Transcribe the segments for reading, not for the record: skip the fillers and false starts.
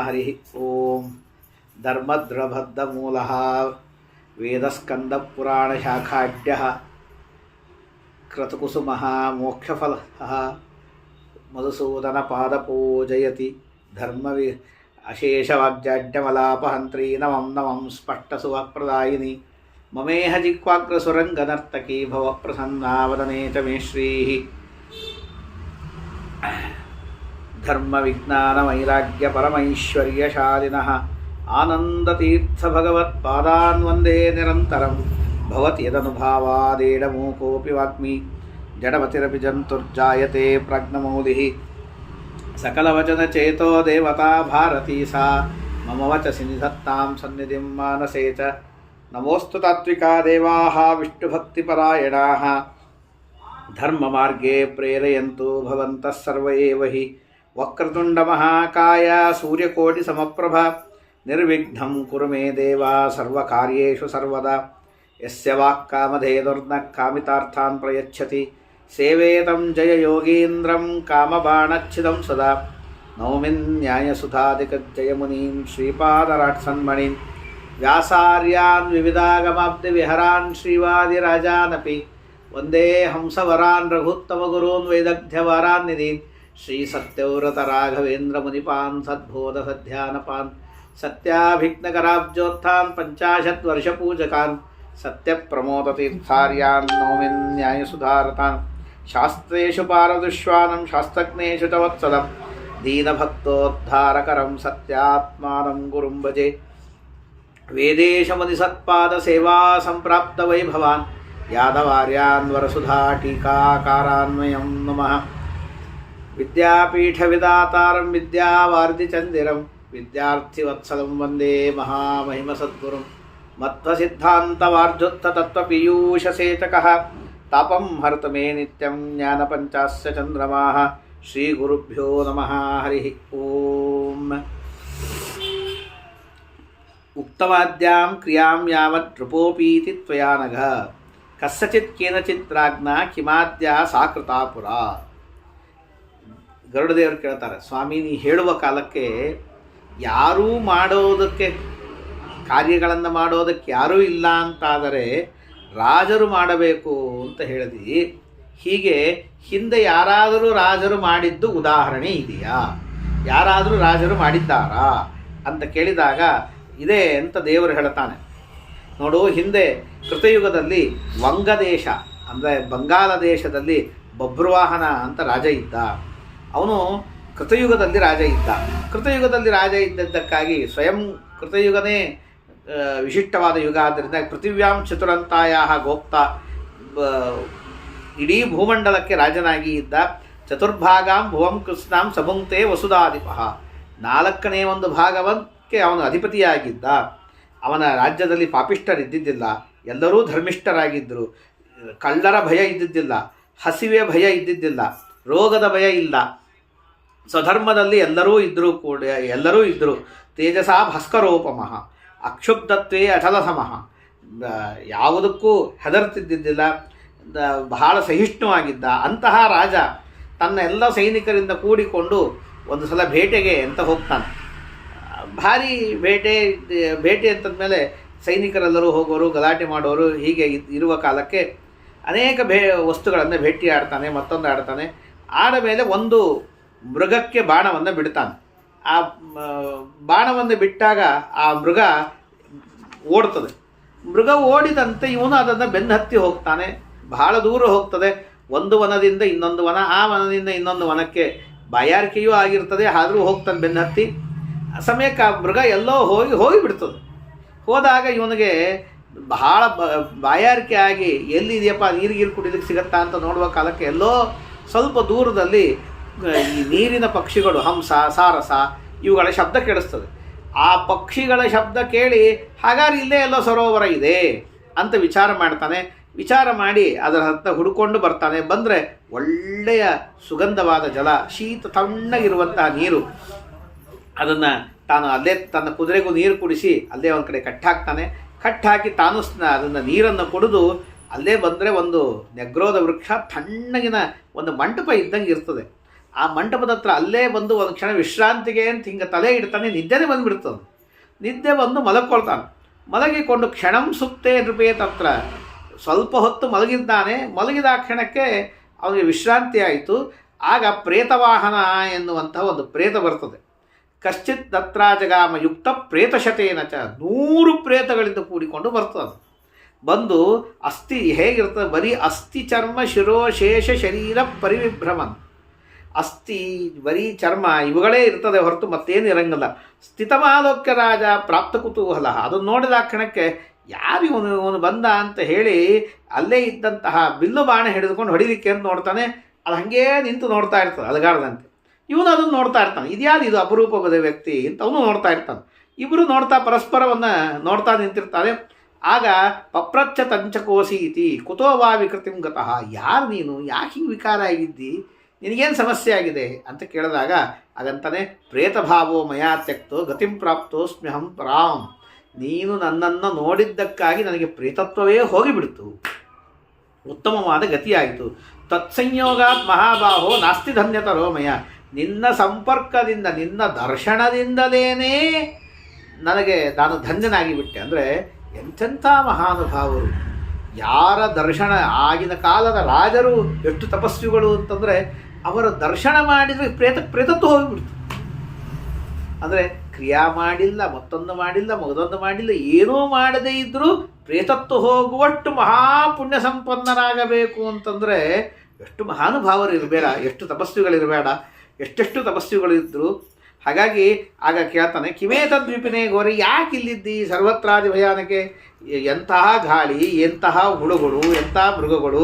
ಹರಿ ಓಂ. ಧರ್ಮದ್ರಬದ್ಧಮೂಲಃ ವೇದಸ್ಕಂದಪುರಾಣಶಾಖಾಢ್ಯಃ ಕ್ರತುಕುಸುಮಃ ಮೋಕ್ಷಫಲಃ ಮಧುಸೂದನಪಾದಪೂಜಯತಿ ಧರ್ಮವಿ ಅಶೇಷವಾಗ್ಜಾಡ್ಯಮಲಾಪಹಂತ್ರಿ ನಮಂ ನಮಂ ಸ್ಪಷ್ಟಸುವಪ್ರದಾಯಿನಿ ಮಮೇಹ ಜಿಕ್ವಾಗ್ರಸುರಂಗನರ್ತಕೀ ಭವ ಪ್ರಸನ್ನಾ ವದನೆ ಚ ಮೇ ಶ್ರೀಃ. ಧರ್ಮವಿಜ್ಞಾನವೈರಾಗ್ಯಪರಮೈಶ್ವರ್ಯಶಾಲಿನಃ ಆನಂದತೀರ್ಥಭಗವತ್ಪಾದಾನ್ ವಂದೇ ನಿರಂತರಂ. ಭವತಿ ಯದನುಭಾವಾದೇಡಮೂಕೋऽಪಿ ವಾಗ್ಮಿ ಜಡಮತಿರಪಿ ಜಂತುರ್ಜಾಯತೆ ಪ್ರಜ್ಞಮೌಲಿಃ. ಸಕಲವಚನಚೇತೋ ದೇವತಾ ಭಾರತೀ ಸಾ ಮಮ ವಚಸಿ ನಿಧತ್ತಾಂ ಸನ್ನಿಧಿಂ ಮಾನಸೇ ಚ. ನಮೋऽस्तु ತಾತ್ವಿಕಾ ದೇವಾಃ ವಿಷ್ಣುಭಕ್ತಿಪರಾಯಣಾಃ ಧರ್ಮಮಾರ್ಗೇ ಪ್ರೇರಯಂತು ಭವಂತಃ ಸರ್ವ ಏವ ಹಿ. ವಕ್ರತುಂಡಮಹಾಕಾಯ ಸೂರ್ಯಕೋಟಿಸಮಪ್ರಭ ನಿರ್ವಿಘ್ನಂ ಕುರು ಮೇ ದೇವ ಸರ್ವಕಾರ್ಯೇಷು ಸರ್ವದಾ. ಯಸ್ಯ ವಾಕ್ಕಾಮಧೇನುರ್ನ ಕಾಮಿತಾರ್ಥಾನ್ ಪ್ರಯಚ್ಛತಿ ಸೇವೇತಂ ಜಯ ಯೋಗೀಂದ್ರಂ ಕಾಮಬಾಣಚ್ಛಿದಂ ಸದಾ. ನೌಮಿನ್ ನ್ಯಾಯಸುಧಾಧಿಕಜಯಮುನೀಂ ಶ್ರೀಪಾದರಾಟ್ಸನ್ಮಣಿಂ ವ್ಯಾಸಾರ್ಯಾನ್ ವಿವಿಧಾಗಮಾಬ್ಧಿವಿಹರಾನ್ ಶ್ರೀವಾದಿರಾಜಾನಪಿ ವಂದೇ ಹಂಸವರಾನ್ ರಘುತ್ತಮಗುರೂನ್ ವೈದಗ್ಧ್ಯವಾರಾನ್ ನಿಧೀನ್. ಶ್ರೀಸತ್ಯವ್ರತ ರಾಘವೇಂದ್ರ ಮುನಿಪಾನ್ ಸದ್ಬೋಧಸಧ್ಯಾನಪಾನ್ ಸತ್ಯಾಭಿಘ್ನಕರಾಬ್ಜೋತ್ಥಾನ್ ಪಂಚಾಶದ್ವರ್ಷಪೂಜಕಾನ್ ಸತ್ಯಪ್ರಮೋದತೀರ್ಥಾರ್ಯಾನ್ ನೌಮಿನ್ ನ್ಯಾಯಸುಧಾರತಾನ್. ಶಾಸ್ತ್ರೇಷು ಪಾರದುಷ್ವಾನಂ ಶಾಸ್ತ್ರಜ್ಞೇಷು ಚ ವತ್ಸಲಂ ದೀನಭಕ್ತೋದ್ಧಾರಕರಂ ಸತ್ಯಾತ್ಮಾನಂ ಗುರುಂ ಭಜೆ. ವೇದೇಶಮುನಿಸತ್ಪಾದಸೇವಾ ಸಂಪ್ರಾಪ್ತ ವೈಭವಾನ್ ಯಾದವಾರ್ಯಾನ್ ವರಸುಧಾ ಟೀಕಾಕಾರಾನ್ವಯಂ ನಮಃ. ವಿದ್ಯಾಪೀಠವಿದಾತಾರಂ ವಿದ್ಯಾವಾರ್ಧಿಚಂದಿರಂ ವಿದ್ಯಾರ್ಥಿವತ್ಸಲಂ ವಂದೇ ಮಹಾಮಹಿಮಸದ್ಗುರುಂ. ಮಧ್ವಸಿದ್ಧಾಂತವಾರ್ಜುತ್ತತತ್ವಪೀಯೂಷಸೇಚಕಃ ತಾಪಂ ಹರ್ತು ಮೇ ನಿತ್ಯಂ ಜ್ಞಾನಪಂಚಾಸ್ಯ ಚಂದ್ರಮಾಃ. ಶ್ರೀಗುರುಭ್ಯೋ ನಮಃ ಹರಿ ಓಂ. ಉಕ್ತವಾದ್ಯಾಂ ಕ್ರಿಯಾಂ ಯಾವತ್ ನೃಪೋಪೀತಿ ತ್ವಯಾ ನಘ ಕಸ್ಯಚಿತ್ ಕೇನಚಿತ್ ರಾಜ್ಞಾ ಕಿಮಾದ್ಯ ಸಾಕೃತಾ ಪುರ. ಗರುಡದೇವರು ಕೇಳ್ತಾರೆ, ಸ್ವಾಮಿ ನೀ ಹೇಳುವ ಕಾಲಕ್ಕೆ ಯಾರೂ ಮಾಡೋದಕ್ಕೆ ಕಾರ್ಯಗಳನ್ನು ಮಾಡೋದಕ್ಕೆ ಯಾರೂ ಇಲ್ಲ ಅಂತಾದರೆ ರಾಜರು ಮಾಡಬೇಕು ಅಂತ ಹೇಳಿದಿ. ಹೀಗೆ ಹಿಂದೆ ಯಾರಾದರೂ ರಾಜರು ಮಾಡಿದ್ದು ಉದಾಹರಣೆ ಇದೆಯಾ? ಯಾರಾದರೂ ರಾಜರು ಮಾಡಿದ್ದಾರಾ ಅಂತ ಕೇಳಿದಾಗ ಇದೆ ಅಂತ ದೇವರು ಹೇಳ್ತಾನೆ. ನೋಡು, ಹಿಂದೆ ಕೃತಯುಗದಲ್ಲಿ ವಂಗದೇಶ ಅಂದರೆ ಬಂಗಾಲ ದೇಶದಲ್ಲಿ ಬಭ್ರುವಾಹನ ಅಂತ ರಾಜ ಇದ್ದ. ಅವನು ಕೃತಯುಗದಲ್ಲಿ ರಾಜ ಇದ್ದ. ಕೃತಯುಗದಲ್ಲಿ ರಾಜ ಇದ್ದದ್ದಕ್ಕಾಗಿ ಸ್ವಯಂ ಕೃತಯುಗನೇ ವಿಶಿಷ್ಟವಾದ ಯುಗ. ಆದ್ದರಿಂದ ಪೃಥಿವ್ಯಾಂ ಚತುರಂತಾಯ ಗೋಪ್ತ ಇಡೀ ಭೂಮಂಡಲಕ್ಕೆ ರಾಜನಾಗಿ ಇದ್ದ. ಚತುರ್ಭಾಗಾಂ ಭುವಂ ಕೃಷ್ಣಾಂ ಸಭುಂಕ್ತೆ ವಸುಧಾಧಿಪಃ. 4ನೇ ಒಂದು ಭಾಗವಕ್ಕೆ ಅವನು ಅಧಿಪತಿಯಾಗಿದ್ದ. ಅವನ ರಾಜ್ಯದಲ್ಲಿ ಪಾಪಿಷ್ಠರಿದ್ದಿದ್ದಿಲ್ಲ, ಎಲ್ಲರೂ ಧರ್ಮಿಷ್ಠರಾಗಿದ್ದರು. ಕಳ್ಳರ ಭಯ ಇದ್ದಿದ್ದಿಲ್ಲ, ಹಸಿವೆ ಭಯ ಇದ್ದಿದ್ದಿಲ್ಲ, ರೋಗದ ಭಯ ಇಲ್ಲ. ಸ್ವಧರ್ಮದಲ್ಲಿ ಎಲ್ಲರೂ ಇದ್ದರು. ತೇಜಸಾ ಭಾಸ್ಕರೋಪಮಃ ಅಕ್ಷುಬ್ಧತ್ವೇ ಅಚಲಸಮಃ. ಯಾವುದಕ್ಕೂ ಹೆದರ್ತಿದ್ದಿದ್ದಿಲ್ಲ, ಬಹಳ ಸಹಿಷ್ಣುವಾಗಿದ್ದ. ಅಂತಹ ರಾಜ ತನ್ನ ಎಲ್ಲ ಸೈನಿಕರಿಂದ ಕೂಡಿಕೊಂಡು ಒಂದು ಸಲ ಬೇಟೆಗೆ ಅಂತ ಹೋಗ್ತಾನೆ. ಭಾರಿ ಬೇಟೆ ಅಂತಂದಮೇಲೆ ಸೈನಿಕರೆಲ್ಲರೂ ಹೋಗೋರು, ಗಲಾಟೆ ಮಾಡೋರು. ಹೀಗೆ ಇರುವ ಕಾಲಕ್ಕೆ ಅನೇಕ ವಸ್ತುಗಳನ್ನು ಭೇಟಿ ಆಡ್ತಾನೆ, ಮತ್ತೊಂದು ಆಡ್ತಾನೆ. ಆದ ಮೇಲೆ ಒಂದು ಮೃಗಕ್ಕೆ ಬಾಣವನ್ನು ಬಿಡ್ತಾನೆ. ಆ ಬಾಣವನ್ನು ಬಿಟ್ಟಾಗ ಆ ಮೃಗ ಓಡ್ತದೆ. ಮೃಗ ಓಡಿದಂತೆ ಇವನು ಅದನ್ನು ಬೆನ್ನತ್ತಿ ಹೋಗ್ತಾನೆ. ಬಹಳ ದೂರ ಹೋಗ್ತದೆ. ಒಂದು ವನದಿಂದ ಇನ್ನೊಂದು ವನ, ಆ ವನದಿಂದ ಇನ್ನೊಂದು ವನಕ್ಕೆ ಬಾಯಾರಿಕೆಯೂ ಆಗಿರ್ತದೆ. ಆದರೂ ಹೋಗ್ತಾನೆ ಬೆನ್ನತ್ತಿ. ಸಮಯಕ್ಕೆ ಆ ಮೃಗ ಎಲ್ಲೋ ಹೋಗಿಬಿಡ್ತದೆ. ಹೋದಾಗ ಇವನಿಗೆ ಬಹಳ ಬಾಯಾರಿಕೆ ಆಗಿ ಎಲ್ಲಿದೆಯಪ್ಪ ನೀರು ಕುಡಿಲಿಕ್ಕೆ ಸಿಗತ್ತಾ ಅಂತ ನೋಡುವ ಕಾಲಕ್ಕೆ ಎಲ್ಲೋ ಸ್ವಲ್ಪ ದೂರದಲ್ಲಿ ಈ ನೀರಿನ ಪಕ್ಷಿಗಳು, ಹಂಸ, ಸಾರಸ ಇವುಗಳ ಶಬ್ದ ಕೇಳಿಸ್ತದೆ. ಆ ಪಕ್ಷಿಗಳ ಶಬ್ದ ಕೇಳಿ ಹಾಗಾದ್ರೆ ಇಲ್ಲೇ ಎಲ್ಲೋ ಸರೋವರ ಇದೆ ಅಂತ ವಿಚಾರ ಮಾಡ್ತಾನೆ. ವಿಚಾರ ಮಾಡಿ ಅದರ ಹತ್ತಿರ ಹುಡುಕೊಂಡು ಬರ್ತಾನೆ. ಬಂದರೆ ಒಳ್ಳೆಯ ಸುಗಂಧವಾದ ಜಲ, ಶೀತ ತಣ್ಣಗಿರುವಂತಹ ನೀರು. ಅದನ್ನು ತಾನು ಅಲ್ಲೇ ತನ್ನ ಕುದುರೆಗೂ ನೀರು ಕುಡಿಸಿ ಅಲ್ಲೇ ಒಂದು ಕಡೆ ಕಟ್ಟಾಕ್ತಾನೆ. ಕಟ್ಟಾಕಿ ತಾನು ಅದನ್ನು ನೀರನ್ನು ಕುಡಿದು ಅಲ್ಲೇ ಬಂದರೆ ಒಂದು ನೆಗ್ರೋದ ವೃಕ್ಷ, ತಣ್ಣಗಿನ ಒಂದು ಮಂಟಪ ಇದ್ದಂಗೆ ಇರ್ತದೆ. ಆ ಮಂಟಪದ ಹತ್ರ ಅಲ್ಲೇ ಬಂದು ಒಂದು ಕ್ಷಣ ವಿಶ್ರಾಂತಿಗೆ ಅಂತ ಹಿಂಗೆ ತಲೆ ಇಡ್ತಾನೆ, ನಿದ್ದೆನೇ ಬಂದುಬಿಡ್ತದೆ. ನಿದ್ದೆ ಬಂದು ಮಲಕ್ಕೊಳ್ತಾನೆ. ಮಲಗಿಕೊಂಡು ಕ್ಷಣಂ ಸುಪ್ತೇ ನೃಪೇತ್ ಹತ್ರ ಸ್ವಲ್ಪ ಹೊತ್ತು ಮಲಗಿದ್ದಾನೆ. ಮಲಗಿದ ಕ್ಷಣಕ್ಕೆ ಅವನಿಗೆ ವಿಶ್ರಾಂತಿ ಆಯಿತು. ಆಗ ಪ್ರೇತವಾಹನ ಎನ್ನುವಂಥ ಒಂದು ಪ್ರೇತ ಬರ್ತದೆ. ಕಶ್ಚಿತ್ ತತ್ರ ಜಗಾಮ ಯುಕ್ತ ಪ್ರೇತಶತೇನ ಚ 100 ಪ್ರೇತಗಳಿಂದ ಕೂಡಿಕೊಂಡು ಬರ್ತದೆ. ಬಂದು ಅಸ್ಥಿ ಹೇಗಿರ್ತದೆ, ಬರೀ ಅಸ್ಥಿ ಚರ್ಮ ಶಿರೋಶೇಷ ಶರೀರ ಪರಿವಿಭ್ರಮನ್, ಅಸ್ಥಿ ಬರೀ ಚರ್ಮ ಇವುಗಳೇ ಇರ್ತದೆ ಹೊರತು ಮತ್ತೇನು ಇರಂಗಿಲ್ಲ. ಸ್ಥಿತಮಾಲೋಕ್ಯ ರಾಜ ಪ್ರಾಪ್ತ ಕುತೂಹಲ, ಅದನ್ನು ನೋಡಿದ ಕ್ಷಣಕ್ಕೆ ಯಾರು ಇವನು ಬಂದ ಅಂತ ಹೇಳಿ ಅಲ್ಲೇ ಇದ್ದಂತಹ ಬಿಲ್ಲು ಬಾಣ ಹಿಡಿದುಕೊಂಡು ಹೊಡಿಲಿಕ್ಕೆ ಅಂತ ನೋಡ್ತಾನೆ. ಅದು ಹಾಗೇ ನಿಂತು ನೋಡ್ತಾ ಇರ್ತದೆ ಅಲಗಾಡದಂತೆ. ಇವನು ಅದನ್ನು ನೋಡ್ತಾ ಇರ್ತಾನೆ, ಇದ್ಯಾವುದು ಇದು ಅಪರೂಪವಾದ ವ್ಯಕ್ತಿ ಅಂತ ಅವನು ನೋಡ್ತಾ ಇರ್ತಾನೆ. ಇಬ್ಬರು ನೋಡ್ತಾ ಪರಸ್ಪರವನ್ನು ನೋಡ್ತಾ ನಿಂತಿರ್ತಾರೆ. ಆಗ ಪಪ್ರಚ್ಛ ತಂಚಕೋಸಿ ಇತಿ ಕುತೋವಾ ವಿಕೃತಿಂ ಗತಃ, ಯಾರು ನೀನು, ಯಾಕೆ ಹಿಂಗೆ ವಿಕಾರ ಆಗಿದ್ದಿ, ನಿನಗೇನು ಸಮಸ್ಯೆ ಆಗಿದೆ ಅಂತ ಕೇಳಿದಾಗ ಹಾಗಂತಾನೆ ಪ್ರೇತಭಾವೋ ಮಯಾ ತ್ಯಕ್ತೋ ಗತಿಂ ಪ್ರಾಪ್ತೋಸ್ಮ್ಯಹಂ ಪರಾಂ, ನೀನು ನನ್ನನ್ನು ನೋಡಿದ್ದಕ್ಕಾಗಿ ನನಗೆ ಪ್ರೇತತ್ವವೇ ಹೋಗಿಬಿಡ್ತು, ಉತ್ತಮವಾದ ಗತಿಯಾಯಿತು. ತತ್ಸಂಯೋಗಾತ್ ಮಹಾಬಾಹೋ ನಾಸ್ತಿ ಧನ್ಯತರೋ ಮಯ, ನಿನ್ನ ಸಂಪರ್ಕದಿಂದ ನಿನ್ನ ದರ್ಶನದಿಂದಲೇ ನಾನು ಧನ್ಯನಾಗಿಬಿಟ್ಟೆ. ಅಂದರೆ ಎಂತೆಂಥ ಮಹಾನುಭಾವರು, ಯಾರ ದರ್ಶನ, ಆಗಿನ ಕಾಲದ ರಾಜರು ಎಷ್ಟು ತಪಸ್ವಿಗಳು ಅಂತಂದರೆ ಅವರ ದರ್ಶನ ಮಾಡಿದರೆ ಪ್ರೇತತ್ವ ಹೋಗಿಬಿಡ್ತು. ಅಂದರೆ ಕ್ರಿಯಾ ಮಾಡಿಲ್ಲ, ಮತ್ತೊಂದು ಮಾಡಿಲ್ಲ, ಮಗದೊಂದು ಮಾಡಿಲ್ಲ, ಏನೂ ಮಾಡದೇ ಇದ್ದರೂ ಪ್ರೇತತ್ವ ಹೋಗುವಷ್ಟು ಮಹಾಪುಣ್ಯ ಸಂಪನ್ನರಾಗಬೇಕು ಅಂತಂದರೆ ಎಷ್ಟು ಮಹಾನುಭಾವರು ಇರಬೇಡ, ಎಷ್ಟು ತಪಸ್ವಿಗಳಿರಬೇಡ, ಎಷ್ಟೆಷ್ಟು ತಪಸ್ವಿಗಳಿದ್ದರು. ಹಾಗಾಗಿ ಆಗ ಕೇಳ್ತಾನೆ, ಕಿಮೇತದ್ವಿಪಿನೇ ಗೋರಿ, ಯಾಕೆ ಇಲ್ಲಿದ್ದಿ ಸರ್ವತ್ರಾದಿ ಭಯಾನಕ್ಕೆ, ಎಂತಹ ಗಾಳಿ, ಎಂತಹ ಹುಳುಗಳು, ಎಂತಹ ಮೃಗಗಳು,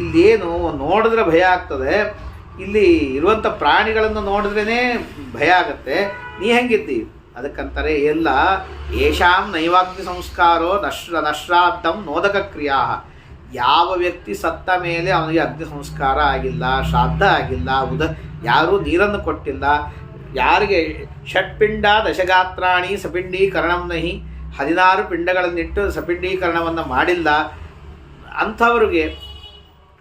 ಇಲ್ಲೇನು ನೋಡಿದ್ರೆ ಭಯ ಆಗ್ತದೆ, ಇಲ್ಲಿ ಇರುವಂಥ ಪ್ರಾಣಿಗಳನ್ನು ನೋಡಿದ್ರೇ ಭಯ ಆಗುತ್ತೆ, ನೀ ಹೆಂಗಿದ್ದಿ? ಅದಕ್ಕಂತಾರೆ ಎಲ್ಲ ಯೇಷಾಂ ನೈವಾಗ್ನಿ ಸಂಸ್ಕಾರೋ ನಶ್ರಾದ್ದಂ ನೋದಕ ಕ್ರಿಯಾ, ಯಾವ ವ್ಯಕ್ತಿ ಸತ್ತ ಮೇಲೆ ಅವನಿಗೆ ಅಗ್ನಿ ಸಂಸ್ಕಾರ ಆಗಿಲ್ಲ, ಶ್ರಾದ್ದ ಆಗಿಲ್ಲ, ಯಾರೂ ನೀರನ್ನು ಕೊಟ್ಟಿಲ್ಲ, ಯಾರಿಗೆ ಷಟ್ಪಿಂಡ ದಶಗಾತ್ರಾಣಿ ಸಪಿಂಡೀಕರಣಂ ನಹಿ, 16 ಪಿಂಡಗಳನ್ನಿಟ್ಟು ಸಪಿಂಡೀಕರಣವನ್ನು ಮಾಡಿಲ್ಲ ಅಂಥವ್ರಿಗೆ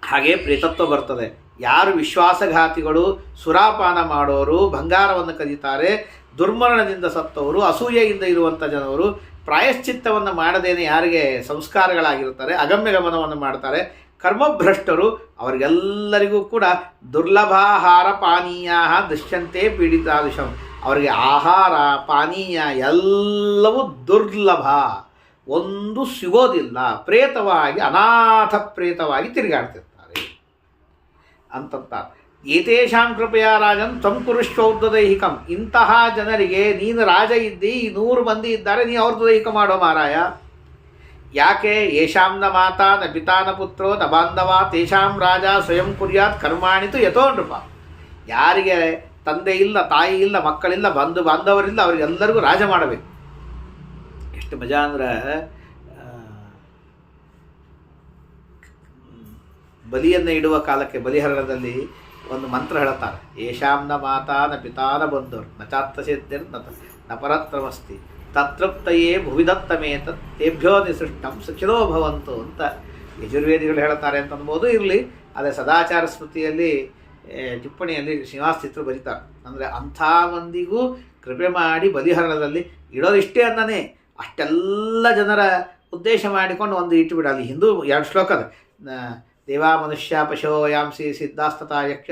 ಹಾಗೆ ಪ್ರೇತತ್ವ ಬರ್ತದೆ. ಯಾರು ವಿಶ್ವಾಸಘಾತಿಗಳು, ಸುರಾಪಾನ ಮಾಡೋರು, ಬಂಗಾರವನ್ನು ಕದೀತಾರೆ, ದುರ್ಮರಣದಿಂದ ಸತ್ತವರು, ಅಸೂಯೆಯಿಂದ ಇರುವಂಥ ಜನರು, ಪ್ರಾಯಶ್ಚಿತ್ತವನ್ನು ಮಾಡದೇನೆ ಯಾರಿಗೆ ಸಂಸ್ಕಾರಗಳಾಗಿರ್ತಾರೆ, ಅಗಮ್ಯ ಗಮನವನ್ನು ಮಾಡ್ತಾರೆ, ಕರ್ಮಭ್ರಷ್ಟರು, ಅವರಿಗೆಲ್ಲರಿಗೂ ಕೂಡ ದುರ್ಲಭಾಹಾರ ಪಾನೀಯ ದೃಶ್ಯಂತೆ ಪೀಡಿತಾದಿಶಂ, ಅವರಿಗೆ ಆಹಾರ ಪಾನೀಯ ಎಲ್ಲವೂ ದುರ್ಲಭ, ಒಂದು ಸಿಗೋದಿಲ್ಲ, ಪ್ರೇತವಾಗಿ ಅನಾಥ ಪ್ರೇತವಾಗಿ ತಿರುಗಾಡ್ತಿರ್ತಾರೆ ಅಂತಂತ. ಏತೇಷಾಂ ಕೃಪೆಯ ರಾಜನ್ ತ್ವಂ ಕುರುಶ್ವೌದ್ಧ ದೈಹಿಕಂ, ಇಂತಹ ಜನರಿಗೆ ನೀನು ರಾಜ ಇದ್ದಿ, 100 ಮಂದಿ ಇದ್ದಾರೆ, ನೀ ಅವ್ರದ್ದು ದೈಹಿಕ ಮಾಡೋ ಮಾರಾಯ. ಯಾಕೆ? ಯೇಷಾಂ ನ ಮಾತಾ ನ ಪಿತಾ ನ ಪುತ್ರೋ ನ ಬಾಂಧವ ತೇಷಾಂ ರಾಜ ಸ್ವಯಂ ಕುರ್ಯಾತ್ ಕರ್ಮಾಣಿತು ಯಥೋ ನೃಪ, ಯಾರಿಗೆ ತಂದೆ ಇಲ್ಲ, ತಾಯಿ ಇಲ್ಲ, ಮಕ್ಕಳಿಲ್ಲ, ಬಾಂಧವರಿಲ್ಲ, ಅವರಿಗೆಲ್ಲರಿಗೂ ರಾಜ ಮಾಡಬೇಕು. ಎಷ್ಟು ಮಜಾ ಅಂದ್ರೆ, ಬಲಿಯನ್ನು ಇಡುವ ಕಾಲಕ್ಕೆ ಬಲಿಹರಣದಲ್ಲಿ ಒಂದು ಮಂತ್ರ ಹೇಳುತ್ತಾರೆ, ಯೇಷಾಂನ ಮಾತಾ ನ ಪಿತಾ ನ ಬಂಧುರ್ ನ ಚಾತ್ತಸಿದ್ಧಿರ್ ನ ಪರತ್ರಮಸ್ತಿ ತತೃಪ್ತಯೇ ಭುವಿದತ್ತಮೇತ ತೇಭ್ಯೋ ನಿಸೃಷ್ಟಂ ಸುಖಿನೋ ಭವಂತು ಅಂತ ಯಜುರ್ವೇದಿಗಳು ಹೇಳ್ತಾರೆ ಅಂತ ಅನ್ಬೋದು. ಇರಲಿ, ಅದೇ ಸದಾಚಾರ ಸ್ಮೃತಿಯಲ್ಲಿ ಟಿಪ್ಪಣಿಯಲ್ಲಿ ಶ್ರೀನಿವಾಸ ಚಿತ್ರ ಬರೀತಾರೆ. ಅಂದರೆ ಅಂಥ ಮಂದಿಗೂ ಕೃಪೆ ಮಾಡಿ ಬಲಿಹರಣದಲ್ಲಿ ಇಡೋದಿಷ್ಟೇ ಅನ್ನನೇ, ಅಷ್ಟೆಲ್ಲ ಜನರ ಉದ್ದೇಶ ಮಾಡಿಕೊಂಡು ಒಂದು ಇಟ್ಟುಬಿಡ. ಅಲ್ಲಿ ಹಿಂದೂ 2 ಶ್ಲೋಕ ಅದ, ದೇವಾ ಮನುಷ್ಯ ಪಶೋ ಯಾಂಸಿ ಸಿದ್ಧಾಸ್ತತಾ ಯಕ್ಷ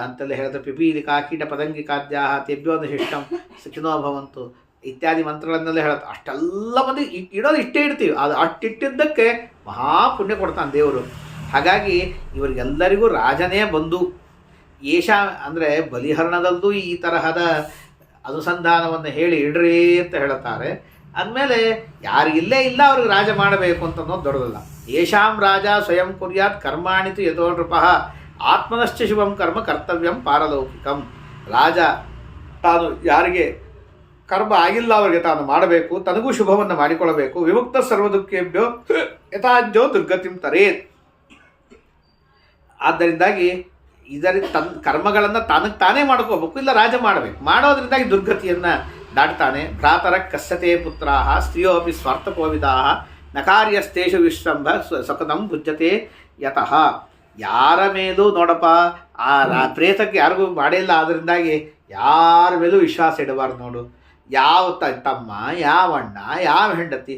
ಅಂತೆಲ್ಲ ಹೇಳಿದ್ರೆ, ಪಿಪೀಲಿಕಾ ಕೀಟ ಪದಂಗಿ ಖಾದ್ಯ ತೇಭ್ಯೋ ನಿಶಿಷ್ಟಂ ಸುಖಿನೋ ಭವಂತು ಇತ್ಯಾದಿ ಮಂತ್ರಗಳನ್ನೆಲ್ಲ ಹೇಳುತ್ತೆ. ಅಷ್ಟೆಲ್ಲ ಮಂದಿ ಇಡೋದು ಇಷ್ಟೇ ಇಡ್ತೀವಿ, ಅದು ಅಷ್ಟಿಟ್ಟಿದ್ದಕ್ಕೆ ಮಹಾಪುಣ್ಯ ಕೊಡ್ತಾನೆ ದೇವರು. ಹಾಗಾಗಿ ಇವರಿಗೆಲ್ಲರಿಗೂ ರಾಜನೇ ಬಂದು ಏಷ ಅಂದರೆ ಬಲಿಹರಣದಲ್ಲೂ ಈ ತರಹದ ಅನುಸಂಧಾನವನ್ನು ಹೇಳಿ ಇಡ್ರಿ ಅಂತ ಹೇಳುತ್ತಾರೆ. ಅಂದಮೇಲೆ ಯಾರಿಗಿಲ್ಲೇ ಇಲ್ಲ ಅವ್ರಿಗೆ ರಾಜ ಮಾಡಬೇಕು ಅಂತ ಅನ್ನೋದು ದೊಡ್ಡದಲ್ಲ. ಯೇಷಾಂ ರಾಜ ಸ್ವಯಂ ಕುರ್ಯಾತ್ ಕರ್ಮಾಣಿತು ಯಥೋ ನೃಪಃ ಆತ್ಮನಶ್ಚ ಶುಭಂ ಕರ್ಮ ಕರ್ತವ್ಯಂ ಪಾರಲೌಕಿಕಂ, ರಾಜ ತಾನು ಯಾರಿಗೆ ಕರ್ಮ ಆಗಿಲ್ಲ ಅವರಿಗೆ ತಾನು ಮಾಡಬೇಕು, ತನಗೂ ಶುಭವನ್ನು ಮಾಡಿಕೊಳ್ಳಬೇಕು. ವಿಮುಕ್ತ ಸರ್ವದುಃಖೇಭ್ಯೋ ಯಥಾಜ್ಞೋ ದುರ್ಗತಿಂ ತರೇತ್. ಆದ್ದರಿಂದಾಗಿ ಇದರಿಂದ ಕರ್ಮಗಳನ್ನು ತಾನೇ ಮಾಡ್ಕೋಬೇಕು, ಇಲ್ಲ ರಾಜ ಮಾಡಬೇಕು. ಮಾಡೋದ್ರಿಂದಾಗಿ ದುರ್ಗತಿಯನ್ನು ದಾಟ್ತಾನೆ. ಭ್ರಾತರ ಕಸ್ಯತೆ ಪುತ್ರಾಹ ಸ್ತ್ರೀಯೋಪಿ ಸ್ವಾರ್ಥಕೋವಿದಾಹ ನ ಕಾರ್ಯಸ್ತೇಷು ವಿಶ್ರಂಭ ಸಕದಂ ಭುಜ್ಯತೆ ಯತಃ. ಯಾರ ಮೇಲೂ ನೋಡಪ್ಪ, ಆ ಪ್ರೇತಕ್ಕೆ ಯಾರಿಗೂ ಮಾಡಿಲ್ಲ, ಅದರಿಂದಾಗಿ ಯಾರ ಮೇಲೂ ವಿಶ್ವಾಸ ಇಡಬಾರ್ದು ನೋಡು. ಯಾವ ತಮ್ಮ, ಯಾವ ಅಣ್ಣ, ಯಾವ ಹೆಂಡತಿ,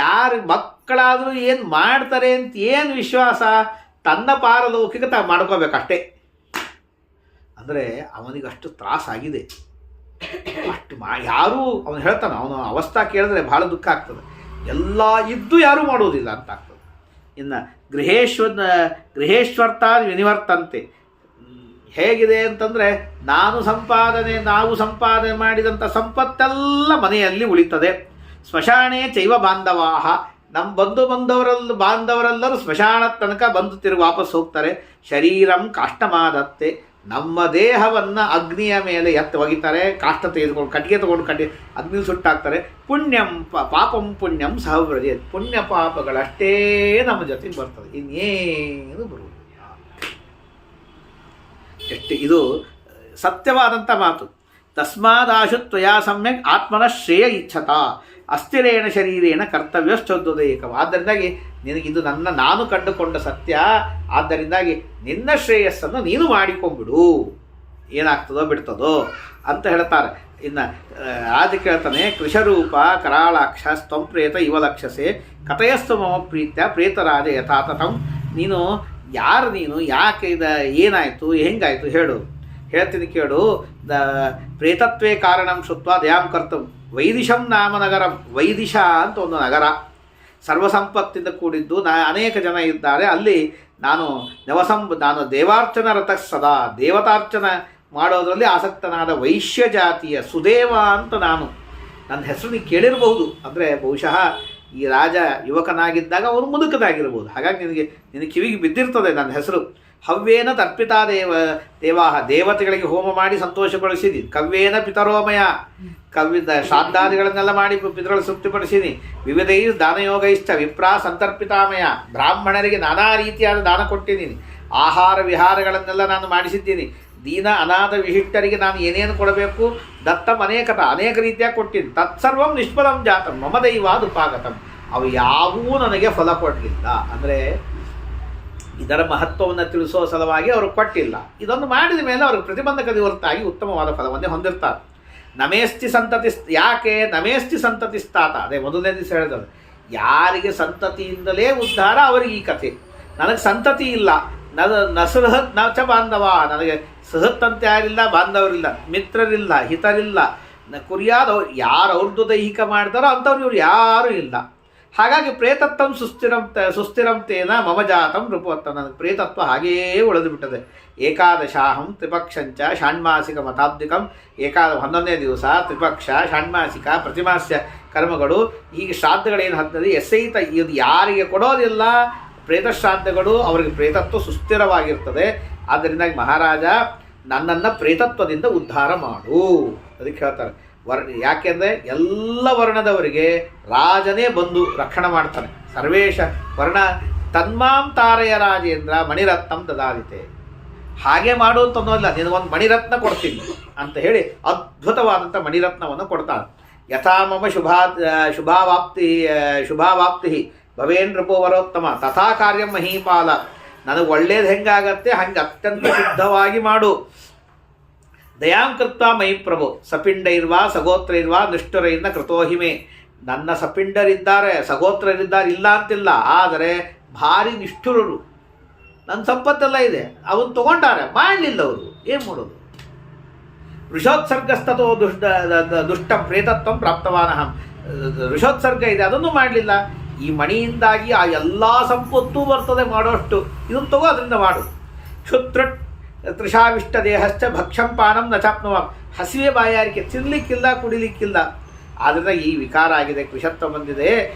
ಯಾರು ಮಕ್ಕಳಾದರೂ ಏನು ಮಾಡ್ತಾರೆ ಅಂತ ಏನು ವಿಶ್ವಾಸ? ತನ್ನ ಪಾರಲೌಕಿಕ ಮಾಡ್ಕೋಬೇಕಷ್ಟೇ. ಅಂದರೆ ಅವನಿಗಷ್ಟು ತ್ರಾಸಾಗಿದೆ. ಅಷ್ಟು ಯಾರೂ ಅವನು ಹೇಳ್ತಾನೆ, ಅವನು ಅವಸ್ಥಾ ಕೇಳಿದ್ರೆ ಭಾಳ ದುಃಖ ಆಗ್ತದೆ. ಎಲ್ಲ ಇದ್ದು ಯಾರೂ ಮಾಡೋದಿಲ್ಲ ಅಂತ ಆಗ್ತದೆ. ಇನ್ನು ಗೃಹೇಶ್ವರ್ತ ವಿನಿವರ್ತಂತೆ ಹೇಗಿದೆ ಅಂತಂದರೆ, ನಾವು ಸಂಪಾದನೆ ಮಾಡಿದಂಥ ಸಂಪತ್ತೆಲ್ಲ ಮನೆಯಲ್ಲಿ ಉಳಿತದೆ. ಸ್ಮಶಾನೇ ಚೈವ ಬಾಂಧವಾಹ, ನಮ್ಮ ಬಾಂಧವರೆಲ್ಲರೂ ಸ್ಮಶಾನದ ತನಕ ಬಂದು ತಿರುಗಿ ವಾಪಸ್ ಹೋಗ್ತಾರೆ. ಶರೀರಂ ಕಾಷ್ಟಮಾದತ್ತೆ, ನಮ್ಮ ದೇಹವನ್ನು ಅಗ್ನಿಯ ಮೇಲೆ ಒಗಿತಾರೆ. ಕಾಷ್ಟ ತೆಗೆದುಕೊಂಡು ಕಟ್ಟಿಗೆ ತೊಗೊಂಡು ಅಗ್ನಿ ಸುಟ್ಟಾಕ್ತಾರೆ. ಪಾಪಂ ಪುಣ್ಯಂ ಸಹವ್ರಜೆ, ಪುಣ್ಯ ಪಾಪಗಳಷ್ಟೇ ನಮ್ಮ ಜೊತೆಗೆ ಬರ್ತದೆ, ಇನ್ನೇನು ಬರುವುದಿಲ್ಲ. ಎಷ್ಟು ಇದು ಸತ್ಯವಾದಂಥ ಮಾತು. ತಸ್ಮಾದಾಶು ತ್ವಯಾ ಸಮ್ಯಕ್ ಆತ್ಮನ ಶ್ರೇಯ ಇಚ್ಛತ ಅಸ್ಥಿರೇಣ ಶರೀರೇಣ ಕರ್ತವ್ಯಶ್ಚೋದಯಕ. ಆದ್ದರಿಂದಾಗಿ ನಿನಗಿದು ನಾನು ಕಂಡುಕೊಂಡ ಸತ್ಯ. ಆದ್ದರಿಂದಾಗಿ ನಿನ್ನ ಶ್ರೇಯಸ್ಸನ್ನು ನೀನು ಮಾಡಿಕೊಂಡ್ಬಿಡು, ಏನಾಗ್ತದೋ ಬಿಡ್ತದೋ ಅಂತ ಹೇಳ್ತಾರೆ. ಇನ್ನು ರಾಜ ಕೇಳ್ತಾನೆ, ಕೃಷರೂಪ ಕರಾಳಾಕ್ಷ ಸ್ತಂ ಪ್ರೇತ ಇವ ಲಕ್ಷಸೆ ಕಥಯಸ್ತು ಮಮ ಪ್ರೀತ್ಯ ಪ್ರೇತರಾಜ ಯಥಾತಥಂ. ನೀನು ಯಾರು, ನೀನು ಯಾಕೆ ಏನಾಯಿತು, ಹೆಂಗಾಯಿತು ಹೇಳು. ಹೇಳ್ತೀನಿ ಕೇಳು. ಪ್ರೇತತ್ವೇ ಕಾರಣಂ ಶುತ್ವ ದಯಾಂ ಕರ್ತಂ ವೈದಿಶಂ ನಾಮ ನಗರ. ವೈದಿಶ ಅಂತ ಒಂದು ನಗರ, ಸರ್ವಸಂಪತ್ತಿಂದ ಕೂಡಿದ್ದು, ಅನೇಕ ಜನ ಇದ್ದಾರೆ. ಅಲ್ಲಿ ನಾನು ದೇವಾರ್ಚನ ರಥ ಸದಾ, ದೇವತಾರ್ಚನ ಮಾಡೋದರಲ್ಲಿ ಆಸಕ್ತನಾದ ವೈಶ್ಯ ಜಾತಿಯ ಸುದೇವ ಅಂತ ನನ್ನ ಹೆಸರು ನೀವು ಕೇಳಿರಬಹುದು. ಅಂದರೆ ಬಹುಶಃ ಈ ರಾಜ ಯುವಕನಾಗಿದ್ದಾಗ ಅವನು ಮುದುಕನಾಗಿರ್ಬೋದು. ಹಾಗಾಗಿ ನಿನಗೆ ಕಿವಿಗೆ ಬಿದ್ದಿರ್ತದೆ ನನ್ನ ಹೆಸರು. ಹವ್ಯೇನ ತರ್ಪಿತಾ ದೇವಾಹ, ದೇವತೆಗಳಿಗೆ ಹೋಮ ಮಾಡಿ ಸಂತೋಷಪಡಿಸಿದಿ. ಕವ್ಯೇನ ಪಿತರೋಮಯ, ಶ್ರಾದ್ದಾದಿಗಳನ್ನೆಲ್ಲ ಮಾಡಿ ಪಿತೃಗಳು ತೃಪ್ತಿಪಡಿಸಿನಿ. ವಿವಿಧೈ ದಾನಯೋಗೈಶ್ಚ ವಿಪ್ರಾ ಸಂತರ್ಪಿತಾಮಯ, ಬ್ರಾಹ್ಮಣರಿಗೆ ನಾನಾ ರೀತಿಯಾದ ದಾನ ಕೊಟ್ಟಿದ್ದೀನಿ. ಆಹಾರ ವಿಹಾರಗಳನ್ನೆಲ್ಲ ನಾನು ಮಾಡಿಸಿದ್ದೀನಿ. ದೀನ ಅನಾಥ ವಿಶಿಷ್ಟರಿಗೆ ನಾನು ಏನೇನು ಕೊಡಬೇಕು ದತ್ತಂ ಅನೇಕ ರೀತಿಯಾಗಿ ಕೊಟ್ಟಿದ್ದೀನಿ. ತತ್ಸರ್ವಂ ನಿಷ್ಫಲಂ ಜಾತಂ ಮಮ ದೈವಾದುಪಾಗತಂ. ಅವು ಯಾವೂ ನನಗೆ ಫಲ ಕೊಡಲಿಲ್ಲ. ಅಂದರೆ ಇದರ ಮಹತ್ವವನ್ನು ತಿಳಿಸೋ ಸಲುವಾಗಿ ಅವರು ಕೊಟ್ಟಿಲ್ಲ. ಇದನ್ನು ಮಾಡಿದ ಮೇಲೆ ಅವ್ರಿಗೆ ಪ್ರತಿಬಂಧಕದ ಹೊರತಾಗಿ ಉತ್ತಮವಾದ ಫಲವನ್ನೇ ಹೊಂದಿರ್ತಾರೆ. ನಮೇಸ್ತಿ ಸಂತತಿ, ಯಾಕೆ ನಮೇಸ್ತಿ ಸಂತತಿಸ್ತಾತ, ಅದೇ ಮೊದಲನೇ ದಿವಸ ಹೇಳಿದ್ರು, ಯಾರಿಗೆ ಸಂತತಿಯಿಂದಲೇ ಉದ್ಧಾರ ಅವರಿಗೆ ಈ ಕಥೆ. ನನಗೆ ಸಂತತಿ ಇಲ್ಲ, ನಸೃಹತ್ ನಚ ಬಾಂಧವ, ನನಗೆ ಸಹತ್ ಅಂತ ಯಾರಿಲ್ಲ, ಬಾಂಧವರಿಲ್ಲ, ಮಿತ್ರರಿಲ್ಲ, ಹಿತರಿಲ್ಲ. ಕುರಿಯಾದವ್ರು ಯಾರು ಅವ್ರದ್ದು ದೈಹಿಕ ಮಾಡ್ತಾರೋ ಅಂಥವ್ರು ಇವ್ರು ಯಾರೂ ಇಲ್ಲ. ಹಾಗಾಗಿ ಪ್ರೇತತ್ವಂ ಸುಸ್ಥಿರಂತೇನ ಮಮ ಜಾತಂ ರೂಪವತ್ತ, ನನಗೆ ಪ್ರೇತತ್ವ ಹಾಗೆಯೇ ಉಳಿದು ಬಿಟ್ಟದೆ. ಏಕಾದಶಾಹಂ ತ್ರಿಪಕ್ಷಂಚ ಷಾಣ್ಮಾಸಿಕ ಮತಾಬ್ದಿಕಂ. 11ನೇ ದಿವಸ ತ್ರಿಪಕ್ಷ, ಷಾಣ್ಮಾಸಿಕ, ಪ್ರತಿಮಾಸ್ಯ ಕರ್ಮಗಳು. ಈಗ ಶ್ರಾದ್ದಗಳೇನು ಹತ್ತದೆ ಎಸೈತ, ಇದು ಯಾರಿಗೆ ಕೊಡೋದಿಲ್ಲ ಪ್ರೇತಶ್ರಾದ್ದಗಳು, ಅವರಿಗೆ ಪ್ರೇತತ್ವ ಸುಸ್ಥಿರವಾಗಿರ್ತದೆ. ಆದ್ದರಿಂದಾಗಿ ಮಹಾರಾಜ ನನ್ನನ್ನು ಪ್ರೇತತ್ವದಿಂದ ಉದ್ಧಾರ ಮಾಡು ಅದಕ್ಕೆ ಹೇಳ್ತಾರೆ. ಯಾಕೆಂದರೆ ಎಲ್ಲ ವರ್ಣದವರಿಗೆ ರಾಜನೇ ಬಂದು ರಕ್ಷಣೆ ಮಾಡ್ತಾನೆ. ಸರ್ವೇಶ ವರ್ಣ ತನ್ಮಾಂ ತಾರೆಯ ರಾಜೇಂದ್ರ ಮಣಿರತ್ನಂ ದದಾದಿತೆ. ಹಾಗೆ ಮಾಡು ಅಂತ ಅನ್ನೋಲ್ಲ, ನಿನಗೊಂದು ಮಣಿರತ್ನ ಕೊಡ್ತೀನಿ ಅಂತ ಹೇಳಿ ಅದ್ಭುತವಾದಂಥ ಮಣಿರತ್ನವನ್ನು ಕೊಡ್ತಾನೆ. ಯಥಾ ಮಮ ಶುಭಾವಾಪ್ತಿ ಭವೇನ್ ನೃಪೋವರೋತ್ತಮ ತಥಾ ಕಾರ್ಯಂ ಮಹೀಪಾಲ. ನನಗೆ ಒಳ್ಳೇದು ಹೆಂಗಾಗತ್ತೆ ಹಂಗೆ ಅತ್ಯಂತ ಶುದ್ಧವಾಗಿ ಮಾಡು. ದಯಾಂ ಕೃತ್ವ ಮೈ ಪ್ರಭು ಸಪಿಂಡೈರ್ವಾ ಸಗೋತ್ರೈರ್ವಾ ನಿಷ್ಠುರೈರ್ನ ಕೃತೋಹಿಮೆ. ನನ್ನ ಸಪಿಂಡರಿದ್ದಾರೆ, ಸಗೋತ್ರರಿದ್ದಾರೆ, ಇಲ್ಲ ಅಂತಿಲ್ಲ, ಆದರೆ ಭಾರಿ ನಿಷ್ಠುರರು. ನನ್ನ ಸಂಪತ್ತೆಲ್ಲ ಇದೆ, ಅವನು ತೊಗೊಂಡಾರೆ, ಮಾಡಲಿಲ್ಲ ಅವರು, ಏನು ಮಾಡೋದು? ಋಷೋತ್ಸರ್ಗಸ್ತೋ ದುಷ್ಟಂ ಪ್ರೇತತ್ವಂ ಪ್ರಾಪ್ತವಾನಹಂ. ಋಷೋತ್ಸರ್ಗ ಇದೆ, ಅದನ್ನು ಮಾಡಲಿಲ್ಲ. ಈ ಮಣಿಯಿಂದಾಗಿ ಆ ಎಲ್ಲ ಸಂಪತ್ತೂ ಬರ್ತದೆ ಮಾಡೋಷ್ಟು, ಇದನ್ನು ತಗೋ, ಅದರಿಂದ ಮಾಡು. ಕ್ಷುತ್ರಟ್ ತೃಷಾವಿಷ್ಟ ದೇಹಶ್ಚ ಭಕ್ಷಂ ಪಾನಂ ನ ಚಾಪ್ನುವಂ. ಹಸಿವೆ ಬಾಯಾರಿಕೆ, ತಿನ್ನಲಿಕ್ಕಿಲ್ಲ, ಕುಡಿಲಿಕ್ಕಿಲ್ಲ. ಆದ್ದರಿಂದ ಈ ವಿಕಾರ ಆಗಿದೆ, ಕೃಷತ್ವ ಬಂದಿದೆ.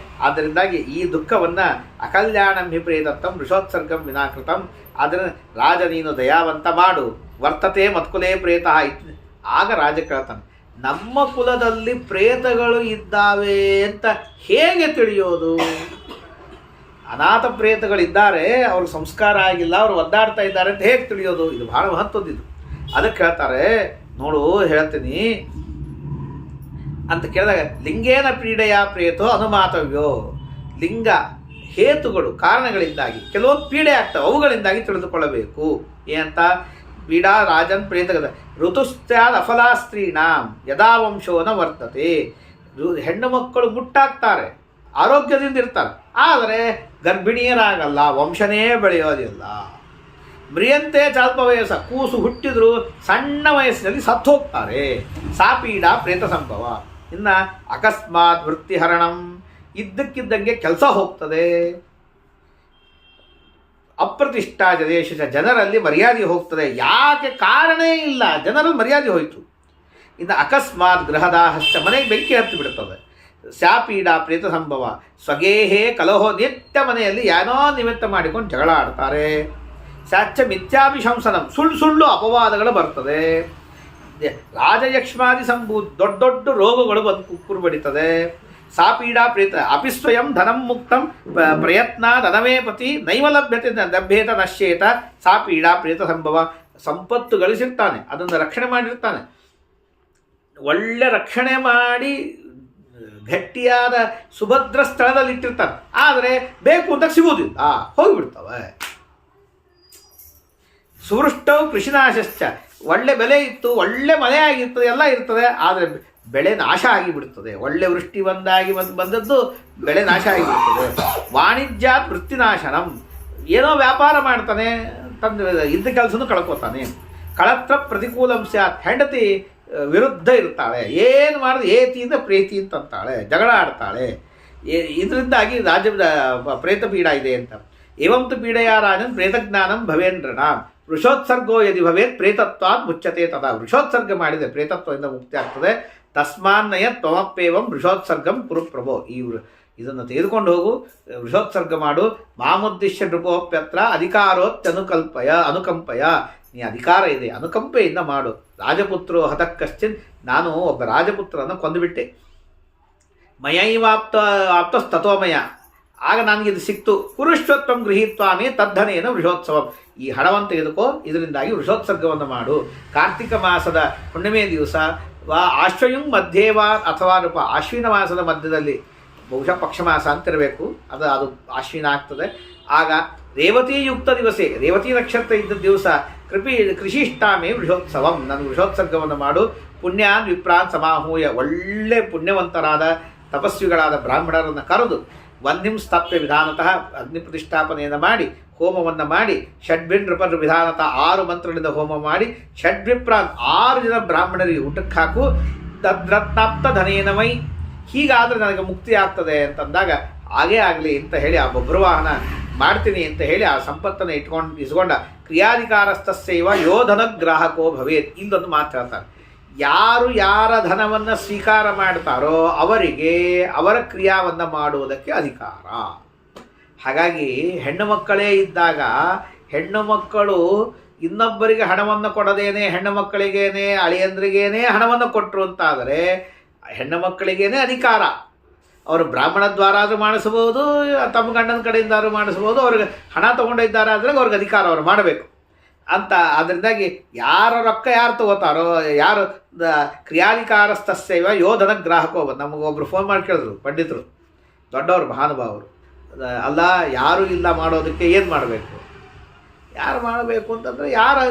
ಆದ್ದರಿಂದಾಗಿ ಈ ದುಃಖವನ್ನು ಅಕಲ್ಯಾಣಂ ಹಿ ಪ್ರೇತತ್ವಂ ಋಷೋತ್ಸರ್ಗಂ ವಿನಾಕೃತಂ. ಆದ್ದರಿಂದ ರಾಜ ನೀನು ದಯಾವಂತ ಮಾಡು. ವರ್ತತೆ ಮತ್ಕುಲೇ ಪ್ರೇತ. ಆಗ ರಾಜ ಕೇಳ್ತಾನೆ, ನಮ್ಮ ಕುಲದಲ್ಲಿ ಪ್ರೇತಗಳು ಇದ್ದಾವೆ ಅಂತ ಹೇಗೆ ತಿಳಿಯೋದು? ಅನಾಥ ಪ್ರೇತಗಳಿದ್ದಾರೆ, ಅವ್ರ ಸಂಸ್ಕಾರ ಆಗಿಲ್ಲ, ಅವರು ಒದ್ದಾಡ್ತಾ ಇದ್ದಾರೆ ಅಂತ ಹೇಗೆ ತಿಳಿಯೋದು? ಇದು ಬಹಳ ಮಹತ್ವದ್ದು. ಅದಕ್ಕೆ ಹೇಳ್ತಾರೆ, ನೋಡು ಹೇಳ್ತೀನಿ ಅಂತ ಕೇಳಿದಾಗ, ಲಿಂಗೇನ ಪೀಡೆಯ ಪ್ರೇತೋ ಅನುಮಾತವ್ಯೋ. ಲಿಂಗ ಹೇತುಗಳು ಕಾರಣಗಳಿಂದಾಗಿ ಕೆಲವೊಂದು ಪೀಡೆ ಆಗ್ತವೆ, ಅವುಗಳಿಂದಾಗಿ ತಿಳಿದುಕೊಳ್ಳಬೇಕು. ಏನಂತ ಪೀಡಾ ರಾಜನ್ ಪ್ರೇತಗದ ಋತುಸ್ತ್ಯಾದ ಅಫಲಾ ಸ್ತ್ರೀಣಾಂ ಯದಾ ವಂಶೋನ ವರ್ತತೆ. ಹೆಣ್ಣು ಮಕ್ಕಳು ಮುಟ್ಟಾಗ್ತಾರೆ, ಆರೋಗ್ಯದಿಂದ ಇರ್ತಾರೆ, ಆದರೆ ಗರ್ಭಿಣಿಯರಾಗಲ್ಲ, ವಂಶನೇ ಬೆಳೆಯೋದಿಲ್ಲ. ಮ್ರಿಯಂತೆ ಚಾಲ್ಪ ವಯಸ್ಸ, ಕೂಸು ಹುಟ್ಟಿದ್ರು ಸಣ್ಣ ವಯಸ್ಸಿನಲ್ಲಿ ಸತ್ತು ಹೋಗ್ತಾರೆ. ಸಾ ಪೀಡಾ ಪ್ರೇತ ಸಂಭವ. ಇನ್ನು ಅಕಸ್ಮಾತ್ ವೃತ್ತಿಹರಣಂ, ಇದ್ದಕ್ಕಿದ್ದಂಗೆ ಕೆಲಸ ಹೋಗ್ತದೆ. ಅಪ್ರತಿಷ್ಠಾ ಜದೇಶ, ಜನರಲ್ಲಿ ಮರ್ಯಾದೆ ಹೋಗ್ತದೆ. ಯಾಕೆ ಕಾರಣೇ ಇಲ್ಲ, ಜನರಲ್ಲಿ ಮರ್ಯಾದೆ ಹೋಯಿತು. ಇನ್ನು ಅಕಸ್ಮಾತ್ ಗೃಹದಾಹಶ್ಚ, ಮನೆಗೆ ಬೆಂಕಿ ಹತ್ತಿ ಬಿಡ್ತದೆ. ಸ್ಯಾಪೀಡಾ ಪ್ರೇತ ಸಂಭವ. ಸ್ವಗೇಹೇ ಕಲಹೋ, ನಿತ್ಯ ಮನೆಯಲ್ಲಿ ಏನೋ ನಿಮಿತ್ತ ಮಾಡಿಕೊಂಡು ಜಗಳ ಆಡ್ತಾರೆ. ಸ್ಯಾಚ್ಚ ಮಿಥ್ಯಾಭಿಶಂಸನಂ, ಸುಳ್ಳು ಸುಳ್ಳು ಅಪವಾದಗಳು ಬರ್ತದೆ. ರಾಜಯಕ್ಷ್ಮಾದಿ ಸಂಭೂತ್, ದೊಡ್ಡ ದೊಡ್ಡ ರೋಗಗಳು ಬಂದು ಕುಕ್ಕುರು ಬಡಿತದೆ. ಸಾ ಪೀಡಾ ಪ್ರೇತ. ಅಪಿಸ್ವಯಂ ಧನಂ ಮುಕ್ತಂ ಪ್ರಯತ್ನ ಧನವೇ ಪತಿ ನೈವ ಲಭ್ಯತೆ ಲಭ್ಯೇತ ನಶ್ಯೇತ ಸಾ ಪೀಡಾ ಪ್ರೇತ ಸಂಭವ. ಸಂಪತ್ತು ಗಳಿಸಿರ್ತಾನೆ, ಅದನ್ನು ರಕ್ಷಣೆ ಮಾಡಿರ್ತಾನೆ, ಒಳ್ಳೆ ರಕ್ಷಣೆ ಮಾಡಿ ಗಟ್ಟಿಯಾದ ಸುಭದ್ರ ಸ್ಥಳದಲ್ಲಿ ಇಟ್ಟಿರ್ತಾನೆ, ಆದರೆ ಬೇಕು ಅಂತ ಸಿಗುವುದಿಲ್ಲ, ಹೋಗಿಬಿಡ್ತವೆ. ಸುವೃಷ್ಟವು ಕೃಷಿನಾಶಶ್ಚ, ಒಳ್ಳೆ ಬೆಲೆ ಇತ್ತು, ಒಳ್ಳೆ ಮನೆ ಆಗಿರ್ತದೆ, ಎಲ್ಲ ಇರ್ತದೆ, ಆದರೆ ಬೆಳೆ ನಾಶ ಆಗಿಬಿಡ್ತದೆ. ಒಳ್ಳೆ ವೃಷ್ಟಿ ಬಂದದ್ದು ಬೆಳೆ ನಾಶ ಆಗಿಬಿಡ್ತದೆ. ವಾಣಿಜ್ಯಾತ್ ವೃತ್ತಿನಾಶನಂ, ಏನೋ ವ್ಯಾಪಾರ ಮಾಡ್ತಾನೆ, ತನ್ನ ಇದ್ದ ಕೆಲಸನೂ ಕಳ್ಕೊತಾನೆ. ಕಳತ್ರ ಪ್ರತಿಕೂಲಂ ಸ್ಯಾತ್, ಹೆಂಡತಿ ವಿರುದ್ಧ ಇರ್ತಾಳೆ, ಏನು ಮಾಡಿದ್ರೆ ಏತಿಯಿಂದ ಪ್ರೀತಿ ಅಂತಂತಾಳೆ, ಜಗಳ ಆಡ್ತಾಳೆ. ಇದರಿಂದಾಗಿ ಪ್ರೇತ ಪೀಡ ಇದೆ ಅಂತ. ಏವಂತು ಪೀಡೆಯ ರಾಜನ್ ಪ್ರೇತಜ್ಞಾನಂ ಭವೇಂದ್ರನಾಂ ವೃಷೋತ್ಸರ್ಗೋ ಯದಿ ಭವೇತ್ ಪ್ರೇತತ್ವಾತ್ ಮುಚ್ಚತೆ ತದಾ. ವೃಷೋತ್ಸರ್ಗ ಮಾಡಿದರೆ ಪ್ರೇತತ್ವದಿಂದ ಮುಕ್ತಿ ಆಗ್ತದೆ. ತಸ್ಮಾನ್ನಯ ತ್ವಮಪ್ಪೇವಂ ವೃಷೋತ್ಸರ್ಗಂ ಕುರು ಪ್ರಭೋ. ಇದನ್ನು ತೆಗೆದುಕೊಂಡು ಹೋಗು, ವೃಷೋತ್ಸರ್ಗ ಮಾಡು. ಮಾಮುದ್ದಿಶ್ಯ ನೃಪೋಪ್ಯತ್ರ ಅನುಕಂಪಯ. ನೀ ಅಧಿಕಾರ ಇದೆ, ಅನುಕಂಪೆಯಿಂದ ಮಾಡು. ರಾಜಪುತ್ರೋ ಹತಕ್ಕಶ್ಚಿನ್, ನಾನು ಒಬ್ಬ ರಾಜಪುತ್ರನ ಕೊಂದುಬಿಟ್ಟೆ. ಆಪ್ತಸ್ತತ್ವಮಯ, ಆಗ ನನಗಿದು ಸಿಕ್ತು. ಕುರುಶ್ವತ್ವಂ ಗೃಹೀತ್ವಾಮಿ ತದ್ಧನೇನ ವೃಷೋತ್ಸವಂ. ಈ ಹಣವನ್ನು ತೆಗೆದುಕೋ, ಇದರಿಂದಾಗಿ ವೃಷೋತ್ಸರ್ಗವನ್ನು ಮಾಡು. ಕಾರ್ತಿಕ ಮಾಸದ ಹುಣ್ಣಿಮೆ ದಿವಸ ಆಶ್ವಯುಂ ಮಧ್ಯೇವಾ ಅಥವಾ ಆಶ್ವಿನ ಮಾಸದ ಮಧ್ಯದಲ್ಲಿ, ಬಹುಶಃ ಪಕ್ಷಮಾಸ ಅಂತಿರಬೇಕು, ಅದು ಆಶ್ವಿನ ಆಗ್ತದೆ. ಆಗ ರೇವತೀಯುಕ್ತ ದಿವಸೇ, ರೇವತಿ ನಕ್ಷತ್ರ ಇದ್ದ ದಿವಸ ಕೃಷಿಷ್ಟಾಮೇ ವೃಷೋತ್ಸವಂ, ನನಗೆ ವೃಷೋತ್ಸರ್ಗವನ್ನು ಮಾಡು. ಪುಣ್ಯಾನ್ ವಿಪ್ರಾನ್ ಸಮಾಹೂಯ, ಒಳ್ಳೆ ಪುಣ್ಯವಂತರಾದ ತಪಸ್ವಿಗಳಾದ ಬ್ರಾಹ್ಮಣರನ್ನು ಕರೆದು ವಂದ್ಯಂ ಸ್ಥಾಪ್ಯ ವಿಧಾನತಃ ಅಗ್ನಿ ಪ್ರತಿಷ್ಠಾಪನೆಯನ್ನು ಮಾಡಿ, ಹೋಮವನ್ನು ಮಾಡಿ, ಷಡ್ಭಿನ್ ನೃಪರ್ ವಿಧಾನತಃ 6 ಮಂತ್ರಗಳಿಂದ ಹೋಮ ಮಾಡಿ, ಷಡ್ವಿಪ್ರಾನ್ 6 ಜನ ಬ್ರಾಹ್ಮಣರಿಗೆ ಊಟಕ್ಕೆ ಹಾಕು. ತದ್ರತ್ನಾಪ್ತ ಧನೇನಮೈ, ಹೀಗಾದರೆ ನನಗೆ ಮುಕ್ತಿ ಆಗ್ತದೆ ಅಂತಂದಾಗ ಹಾಗೇ ಆಗಲಿ ಅಂತ ಹೇಳಿ ಆ ಬಭ್ರುವಾಹನ ಮಾಡ್ತೀನಿ ಅಂತ ಹೇಳಿ ಆ ಸಂಪತ್ತನ್ನು ಇಸ್ಕೊಂಡ. ಕ್ರಿಯಾಧಿಕಾರಸ್ಥಸ್ಯೈವ ಯೋಧನ ಗ್ರಾಹಕೋ ಭವೇತ್. ಇಲ್ಲೊಂದು ಮಾತು ಹೇಳ್ತಾರೆ, ಯಾರು ಯಾರ ಧನವನ್ನು ಸ್ವೀಕಾರ ಮಾಡ್ತಾರೋ ಅವರಿಗೆ ಅವರ ಕ್ರಿಯಾವನ್ನು ಮಾಡುವುದಕ್ಕೆ ಅಧಿಕಾರ. ಹಾಗಾಗಿ ಹೆಣ್ಣು ಮಕ್ಕಳೇ ಇದ್ದಾಗ ಹೆಣ್ಣು ಮಕ್ಕಳು ಇನ್ನೊಬ್ಬರಿಗೆ ಹಣವನ್ನು ಕೊಡದೇನೆ ಹೆಣ್ಣು ಮಕ್ಕಳಿಗೇನೆ ಅಳಿಯಂದ್ರಿಗೇನೆ ಹಣವನ್ನು ಕೊಟ್ಟರು ಅಂತಾದರೆ ಹೆಣ್ಣು ಮಕ್ಕಳಿಗೇನೆ ಅಧಿಕಾರ. ಅವರು ಬ್ರಾಹ್ಮಣ ದ್ವಾರ ಆದರೂ ಮಾಡಿಸ್ಬೋದು, ತಮ್ಮ ಗಂಡನ ಕಡೆಯಿಂದಾದ್ರೂ ಮಾಡಿಸ್ಬೋದು. ಅವ್ರಿಗೆ ಹಣ ತೊಗೊಂಡಿದ್ದಾರೆ ಆದರೆ ಅವ್ರಿಗೆ ಅಧಿಕಾರ ಅವರು ಮಾಡಬೇಕು ಅಂತ. ಅದರಿಂದಾಗಿ ಯಾರ ರೊಕ್ಕ ಯಾರು ತಗೋತಾರೋ, ಯಾರು ಕ್ರಿಯಾಧಿಕಾರಸ್ಥಸ್ಯೈವ ಯೋಧನ ಗ್ರಾಹಕೋ. ನಮಗೊಬ್ಬರು ಫೋನ್ ಮಾಡಿ ಕೇಳಿದ್ರು, ಪಂಡಿತರು, ದೊಡ್ಡವರು, ಮಹಾನುಭಾವರು, ಅಲ್ಲ ಯಾರೂ ಇಲ್ಲ ಮಾಡೋದಕ್ಕೆ ಏನು ಮಾಡಬೇಕು, ಯಾರು ಮಾಡಬೇಕು ಅಂತಂದರೆ ಯಾರು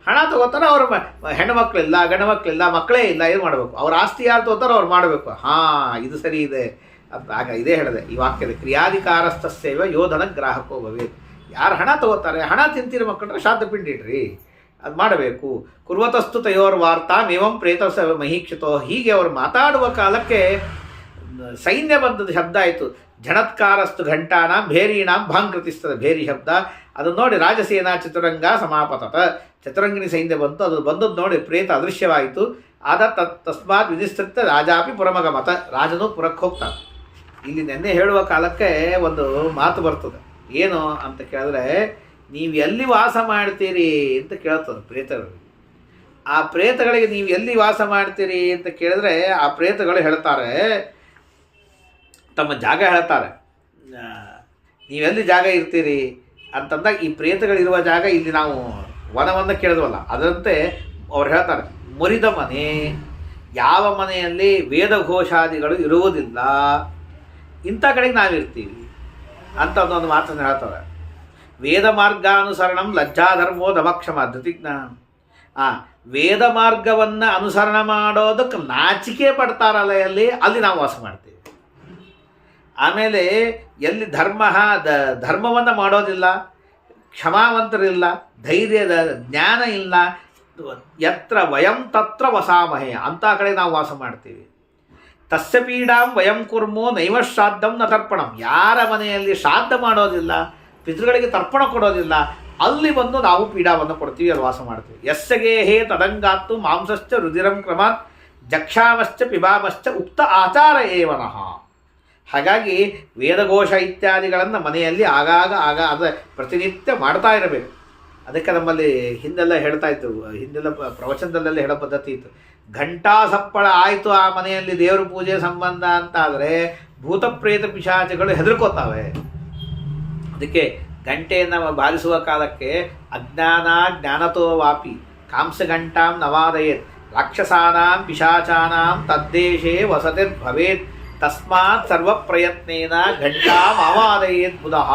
ಹಣ ತಗೋತಾರೋ ಅವ್ರ ಹೆಣ್ಣು ಮಕ್ಕಳಿಲ್ಲ, ಗಂಡು ಮಕ್ಕಳಿಲ್ಲ, ಮಕ್ಕಳೇ ಇಲ್ಲ, ಏನು ಮಾಡಬೇಕು, ಅವ್ರ ಆಸ್ತಿ ಯಾರು ತಗೋತಾರೋ ಅವ್ರು ಮಾಡಬೇಕು. ಹಾಂ, ಇದು ಸರಿ ಇದೆ ಅಂತ. ಆಗ ಇದೇ ಹೇಳಿದೆ ಈ ವಾಕ್ಯದ, ಕ್ರಿಯಾಧಿಕಾರಸ್ಥಸ್ಯೈವ ಯೋಧನ ಗ್ರಾಹಕೋ ಭವೇತ್. ಯಾರು ಹಣ ತಗೋತಾರೆ, ಹಣ ತಿಂತೀರಿ ಮಕ್ಕಳ್ರೆ ಶ್ರಾದ್ದ ಪಿಂಡಿ ಇಡ್ರಿ, ಅದು ಮಾಡಬೇಕು. ಕುರ್ವತಸ್ತು ತಯೋರ್ ವಾರ್ತಾಂ ಏವಂ ಪ್ರೇತ ಮಹೀಕ್ಷಿತೋ. ಹೀಗೆ ಅವರು ಮಾತಾಡುವ ಕಾಲಕ್ಕೆ ಸೈನ್ಯ ಬಂದದ್ದು ಶಬ್ದ ಆಯಿತು. ಝಣತ್ಕಾರಸ್ತು ಘಂಟಾನಾಂ ಭೇರೀಣಾಂ ಭಾಂಕೃತಿಸ್ತದೆ, ಭೇರಿ ಶಬ್ದ. ಅದನ್ನು ನೋಡಿ ರಾಜಸೇನಾ ಚತುರಂಗ ಸಮಾಪತತ, ಚತುರಂಗಿನಿ ಸೈನ್ಯ ಬಂತು. ಅದು ಬಂದದ್ದು ನೋಡಿ ಪ್ರೇತ ಅದೃಶ್ಯವಾಯಿತು. ಆದ ತಸ್ಮಾತ್ ವಿಧಿಸ್ತೃತ ರಾಜಾಪಿ ಪುರಮಗಮತ, ರಾಜನು ಪುರಕ್ಕೆ ಹೋಗ್ತಾನೆ. ಇಲ್ಲಿ ನೆನ್ನೆ ಹೇಳುವ ಕಾಲಕ್ಕೆ ಒಂದು ಮಾತು ಬರ್ತದೆ, ಏನು ಅಂತ ಕೇಳಿದ್ರೆ, ನೀವು ಎಲ್ಲಿ ವಾಸ ಮಾಡ್ತೀರಿ ಅಂತ ಕೇಳ್ತದೆ ಪ್ರೇತಗಳು. ಆ ಪ್ರೇತಗಳಿಗೆ ನೀವು ಎಲ್ಲಿ ವಾಸ ಮಾಡ್ತೀರಿ ಅಂತ ಕೇಳಿದ್ರೆ ಆ ಪ್ರೇತಗಳು ಹೇಳ್ತಾರೆ, ತಮ್ಮ ಜಾಗ ಹೇಳ್ತಾರೆ. ನೀವೆಲ್ಲಿ ಜಾಗ ಇರ್ತೀರಿ ಅಂತಂದಾಗ ಈ ಪ್ರೇತಗಳಿರುವ ಜಾಗ ಇಲ್ಲಿ ನಾವು ವನವನ್ನು ಕೇಳಿದ್ವಲ್ಲ, ಅದರಂತೆ ಅವ್ರು ಹೇಳ್ತಾರೆ, ಮುರಿದ ಮನೆ, ಯಾವ ಮನೆಯಲ್ಲಿ ವೇದಘೋಷಾದಿಗಳು ಇರುವುದಿಲ್ಲ, ಇಂಥ ಕಡೆಗೆ ನಾವಿರ್ತೀವಿ. ಅಂತ ಒಂದೊಂದು ಮಾತನ್ನು ಹೇಳ್ತಾರೆ. ವೇದ ಮಾರ್ಗಾನುಸರಣಂ ಲಜ್ಜಾಧರ್ಮೋ ದಮಕ್ಷಮ ಧೃತಿಜ್ಞ. ವೇದ ಮಾರ್ಗವನ್ನು ಅನುಸರಣೆ ಮಾಡೋದಕ್ಕೆ ನಾಚಿಕೆ ಪಡ್ತಾರಲ್ಲ ಅಲ್ಲಿ ನಾವು ವಾಸ ಮಾಡ್ತೀವಿ. ಆಮೇಲೆ ಎಲ್ಲಿ ಧರ್ಮವನ್ನು ಮಾಡೋದಿಲ್ಲ, ಕ್ಷಮಾವಂತರಿಲ್ಲ, ಧೈರ್ಯದ ಜ್ಞಾನ ಇಲ್ಲ, ಯತ್ರ ವಯಂ ತತ್ರ ವಸಾಮಹೆ ಅಂಥ ಕಡೆ ನಾವು ವಾಸ ಮಾಡ್ತೀವಿ. ತಸ್ಯ ಪೀಡಾಂ ವಯಂ ಕುರ್ಮೋ ನೈವ ಶ್ರಾದ್ದಂ ನ ತರ್ಪಣಂ. ಯಾರ ಮನೆಯಲ್ಲಿ ಶ್ರಾದ್ದ ಮಾಡೋದಿಲ್ಲ, ಪಿತೃಗಳಿಗೆ ತರ್ಪಣ ಕೊಡೋದಿಲ್ಲ, ಅಲ್ಲಿ ಬಂದು ನಾವು ಪೀಡಾವನ್ನು ಕೊಡ್ತೀವಿ, ಅಲ್ಲಿ ವಾಸ ಮಾಡ್ತೀವಿ. ಯಸ್ಸಗೆ ಹೇ ತದಂಗಾತ್ತು ಮಾಂಸಶ್ಚ ರುಧಿರಂ ಕ್ರಮಾತ್ ಜಕ್ಷಾಮಶ್ಚ ಪಿಬಾಮಶ್ಚ ಉಕ್ತ ಆಚಾರ ಏವನಃ. ಹಾಗಾಗಿ ವೇದಘೋಷ ಇತ್ಯಾದಿಗಳನ್ನು ಮನೆಯಲ್ಲಿ ಆಗಾಗ ಅಂದರೆ ಪ್ರತಿನಿತ್ಯ ಮಾಡ್ತಾ ಇರಬೇಕು. ಅದಕ್ಕೆ ನಮ್ಮಲ್ಲಿ ಹಿಂದೆಲ್ಲ ಹೇಳ್ತಾ ಇತ್ತು, ಹಿಂದೆಲ್ಲ ಪ್ರವಚನದಲ್ಲೆಲ್ಲ ಹೇಳೋ ಪದ್ಧತಿ ಇತ್ತು. ಘಂಟಾ ಸಪ್ಪಳ ಆಯಿತು ಆ ಮನೆಯಲ್ಲಿ ದೇವರ ಪೂಜೆ ಸಂಬಂಧ ಅಂತ ಆದರೆ ಭೂತ ಪ್ರೇತ ಪಿಶಾಚಗಳು ಹೆದರ್ಕೋತಾವೆ. ಅದಕ್ಕೆ ಗಂಟೆಯನ್ನು ಬಾರಿಸುವ ಕಾಲಕ್ಕೆ ಅಜ್ಞಾನ ಜ್ಞಾನತೋ ವಾಪಿ ಕಾಂಸಘಂಟಾಂ ನವಾದಯೇತ್ ರಾಕ್ಷಸಾನಾಂ ಪಿಶಾಚಾನಾಂ ತದ್ದೇಶೇ ವಸತಿರ್ಭವೇತ್ ತಸ್ಮಾತ್ ಸರ್ವ ಪ್ರಯತ್ನೇನ ಘಂಟಾಂ ಆವಾದಯೇತ್ ಬುಧಃ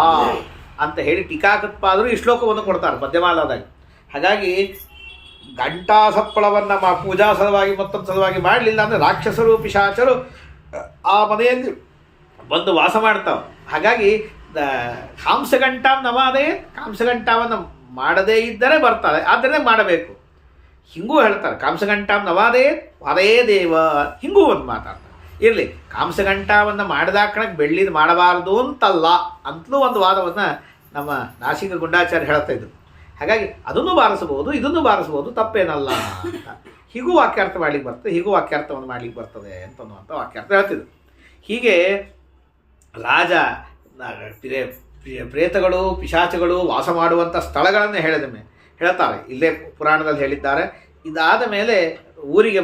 ಅಂತ ಹೇಳಿ ಟೀಕಾಕೃತ್ಪಾದರು ಈ ಶ್ಲೋಕವನ್ನು ಕೊಡ್ತಾರೆ ಪದ್ಯಮಾಲಾದಾಗ. ಹಾಗಾಗಿ ಘಂಟಾ ಸಪ್ಪಳವನ್ನು ಪೂಜಾ ಸಲುವಾಗಿ ಮತ್ತೊಂದು ಸಲುವಾಗಿ ಮಾಡಲಿಲ್ಲ ಅಂದರೆ ರಾಕ್ಷಸರು ಪಿಶಾಚರು ಆ ಮನೆಯಲ್ಲಿ ಬಂದು ವಾಸ ಮಾಡ್ತಾವೆ. ಹಾಗಾಗಿ ಕಾಂಸಘಂಟಾಂ ನವಾದೇ, ಕಾಂಸಘಂಟಾವನ್ನು ಮಾಡದೇ ಇದ್ದರೆ ಬರ್ತಾರೆ, ಆದ್ದರಿಂದ ಮಾಡಬೇಕು. ಹಿಂಗೂ ಹೇಳ್ತಾರೆ ಕಾಂಸಘಂಟಾಂ ನವಾದೇ ವಾದೇ ದೇವ, ಹಿಂಗೂ ಒಂದು ಮಾತಾಡ್ತಾರೆ. ಇರಲಿ, ಕಾಂಸಘಂಟಾವನ್ನು ಮಾಡಿದಾಕಣಕ್ಕೆ ಬೆಳ್ಳಿದು ಮಾಡಬಾರ್ದು ಅಂತಲ್ಲ ಅಂತಲೂ ಒಂದು ವಾದವನ್ನು ನಮ್ಮ ನಾಸಿಕ ಗುಂಡಾಚಾರ್ಯ ಹೇಳ್ತಾ ಇದ್ರು. ಹಾಗಾಗಿ ಅದನ್ನು ಬಾರಿಸಬಹುದು, ಇದನ್ನು ಬಾರಿಸಬಹುದು, ತಪ್ಪೇನಲ್ಲ ಅಂತ ಹೀಗೂ ವಾಕ್ಯಾರ್ಥ ಮಾಡ್ಲಿಕ್ಕೆ ಬರ್ತದೆ, ಹೀಗೂ ವಾಕ್ಯಾರ್ಥವನ್ನು ಮಾಡ್ಲಿಕ್ಕೆ ಬರ್ತದೆ ಅಂತನ್ನುವಂಥ ವಾಕ್ಯಾರ್ಥ ಹೇಳ್ತಿದ್ರು. ಹೀಗೆ ರಾಜ ಪ್ರೇತಗಳು ಪಿಶಾಚಗಳು ವಾಸ ಮಾಡುವಂಥ ಸ್ಥಳಗಳನ್ನು ಹೇಳ್ತಾರೆ. ಇಲ್ಲೇ ಪುರಾಣದಲ್ಲಿ ಹೇಳಿದ್ದಾರೆ. ಇದಾದ ಮೇಲೆ ಊರಿಗೆ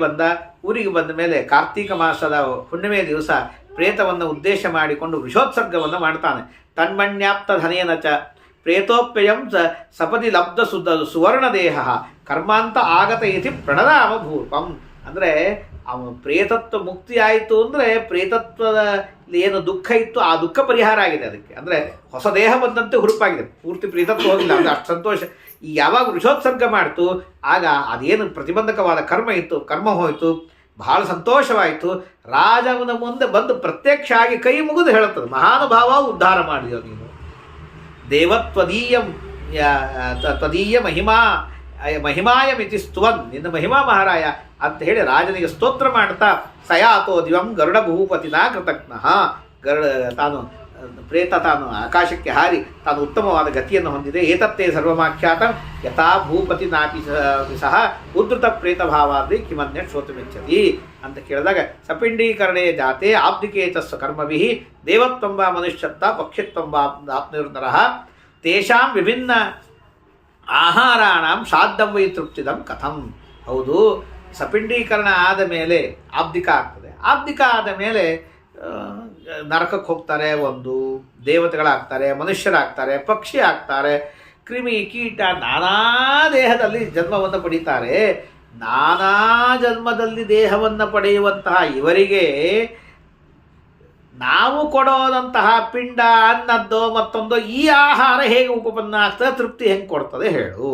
ಬಂದ ಮೇಲೆ ಕಾರ್ತೀಕ ಮಾಸದ ಹುಣ್ಣಿಮೆಯ ದಿವಸ ಪ್ರೇತವನ್ನು ಉದ್ದೇಶ ಮಾಡಿಕೊಂಡು ವೃಷೋತ್ಸರ್ಗವನ್ನು ಮಾಡ್ತಾನೆ. ತನ್ಮಣ್ಯಾಪ್ತ ಧನೇನ ಚ ಪ್ರೇತೋಪ್ಯಯಂ ಸಪದಿ ಲಬ್ಧ ಸುವರ್ಣದೇಹ ಕರ್ಮಾಂತ ಆಗತ ಇತಿ ಪ್ರಣನಾಮ ಭೂಪಂ. ಅಂದರೆ ಅವನು ಪ್ರೇತತ್ವ ಮುಕ್ತಿ ಆಯಿತು ಅಂದರೆ ಪ್ರೇತತ್ವದ ಏನು ದುಃಖ ಇತ್ತು ಆ ದುಃಖ ಪರಿಹಾರ ಆಗಿದೆ. ಅದಕ್ಕೆ ಅಂದರೆ ಹೊಸ ದೇಹ ಬಂದಂತೆ ಹುರುಪಾಗಿದೆ, ಪೂರ್ತಿ ಪ್ರೇತತ್ವ ಹೋಗಿಲ್ಲ ಅಂದರೆ ಅಷ್ಟು ಸಂತೋಷ. ಈ ಯಾವಾಗ ವೃಷೋತ್ಸರ್ಗ ಮಾಡ್ತು ಆಗ ಅದೇನು ಪ್ರತಿಬಂಧಕವಾದ ಕರ್ಮ ಹೋಯಿತು, ಬಹಳ ಸಂತೋಷವಾಯಿತು. ರಾಜನ ಮುಂದೆ ಬಂದು ಪ್ರತ್ಯಕ್ಷ ಆಗಿ ಕೈ ಮುಗಿದು ಹೇಳುತ್ತದೆ, ಮಹಾನುಭಾವ ಉದ್ಧಾರ ಮಾಡಿದೆವು ನೀನು, ದೇವತ್ವದೀಯಂ ತ್ವದೀಯ ಮಹಿಮಾಯ ಮಿತಿ ಸ್ತುವನ್, ನಿನ್ನ ಮಹಿಮಾ ಮಹಾರಾಯ ಅಂತ ಹೇಳಿ ರಾಜನಿಗೆ ಸ್ತೋತ್ರ ಮಾಡ್ತಾ ಸಯಾತೋ ದಿವಂ ಗರುಡ ಭೂಪತಿನ ಕೃತಜ್ಞಃ. ಪ್ರೇತ ತಾನು ಆಕಾಶಕ್ಕೆ ಹಾರಿ ತಾನು ಉತ್ತಮವಾದ ಗತಿಯನ್ನು ಹೊಂದಿದೆ. ಏತತ್ತೇ ಸರ್ವಮಾಖ್ಯಾತ ಯಥಾ ಭೂಪತಿ ನಾಪಿ ಸಹ ಉದ್ಧತ ಪ್ರೇತ ಭಾವಾದಿ ಕಿಮನ್ಯ ಶ್ರೋತುಮಿಚ್ಛತಿ ಅಂತ ಕೇಳಿದಾಗ ಸಪಿಂಡೀಕರಣೆ ಜಾತೆ ಆಬ್ದಿಕೇತಸ್ವ ಕರ್ಮಭಿ ದೇವತ್ವಂಬ ಮನುಷ್ಯತ್ವ ಪಕ್ಷಿತ್ವಂಬ ಆಪ್ನಿರ್ನರಃ ತೇಷಾಂ ವಿಭಿನ್ನ ಆಹಾರಾಣಂ ಶ್ರಾದ್ದಂ ವೈ ತೃಪ್ತಿದಂ ಕಥಂ. ಹೌದು, ಸಪಿಂಡೀಕರಣ ಆದ ಮೇಲೆ ಆಬ್ದಿಕ ಆಗ್ತದೆ. ಆಬ್ದಿಕ ಆದ ಮೇಲೆ ನರಕಕ್ಕೆ ಹೋಗ್ತಾರೆ, ಒಂದು ದೇವತೆಗಳಾಗ್ತಾರೆ, ಮನುಷ್ಯರಾಗ್ತಾರೆ, ಪಕ್ಷಿ ಆಗ್ತಾರೆ, ಕ್ರಿಮಿ ಕೀಟ ನಾನಾ ದೇಹದಲ್ಲಿ ಜನ್ಮವನ್ನು ಪಡೀತಾರೆ. ನಾನಾ ಜನ್ಮದಲ್ಲಿ ದೇಹವನ್ನು ಪಡೆಯುವಂತಹ ಇವರಿಗೆ ನಾವು ಕೊಡೋದಂತಹ ಪಿಂಡ ಅನ್ನದ್ದೋ ಮತ್ತೊಂದೋ ಈ ಆಹಾರ ಹೇಗೆ ಉಪಪನ್ನ ಆಗ್ತದೆ, ತೃಪ್ತಿ ಹೆಂಗೆ ಕೊಡ್ತದೆ ಹೇಳು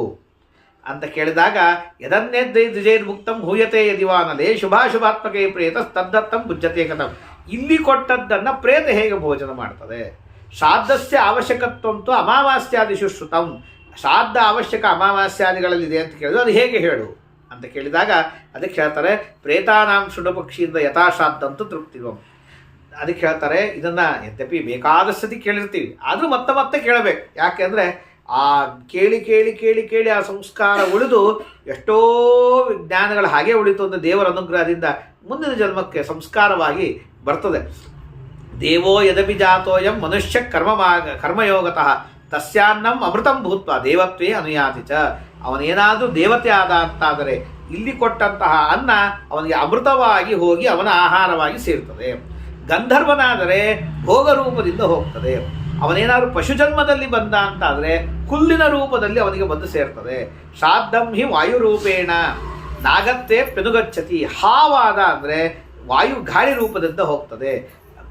ಅಂತ ಕೇಳಿದಾಗ ಯದನ್ನೇದ್ರೈ ದ್ವಿಜೈರ್ಮುಕ್ತಂ ಹೂಯತೆ ಯದಿವಾನಲೇ ಶುಭಾಶುಭಾತ್ಮಕೇ ಪ್ರೇತ ತದ್ದತ್ತಂ ಭುಜ್ಯತೆ ಕಥಂ. ಇಲ್ಲಿ ಕೊಟ್ಟದ್ದನ್ನು ಪ್ರೇತ ಹೇಗೆ ಭೋಜನ ಮಾಡ್ತದೆ. ಶ್ರಾದ್ದಸ್ಯ ಅವಶ್ಯಕತ್ವಂತೂ ಅಮಾವಾಸ್ಯಾದಿಷು ಶ್ರುತಂ. ಶ್ರಾದ್ದ ಅವಶ್ಯಕ ಅಮಾವಾಸ್ಯಾದಿಗಳಲ್ಲಿದೆ ಅಂತ ಕೇಳಿದ್ರು, ಅದು ಹೇಗೆ ಹೇಳು ಅಂತ ಕೇಳಿದಾಗ ಅದಕ್ಕೆ ಹೇಳ್ತಾರೆ ಪ್ರೇತಾನಾಂ ಶುಢಪಕ್ಷಿಯಿಂದ ಯಥಾಶ್ರಾದ್ದಂತೂ ತೃಪ್ತಿವಂ. ಅದಕ್ಕೆ ಹೇಳ್ತಾರೆ ಇದನ್ನು ಯದ್ಯಪಿ ಬೇಕಾದಷ್ಟತಿ ಕೇಳಿರ್ತೀವಿ, ಆದರೂ ಮತ್ತೆ ಕೇಳಬೇಕು. ಯಾಕೆಂದರೆ ಆ ಕೇಳಿ ಆ ಸಂಸ್ಕಾರ ಉಳಿದು ಎಷ್ಟೋ ಜ್ಞಾನಗಳು ಹಾಗೆ ಉಳಿತು ಅಂದರೆ ದೇವರ ಅನುಗ್ರಹದಿಂದ ಮುಂದಿನ ಜನ್ಮಕ್ಕೆ ಸಂಸ್ಕಾರವಾಗಿ ಬರ್ತದೆ. ದೇವೋ ಯದಪಿ ಜಾತೋಯಂ ಮನುಷ್ಯ ಕರ್ಮಯೋಗತಃ ತಸ್ಯಾನ್ನಂ ಅಮೃತಂ ಭೂತ್ವ ದೇವತ್ವೇ ಅನುಯಾತಿ ಚ. ಅವನೇನಾದರೂ ದೇವತೆ ಆದ ಅಂತಾದರೆ ಇಲ್ಲಿ ಕೊಟ್ಟಂತಹ ಅನ್ನ ಅವನಿಗೆ ಅಮೃತವಾಗಿ ಹೋಗಿ ಅವನ ಆಹಾರವಾಗಿ ಸೇರ್ತದೆ. ಗಂಧರ್ವನಾದರೆ ಭೋಗ ರೂಪದಿಂದ ಹೋಗ್ತದೆ. ಅವನೇನಾದರೂ ಪಶುಜನ್ಮದಲ್ಲಿ ಬಂದ ಅಂತಾದರೆ ಹುಲ್ಲಿನ ರೂಪದಲ್ಲಿ ಅವನಿಗೆ ಬಂದು ಸೇರ್ತದೆ. ಶ್ರಾದ್ದಂ ಹಿ ವಾಯುರೂಪೇಣ ನಾಗತ್ತೆ ಪೆನುಗಚ್ಚತಿ. ಹಾವಾದ ಅಂದರೆ ವಾಯು ಗಾಳಿ ರೂಪದಿಂದ ಹೋಗ್ತದೆ.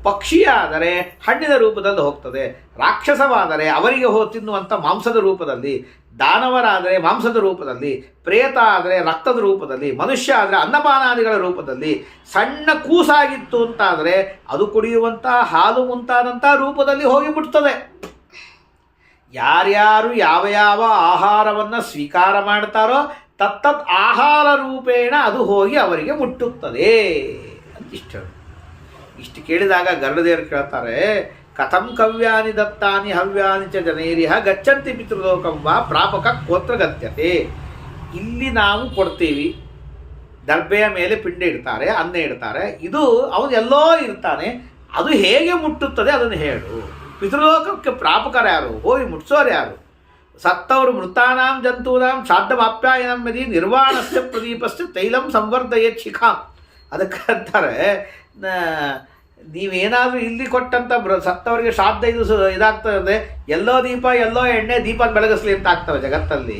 ಪಕ್ಷಿಯಾದರೆ ಹಣ್ಣಿನ ರೂಪದಲ್ಲಿ ಹೋಗ್ತದೆ, ರಾಕ್ಷಸವಾದರೆ ಅವರಿಗೆ ತಿನ್ನುವಂಥ ಮಾಂಸದ ರೂಪದಲ್ಲಿ, ದಾನವರಾದರೆ ಮಾಂಸದ ರೂಪದಲ್ಲಿ, ಪ್ರೇತ ಆದರೆ ರಕ್ತದ ರೂಪದಲ್ಲಿ, ಮನುಷ್ಯ ಆದರೆ ಅನ್ನಪಾನಾದಿಗಳ ರೂಪದಲ್ಲಿ, ಸಣ್ಣ ಕೂಸಾಗಿತ್ತು ಅಂತಾದರೆ ಅದು ಕುಡಿಯುವಂಥ ಹಾಲು ಮುಂತಾದಂಥ ರೂಪದಲ್ಲಿ ಹೋಗಿ ಬಿಡ್ತದೆ. ಯಾರ್ಯಾರು ಯಾವ ಯಾವ ಆಹಾರವನ್ನು ಸ್ವೀಕಾರ ಮಾಡ್ತಾರೋ ತತ್ತದ್ ಆಹಾರ ರೂಪೇಣ ಅದು ಹೋಗಿ ಅವರಿಗೆ ಮುಟ್ಟುತ್ತದೆ ಅಂತ ಇಷ್ಟು ಕೇಳಿದಾಗ ಗರುಡದೇವರು ಕೇಳ್ತಾರೆ, ಕಥಂ ಕವ್ಯಾನಿ ದತ್ತಾನಿ ಹವ್ಯಾನಿ ಚ ಜನೈರಿಹ ಗಚ್ಚಂತಿ ಪಿತೃಲೋಕಂ ವಾ ಪ್ರಾಪಕ ಗೋತ್ರಗತ್ಯತೆ. ಇಲ್ಲಿ ನಾವು ಕೊಡ್ತೀವಿ, ದರ್ಬೆಯ ಮೇಲೆ ಪಿಂಡ ಇಡ್ತಾರೆ, ಅನ್ನ ಇಡ್ತಾರೆ, ಇದು ಅವನು ಎಲ್ಲೋ ಇರ್ತಾನೆ, ಅದು ಹೇಗೆ ಮುಟ್ಟುತ್ತದೆ ಅದನ್ನು ಹೇಳು. ಪಿತೃಲೋಕಕ್ಕೆ ಪ್ರಾಪಕರು ಯಾರು, ಹೋಗಿ ಮುಟ್ಸೋರು ಯಾರು? ಸತ್ತವರು ಮೃತಾನಾಂ ಜಂತೂನಾಂ ಶ್ರಾದ್ದಮಾಪ್ಯಾಯನಂ ಯದಿ ನಿರ್ವಾಣಸ್ಯ ಪ್ರದೀಪಸ್ಯ ತೈಲಂ ಸಂವರ್ಧಯೇತ್ ಶಿಖಾಂ. ಅದಕ್ಕೆ ಅಂತಾರೆ, ನೀವೇನಾದರೂ ಇಲ್ಲಿ ಕೊಟ್ಟಂಥ ಸತ್ತವರಿಗೆ ಶ್ರಾದ್ದ ಇದಾಗ್ತದೆ, ಎಲ್ಲೋ ದೀಪ ಎಲ್ಲೋ ಎಣ್ಣೆ ದೀಪ ಬೆಳಗಿಸ್ಲಿ ಅಂತ ಆಗ್ತವೆ ಜಗತ್ತಲ್ಲಿ.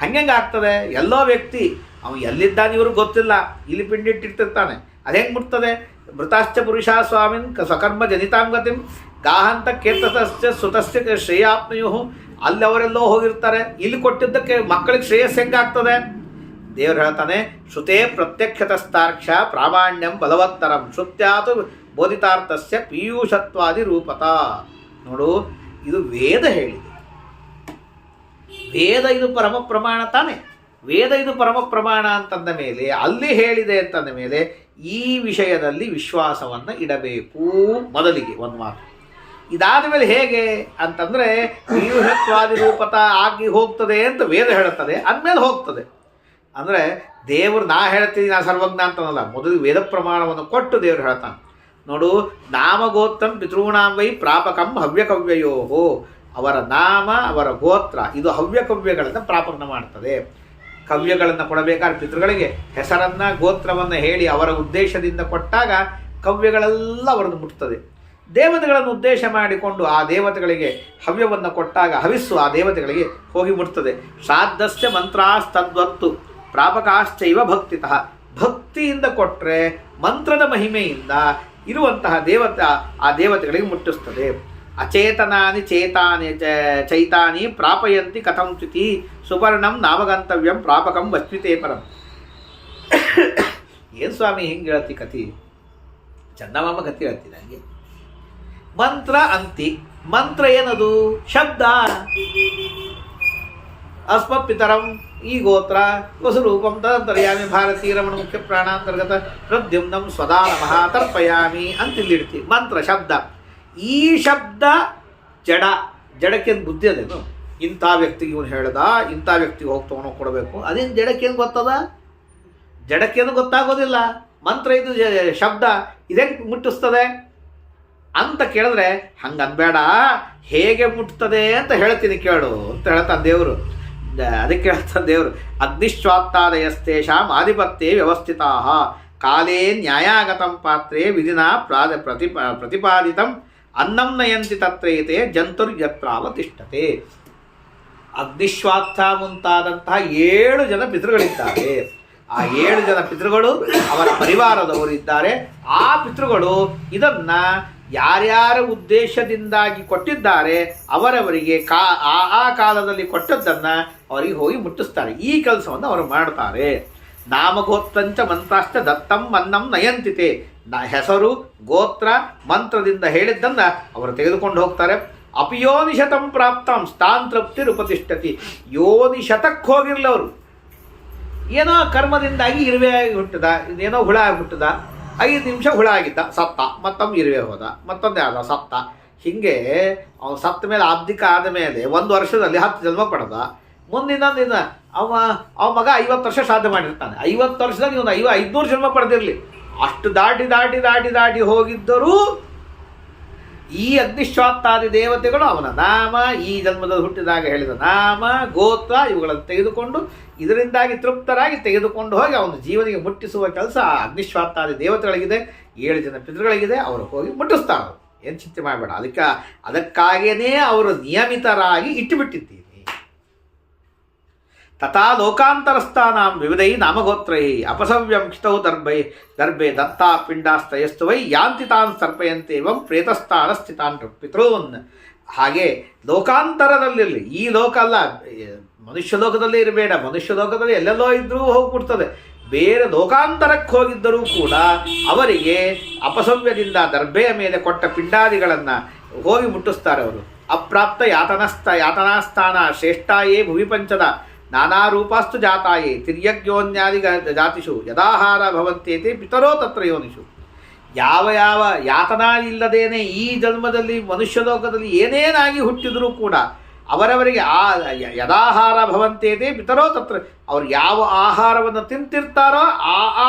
ಹಂಗೆ ಆಗ್ತದೆ? ಎಲ್ಲೋ ವ್ಯಕ್ತಿ ಅವನು ಎಲ್ಲಿದ್ದಾನೆ ಇವ್ರಿಗೆ ಗೊತ್ತಿಲ್ಲ, ಇಲ್ಲಿ ಪಿಂಡಿಟ್ಟಿರ್ತಿರ್ತಾನೆ, ಅದು ಹೆಂಗೆ ಮುಟ್ತದೆ? ಮೃತಾಶ್ಚ ಪುರುಷ ಸ್ವಾಮಿನ್ ಸ್ವಕರ್ಮ ಜನಿತಾಂ ಗತಿಂ ಗಾಹಂತ ಕೇತಸ್ಯ ಸುತಸ್ಯ ಶ್ರೇಯಾಪ್ನುಯು. ಅಲ್ಲಿ ಅವರೆಲ್ಲೋ ಹೋಗಿರ್ತಾರೆ, ಇಲ್ಲಿ ಕೊಟ್ಟಿದ್ದಕ್ಕೆ ಮಕ್ಕಳಿಗೆ ಶ್ರೇಯಸ್ ಹೆಂಗಾಗ್ತದೆ? ದೇವರು ಹೇಳ್ತಾನೆ, ಶ್ರುತೇ ಪ್ರತ್ಯಕ್ಷತಸ್ತಾರ್ಕ್ಷ ಪ್ರಾಮಾಣ್ಯಂ ಬಲವತ್ತರಂ ಶ್ರುತ್ಯಾತು ಬೋಧಿತಾರ್ಥಸ್ಯ ಪೀಯೂಷತ್ವಾದಿ ರೂಪತ. ನೋಡು, ಇದು ವೇದ ಹೇಳಿದೆ. ವೇದ ಇದು ಪರಮ ಪ್ರಮಾಣ ತಾನೆ. ವೇದ ಇದು ಪರಮ ಪ್ರಮಾಣ ಅಂತಂದ ಮೇಲೆ, ಅಲ್ಲಿ ಹೇಳಿದೆ ಅಂತಂದ ಮೇಲೆ ಈ ವಿಷಯದಲ್ಲಿ ವಿಶ್ವಾಸವನ್ನು ಇಡಬೇಕು ಮೊದಲಿಗೆ ಒಂದು ಮಾತು. ಇದಾದ ಮೇಲೆ ಹೇಗೆ ಅಂತಂದರೆ ಪೀಯೂಷತ್ವಾದಿ ರೂಪತ ಆಗಿ ಹೋಗ್ತದೆ ಅಂತ ವೇದ ಹೇಳುತ್ತದೆ, ಅಂದಮೇಲೆ ಹೋಗ್ತದೆ. ಅಂದರೆ ದೇವರು ನಾ ಹೇಳ್ತೀನಿ ನಾ ಸರ್ವಜ್ಞ ಅಂತನಲ್ಲ, ಮೊದಲು ವೇದ ಪ್ರಮಾಣವನ್ನು ಕೊಟ್ಟು ದೇವರು ಹೇಳ್ತಾನೆ. ನೋಡು, ನಾಮಗೋತ್ರಂ ಪಿತೃಣಾಂ ವೈ ಪ್ರಾಪಕಂ ಹವ್ಯಕವ್ಯಯೋ. ಅವರ ನಾಮ ಅವರ ಗೋತ್ರ ಇದು ಹವ್ಯಕವ್ಯಗಳನ್ನು ಪ್ರಾಪಕ ಮಾಡ್ತದೆ. ಕವ್ಯಗಳನ್ನು ಕೊಡಬೇಕಾದ್ರೆ ಪಿತೃಗಳಿಗೆ ಹೆಸರನ್ನು ಗೋತ್ರವನ್ನು ಹೇಳಿ ಅವರ ಉದ್ದೇಶದಿಂದ ಕೊಟ್ಟಾಗ ಕವ್ಯಗಳೆಲ್ಲ ಅವರನ್ನು ಮುಟ್ತದೆ. ದೇವತೆಗಳನ್ನು ಉದ್ದೇಶ ಮಾಡಿಕೊಂಡು ಆ ದೇವತೆಗಳಿಗೆ ಹವ್ಯವನ್ನು ಕೊಟ್ಟಾಗ ಹವಿಸ್ಸು ಆ ದೇವತೆಗಳಿಗೆ ಹೋಗಿ ಮುಟ್ತದೆ. ಶ್ರಾದ್ದಸ್ಯ ಮಂತ್ರಾಸ್ತದ್ವತ್ತು ಪ್ರಾಪಕಾಶ್ಚೈವ ಭಕ್ತಿತಃ. ಭಕ್ತಿಯಿಂದ ಕೊಟ್ಟರೆ ಮಂತ್ರದ ಮಹಿಮೆಯಿಂದ ಇರುವಂತಹ ಆ ದೇವತೆಗಳಿಗೆ ಮುಟ್ಟಿಸ್ತದೆ. ಅಚೇತನಾನಿ ಚೇತಾನಿ ಚೈತಾನಿ ಪ್ರಾಪಯಂತಿ ಕಥಂ ಚ್ಯುತಿ ಸುಪರ್ಣಂ ನಾಮಗಂತವ್ಯಂ ಪ್ರಾಪಕಂ ವಸ್ವಿತೇ ಪರಂ. ಏನು ಸ್ವಾಮಿ ಹಿಂಗೆ ಹೇಳ್ತಿ ಕತಿ? ಚಂದಮಾಮ ಕತಿ ಹೇಳ್ತಿ ನನಗೆ. ಮಂತ್ರ ಅಂತಿ, ಮಂತ್ರ ಏನದು? ಶಬ್ದ. ಅಸ್ಮಪಿತರಂ ಈ ಗೋತ್ರ ವಸುರೂಪಂ ತದಂತರ್ಯಾಮಿ ಭಾರತೀ ರಮಣ ಮುಖ್ಯ ಪ್ರಾಣಾಂತರ್ಗತ ಪ್ರದ್ಯುಮ್ನಂ ಸ್ವದಾ ನಮಃ ತರ್ಪಯಾಮಿ ಅಂತಿಲ್ಲಿಡ್ತೀವಿ. ಮಂತ್ರ ಶಬ್ದ. ಈ ಶಬ್ದ ಜಡ. ಜಡಕ್ಕೇನು ಬುದ್ಧಿ ಅದೇನು? ಇಂಥ ವ್ಯಕ್ತಿಗೆ ಇವನು ಹೇಳ್ದ, ಇಂಥ ವ್ಯಕ್ತಿಗೆ ಹೋಗಿ ತೊಗೊಂಡು ಕೊಡಬೇಕು, ಅದೇನು ಜಡಕ್ಕೇನು ಗೊತ್ತದ? ಜಡಕ್ಕೇನು ಗೊತ್ತಾಗೋದಿಲ್ಲ. ಮಂತ್ರ ಇದು ಶಬ್ದ, ಇದೇ ಮುಟ್ಟಿಸ್ತದೆ ಅಂತ ಕೇಳಿದ್ರೆ ಹಂಗೆ ಅನ್ಬೇಡ, ಹೇಗೆ ಮುಟ್ತದೆ ಅಂತ ಹೇಳ್ತೀನಿ ಕೇಳು ಅಂತ ಹೇಳ್ತಾನೆ ದೇವರು. ಅದಕ್ಕೆ ಹೇಳ್ತಾನೆ ದೇವರು, ಅಗ್ನಿಶ್ವಾತ್ತಾದಯಸ್ತೇಷಾಂ ಆಧಿಪತ್ಯೆ ವ್ಯವಸ್ಥಿತಾ ಕಾಲೇ ನ್ಯಾಯಾಗತಂ ಪಾತ್ರೆ ವಿಧಿನ ಪ್ರತಿಪಾದಿತಂ ಅನ್ನಂ ನಯಂತಿ ತತ್ರೈತೆ ಜಂತುರ್ಯತ್ರಾವತಿಷ್ಠತೆ. ಅಗ್ನಿಶ್ವಾತ್ತ ಮುಂತಾದಂತಹ 7 ಜನ ಪಿತೃಗಳಿದ್ದಾರೆ. ಆ 7 ಜನ ಪಿತೃಗಳು ಅವರ ಪರಿವಾರದವರು ಇದ್ದಾರೆ. ಆ ಪಿತೃಗಳು ಇದನ್ನು ಯಾರ್ಯಾರ ಉದ್ದೇಶದಿಂದಾಗಿ ಕೊಟ್ಟಿದ್ದಾರೆ ಅವರವರಿಗೆ ಆ ಕಾಲದಲ್ಲಿ ಕೊಟ್ಟದ್ದನ್ನು ಅವರಿಗೆ ಹೋಗಿ ಮುಟ್ಟಿಸ್ತಾರೆ. ಈ ಕೆಲಸವನ್ನು ಅವರು ಮಾಡ್ತಾರೆ. ನಾಮಗೋತ್ರಂಚ ಮಂತ್ರಾಶ್ಚ ದತ್ತಂ ಅನ್ನಂ ನಯಂತಿತೆ. ಹೆಸರು ಗೋತ್ರ ಮಂತ್ರದಿಂದ ಹೇಳಿದ್ದನ್ನು ಅವರು ತೆಗೆದುಕೊಂಡು ಹೋಗ್ತಾರೆ. ಅಪಿಯೋನಿಶತಂ ಪ್ರಾಪ್ತಂ ಸ್ಥಾನ್ ತೃಪ್ತಿರುಪತಿಷ್ಠತಿ. ಯೋನಿಶತಕ್ಕೆ ಹೋಗಿರಲಿ ಅವರು, ಏನೋ ಕರ್ಮದಿಂದಾಗಿ ಇರುವೆ ಆಗಿ ಹುಟ್ಟಿದ, ಏನೋ ಹುಳ ಆಗಿ ಹುಟ್ಟಿದ, 5 ನಿಮಿಷ ಹುಳ ಆಗಿದ್ದ, ಸತ್ತ, ಮತ್ತೊಮ್ಮೆ ಇರುವೆ ಹೋದ, ಮತ್ತೊಂದೇ ಆದ, ಸತ್ತ. ಹೀಗೆ ಅವನು ಸತ್ತ ಮೇಲೆ ಆಬ್ದಿಕ ಆದ ಮೇಲೆ 1 ವರ್ಷದಲ್ಲಿ 10 ಜನ್ಮ ಪಡೆದ. ಮುಂದಿನ ದಿನ ಅವ ಮಗ 50 ವರ್ಷ ಶ್ರಾದ್ದ ಮಾಡಿರ್ತಾನೆ. 50 ವರ್ಷದಲ್ಲಿ ಇವನು 500 ಜನ್ಮ ಪಡೆದಿರಲಿ. ಅಷ್ಟು ದಾಟಿ ದಾಟಿ ದಾಟಿ ದಾಟಿ ಹೋಗಿದ್ದರೂ ಈ ಅಗ್ನಿಶ್ವಾತ್ತಾದಿ ದೇವತೆಗಳು ಅವನ ನಾಮ, ಈ ಜನ್ಮದಲ್ಲಿ ಹುಟ್ಟಿದಾಗ ಹೇಳಿದ ನಾಮ, ಗೋತ್ರ ಇವುಗಳನ್ನು ತೆಗೆದುಕೊಂಡು ಇದರಿಂದಾಗಿ ತೃಪ್ತರಾಗಿ ತೆಗೆದುಕೊಂಡು ಹೋಗಿ ಅವನ ಜೀವನಿಗೆ ಮುಟ್ಟಿಸುವ ಕೆಲಸ ಅಗ್ನಿಶ್ವಾತ್ತಾದಿ ದೇವತೆಗಳಿಗಿದೆ. 7 ಜನ ಪಿತೃಗಳಿಗಿದೆ, ಅವರು ಹೋಗಿ ಮುಟ್ಟಿಸ್ತಾರೆ. ಏನು ಚಿಂತೆ ಮಾಡಬೇಡ. ಅದಕ್ಕಾಗಿಯೇ ಅವರು ನಿಯಮಿತರಾಗಿ ಇಟ್ಟುಬಿಟ್ಟಿದ್ದೀನಿ. ತಥಾ ಲೋಕಾಂತರಸ್ಥಾನಾಂ ವಿವಿಧೈ ನಾಮಗೋತ್ರೈ ಅಪಸವ್ಯಂ ಕ್ಷಿತೌ ದರ್ಭೆ ದತ್ತಾ ಪಿಂಡಾಸ್ತಯಸ್ತು ವೈ ಯಾಂತಿ ತಾನ್ ಸರ್ಪಯಂತೇವಂ ಪ್ರೇತಸ್ಥಾನ ಸ್ಥಿತಾನ್ ಪಿತॄನ್. ಹಾಗೆ ಲೋಕಾಂತರದಲ್ಲಿ, ಈ ಲೋಕ ಅಲ್ಲ, ಮನುಷ್ಯ ಲೋಕದಲ್ಲಿ ಇರಬೇಡ, ಮನುಷ್ಯ ಲೋಕದಲ್ಲಿ ಎಲ್ಲೆಲ್ಲೋ ಇದ್ದರೂ ಹೋಗ್ಬಿಡ್ತದೆ. ಬೇರೆ ಲೋಕಾಂತರಕ್ಕೆ ಹೋಗಿದ್ದರೂ ಕೂಡ ಅವರಿಗೆ ಅಪಸವ್ಯದಿಂದ ದರ್ಭೆಯ ಮೇಲೆ ಕೊಟ್ಟ ಪಿಂಡಾದಿಗಳನ್ನು ಹೋಗಿ ಮುಟ್ಟಿಸ್ತಾರೆ. ಅವರು ಅಪ್ರಾಪ್ತ ಯಾತನಾಸ್ಥಾನ ಶ್ರೇಷ್ಠಾಯೇ ಭುವಿ ಪಂಚದ ನಾನಾ ರೂಪಾಸ್ತು ಜಾತಾಯೇ ತಿರ್ಯಜ್ಞೋನ್ಯಾದಿ ಜಾತಿಷು ಯದಾಹಾರ ಭವಂತೇತೆ ಪಿತರೋ ತತ್ರ ಯೋನಿಷು. ಯಾವ ಯಾವ ಯಾತನಾ ಇಲ್ಲದೇನೆ ಈ ಜನ್ಮದಲ್ಲಿ ಮನುಷ್ಯ ಲೋಕದಲ್ಲಿ ಏನೇನಾಗಿ ಹುಟ್ಟಿದರೂ ಕೂಡ ಅವರವರಿಗೆ ಯದಾಹಾರ ಭವಂತೇತೆ ಪಿತರೋ ತತ್ರ, ಅವ್ರು ಯಾವ ಆಹಾರವನ್ನು ತಿಂತಿರ್ತಾರೋ ಆ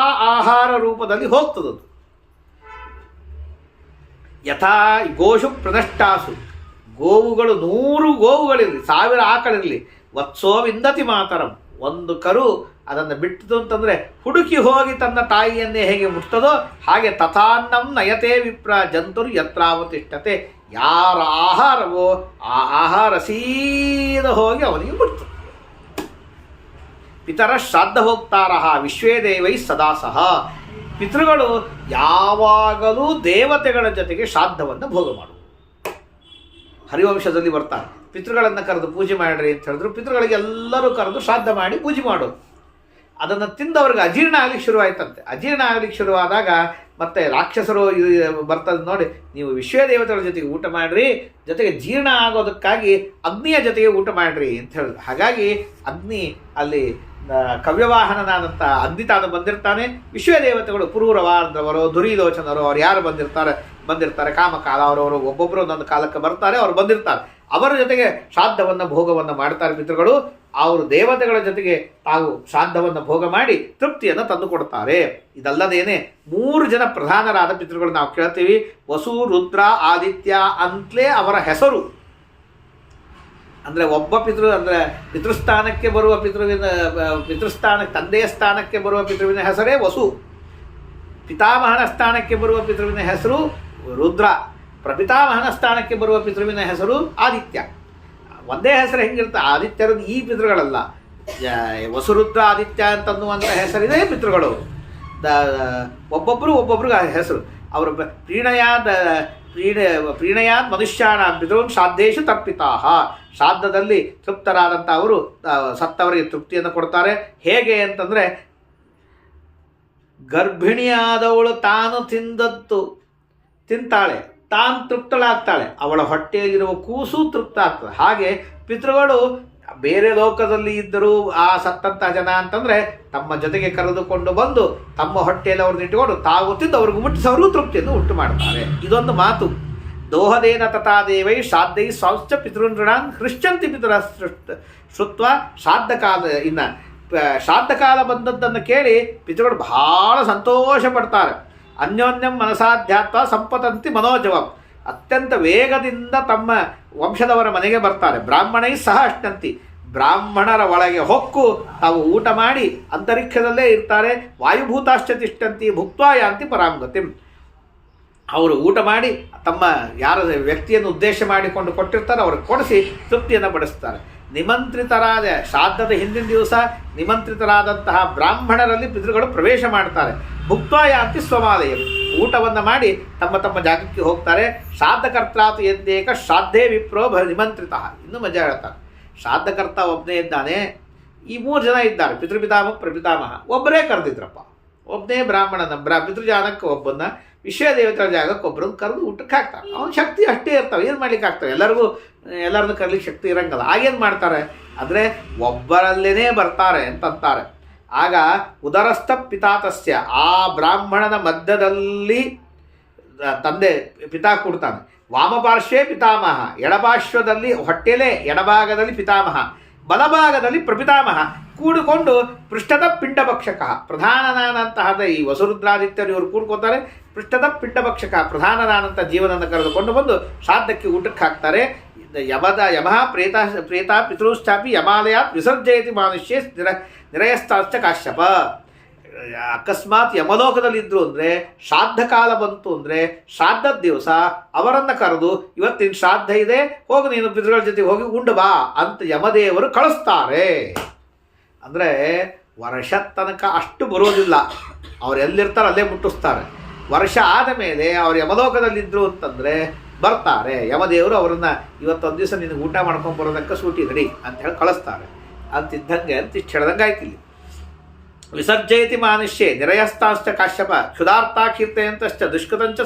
ಆಹಾರ ರೂಪದಲ್ಲಿ ಹೋಗ್ತದದು. ಯಥಾ ಗೋಷು ಪ್ರದಷ್ಟಾಸು, ಗೋವುಗಳು 100 ಗೋವುಗಳಿರಲಿ, 1000 ಆಕಳಿರಲಿ, ವತ್ಸೋ ವಿಂದತಿ ಮಾತರಂ, ಒಂದು ಕರು ಅದನ್ನು ಬಿಟ್ಟಿತು ಅಂತಂದರೆ ಹುಡುಕಿ ಹೋಗಿ ತನ್ನ ತಾಯಿಯನ್ನೇ ಹೇಗೆ ಮುಟ್ತದೋ ಹಾಗೆ ತಥಾನ್ನಂ ನಯತೆ ವಿಪ್ರ ಜಂತುರು ಯತ್ರಾವತಿಷ್ಠತೆ, ಯಾರ ಆಹಾರವೋ ಆ ಆಹಾರ ಸೀದ ಹೋಗಿ ಅವನಿಗೆ ಮುಟ್ತದೆ. ಪಿತರ ಶ್ರಾದ್ದ ಹೋಗ್ತಾರ ವಿಶ್ವೇ ದೇವೈ ಸದಾ ಸಹ, ಪಿತೃಗಳು ಯಾವಾಗಲೂ ದೇವತೆಗಳ ಜೊತೆಗೆ ಶ್ರಾದ್ದವನ್ನು ಭೋಗ ಮಾಡುವುದು. ಹರಿವಂಶದಲ್ಲಿ ಬರ್ತಾರೆ, ಪಿತೃಗಳನ್ನು ಕರೆದು ಪೂಜೆ ಮಾಡಿರಿ ಅಂತ ಹೇಳಿದ್ರು. ಪಿತೃಗಳಿಗೆ ಎಲ್ಲರೂ ಕರೆದು ಶ್ರಾದ್ದ ಮಾಡಿ ಪೂಜೆ ಮಾಡೋದು. ಅದನ್ನು ತಿಂದವ್ರಿಗೆ ಅಜೀರ್ಣ ಆಗ್ಲಿಕ್ಕೆ ಶುರುವಾಯ್ತಂತೆ. ಅಜೀರ್ಣ ಆಗ್ಲಿಕ್ಕೆ ಶುರುವಾದಾಗ ಮತ್ತೆ ರಾಕ್ಷಸರು ಬರ್ತದೆ ನೋಡಿ, ನೀವು ವಿಶ್ವದೇವತೆಗಳ ಜೊತೆಗೆ ಊಟ ಮಾಡಿರಿ, ಜೊತೆಗೆ ಜೀರ್ಣ ಆಗೋದಕ್ಕಾಗಿ ಅಗ್ನಿಯ ಜೊತೆಗೆ ಊಟ ಮಾಡಿರಿ ಅಂತ ಹೇಳಿದ್ರು. ಹಾಗಾಗಿ ಅಗ್ನಿ ಅಲ್ಲಿ ಕವ್ಯವಾಹನನಾದಂಥ ಅಗ್ನಿ ತಾನು ಬಂದಿರ್ತಾನೆ. ವಿಶ್ವದೇವತೆಗಳು ಪುರೂರವಾದವರು, ದುರಿಲೋಚನರು, ಅವ್ರು ಯಾರು ಬಂದಿರ್ತಾರೆ ಕಾಮಕಾಲ, ಅವರವರು ಒಬ್ಬೊಬ್ಬರು ಒಂದೊಂದು ಕಾಲಕ್ಕೆ ಬರ್ತಾರೆ, ಅವರು ಬಂದಿರ್ತಾರೆ. ಅವರ ಜೊತೆಗೆ ಶ್ರಾದ್ದವನ್ನು ಭೋಗವನ್ನು ಮಾಡ್ತಾರೆ ಪಿತೃಗಳು. ಅವರು ದೇವತೆಗಳ ಜೊತೆಗೆ ತಾವು ಶ್ರಾದ್ದವನ್ನು ಭೋಗ ಮಾಡಿ ತೃಪ್ತಿಯನ್ನು ತಂದುಕೊಡ್ತಾರೆ. ಇದಲ್ಲದೇನೆ 3 ಜನ ಪ್ರಧಾನರಾದ ಪಿತೃಗಳು ನಾವು ಕೇಳ್ತೀವಿ. ವಸು, ರುದ್ರ, ಆದಿತ್ಯ ಅಂತಲೇ ಅವರ ಹೆಸರು. ಅಂದರೆ ಒಬ್ಬ ಪಿತೃ ಅಂದರೆ ಪಿತೃಸ್ಥಾನಕ್ಕೆ ಬರುವ ತಂದೆಯ ಸ್ಥಾನಕ್ಕೆ ಬರುವ ಪಿತೃವಿನ ಹೆಸರೇ ವಸು. ಪಿತಾಮಹನ ಸ್ಥಾನಕ್ಕೆ ಬರುವ ಪಿತೃವಿನ ಹೆಸರು ರುದ್ರ. ಪ್ರಪಿತಾಮಹನ ಸ್ಥಾನಕ್ಕೆ ಬರುವ ಪಿತೃವಿನ ಹೆಸರು ಆದಿತ್ಯ. ಒಂದೇ ಹೆಸರು ಹೆಂಗಿರುತ್ತೆ, ಆದಿತ್ಯರದ್ದು ಈ ಪಿತೃಗಳಲ್ಲ. ವಸುರುದ್ರ ಆದಿತ್ಯ ಅಂತನ್ನುವಂಥ ಹೆಸರಿದೆ ಪಿತೃಗಳು. ಒಬ್ಬೊಬ್ಬರಿಗೆ ಹೆಸರು. ಅವರು ಪ್ರೀಣಯಾತ್ ಮನುಷ್ಯಾಣ ಪಿತೃನ್ ಶ್ರಾದ್ದೇಶು ತರ್ಪಿತಾ, ಶ್ರಾದ್ದದಲ್ಲಿ ತೃಪ್ತರಾದಂಥ ಅವರು ಸತ್ತವರಿಗೆ ತೃಪ್ತಿಯನ್ನು ಕೊಡ್ತಾರೆ. ಹೇಗೆ ಅಂತಂದರೆ, ಗರ್ಭಿಣಿಯಾದವಳು ತಾನು ತಿಂದದ್ದು ತಿಂತಾಳೆ, ತಾನು ತೃಪ್ತಳಾಗ್ತಾಳೆ, ಅವಳ ಹೊಟ್ಟೆಯಲ್ಲಿರುವ ಕೂಸು ತೃಪ್ತ ಆಗ್ತದೆ. ಹಾಗೆ ಪಿತೃಗಳು ಬೇರೆ ಲೋಕದಲ್ಲಿ ಇದ್ದರೂ ಆ ಸತ್ತಂಥ ಜನ ಅಂತಂದರೆ ತಮ್ಮ ಜೊತೆಗೆ ಕರೆದುಕೊಂಡು ಬಂದು ತಮ್ಮ ಹೊಟ್ಟೆಯಲ್ಲಿ ಅವ್ರನ್ನ ಇಟ್ಟುಕೊಂಡು ತಾವು ತಿಂದು ಅವ್ರಿಗೆ ಮುಟ್ಟಿಸೋರು ತೃಪ್ತಿಯನ್ನು ಉಂಟು ಮಾಡ್ತಾರೆ. ಇದೊಂದು ಮಾತು. ದೋಹದೇನ ತಥಾ ದೇವೈ ಶ್ರಾದ್ದೈ ಸ್ವಾಶ್ಚ ಪಿತೃನೃಣಾನ್ ಹೃಶ್ಚಂತಿ ಪಿತೃ ಶ್ರುತ್ವ ಶ್ರಾದ್ದ ಕಾಲ. ಇನ್ನು ಶ್ರಾದ್ದ ಕಾಲ ಬಂದದ್ದನ್ನು ಕೇಳಿ ಪಿತೃಗಳು ಬಹಳ ಸಂತೋಷ ಪಡ್ತಾರೆ. ಅನ್ಯೋನ್ಯಂ ಮನಸಾಧ್ಯಾತ್ವ ಸಂಪತಂತಿ ಮನೋಜವಂ, ಅತ್ಯಂತ ವೇಗದಿಂದ ತಮ್ಮ ವಂಶದವರ ಮನೆಗೆ ಬರ್ತಾರೆ. ಬ್ರಾಹ್ಮಣೈ ಸಹ ಅಷ್ಟಂತಿ, ಬ್ರಾಹ್ಮಣರ ಒಳಗೆ ಹೊಕ್ಕು ತಾವು ಊಟ ಮಾಡಿ ಅಂತರಿಕ್ಷದಲ್ಲೇ ಇರ್ತಾರೆ. ವಾಯುಭೂತಾಶ್ಚ ತಿಷ್ಠಂತಿ ಭುಕ್ತ್ವಾ ಯಾಂತಿ ಪರಾಂಗತಿಂ, ಅವರು ಊಟ ಮಾಡಿ ತಮ್ಮ ಯಾರ ವ್ಯಕ್ತಿಯನ್ನು ಉದ್ದೇಶ ಮಾಡಿಕೊಂಡು ಕೊಟ್ಟಿರ್ತಾರೆ ಅವ್ರಿಗೆ ಕೊಡಿಸಿ ತೃಪ್ತಿಯನ್ನು ಪಡಿಸ್ತಾರೆ. ನಿಮಂತ್ರಿತರಾದ ಶ್ರಾದ್ದದ ಹಿಂದಿನ ದಿವಸ ನಿಮಂತ್ರಿತರಾದಂತಹ ಬ್ರಾಹ್ಮಣರಲ್ಲಿ ಪಿತೃಗಳು ಪ್ರವೇಶ ಮಾಡ್ತಾರೆ. ಭುಕ್ತ್ವಾ ಯಾಂತಿ ಸ್ವಮಾಲಯ, ಊಟವನ್ನು ಮಾಡಿ ತಮ್ಮ ತಮ್ಮ ಜಾಗಕ್ಕೆ ಹೋಗ್ತಾರೆ. ಶ್ರಾದ್ದಕರ್ತಾತು ಯದ್ದೇಕ ಶ್ರಾದ್ಧೇ ವಿಪ್ರೋ ನಿಮಂತ್ರಿತ. ಇನ್ನೂ ಮಜಾ ಹೇಳ್ತಾರೆ. ಶ್ರಾದ್ದಕರ್ತ ಒಬ್ಬನೇ ಇದ್ದಾನೆ, ಈ 3 ಜನ ಇದ್ದಾರೆ, ಪಿತೃಪಿತಾಮಹ ಪ್ರಪಿತಾಮಹ. ಒಬ್ಬರೇ ಕರೆದಿದ್ರಪ್ಪ, ಒಬ್ಬನೇ ಬ್ರಾಹ್ಮಣನ ಪಿತೃಜಾನಕ್ಕೆ ಒಬ್ಬನ್ನ, ವಿಶ್ವದೇವತೆಗಳ ಜಾಗಕ್ಕೆ ಒಬ್ಬರನ್ನು ಕರೆದು ಊಟಕ್ಕೆ ಹಾಕ್ತಾರೆ. ಅವನ ಶಕ್ತಿ ಅಷ್ಟೇ ಇರ್ತಾವೆ, ಏನು ಮಾಡ್ಲಿಕ್ಕೆ ಆಗ್ತವೆ, ಎಲ್ಲರನ್ನು ಕರೀಲಿಕ್ಕೆ ಶಕ್ತಿ ಇರಂಗಲ್ಲ. ಆಗೇನು ಮಾಡ್ತಾರೆ ಅಂದರೆ ಒಬ್ಬರಲ್ಲೇ ಬರ್ತಾರೆ ಅಂತಂತಾರೆ. ಆಗ ಉದರಸ್ಥ ಪಿತಾತಸ್ಯ, ಆ ಬ್ರಾಹ್ಮಣನ ಮಧ್ಯದಲ್ಲಿ ತಂದೆ ಪಿತಾ ಕೂಡ್ತಾನೆ. ವಾಮಪಾರ್ಶ್ವೇ ಪಿತಾಮಹ, ಎಡಪಾರ್ಶ್ವದಲ್ಲಿ ಹೊಟ್ಟೆಲೇ ಎಡಭಾಗದಲ್ಲಿ ಪಿತಾಮಹ, ಬಲಭಾಗದಲ್ಲಿ ಪ್ರಪಿತಾಮಹ ಕೂಡಿಕೊಂಡು ಪೃಷ್ಠದ ಪಿಂಡಭಕ್ಷಕ, ಪ್ರಧಾನನಾದಂತಹ ಈ ವಸುರುದ್ರಾದಿತ್ಯರು ಇವರು ಕೂಡ್ಕೋತಾರೆ. ಪೃಷ್ಠದ ಪಿಂಡಭಕ್ಷಕ, ಪ್ರಧಾನನಾದಂಥ ಜೀವನನ್ನು ಕರೆದುಕೊಂಡು ಬಂದು ಶ್ರಾದ್ದಕ್ಕೆ ಊಟಕ್ಕೆ ಹಾಕ್ತಾರೆ. ಯಮಃ ಪ್ರೇತ ಪಿತೃಶ್ಚಾಪಿ ಯಮಾಲಯಾತ್ ವಿಸರ್ಜಯತಿ ಮಾನುಷ್ಯೇ ನಿರಯಸ್ತಾಶ್ಚ ಕಾಶ್ಯಪ. ಅಕಸ್ಮಾತ್ ಯಮಲೋಕದಲ್ಲಿದ್ದರು ಅಂದರೆ ಶ್ರಾದ್ದ ಕಾಲ ಬಂತು ಅಂದರೆ ಶ್ರಾದ್ದದ ದಿವಸ ಅವರನ್ನು ಕರೆದು ಇವತ್ತಿನ ಶ್ರಾದ್ದ ಇದೆ, ಹೋಗಿ ನೀನು ಪಿತೃಗಳ ಜೊತೆ ಹೋಗಿ ಉಂಡು ಬಾ ಅಂತ ಯಮದೇವರು ಕಳಿಸ್ತಾರೆ. ಅಂದರೆ ವರ್ಷ ತನಕ ಅಷ್ಟು ಬರೋದಿಲ್ಲ, ಅವ್ರು ಎಲ್ಲಿರ್ತಾರೆ ಅಲ್ಲೇ ಮುಟ್ಟಿಸ್ತಾರೆ. ವರ್ಷ ಆದ ಮೇಲೆ ಅವ್ರು ಯಮಲೋಕದಲ್ಲಿದ್ದರು ಅಂತಂದರೆ ಬರ್ತಾರೆ, ಯಮದೇವರು ಅವರನ್ನು ಇವತ್ತೊಂದು ದಿವಸ ನಿನಗೆ ಊಟ ಮಾಡ್ಕೊಂಡು ಬರೋದಕ್ಕೆ ಸೂಟಿ ರೆಡಿ ಅಂತ ಹೇಳಿ ಕಳಿಸ್ತಾರೆ. ಅಂತಿದ್ದಂಗೆ ಅಂತಿಷ್ಟು ಹೇಳ್ದಂಗೆ ಆಯ್ತಿಲ್ಲಿ. ವಿಸರ್ಜಯತಿ ಮಾನುಷ್ಯೆ ನಿರಯಸ್ತಾಂಶ್ಚ ಕಾಶ್ಯಪ ಕ್ಷುಧಾರ್ಥ ಕೀರ್ತಯಂತಶ್ಚ ದುಷ್ಕೃತಂಚ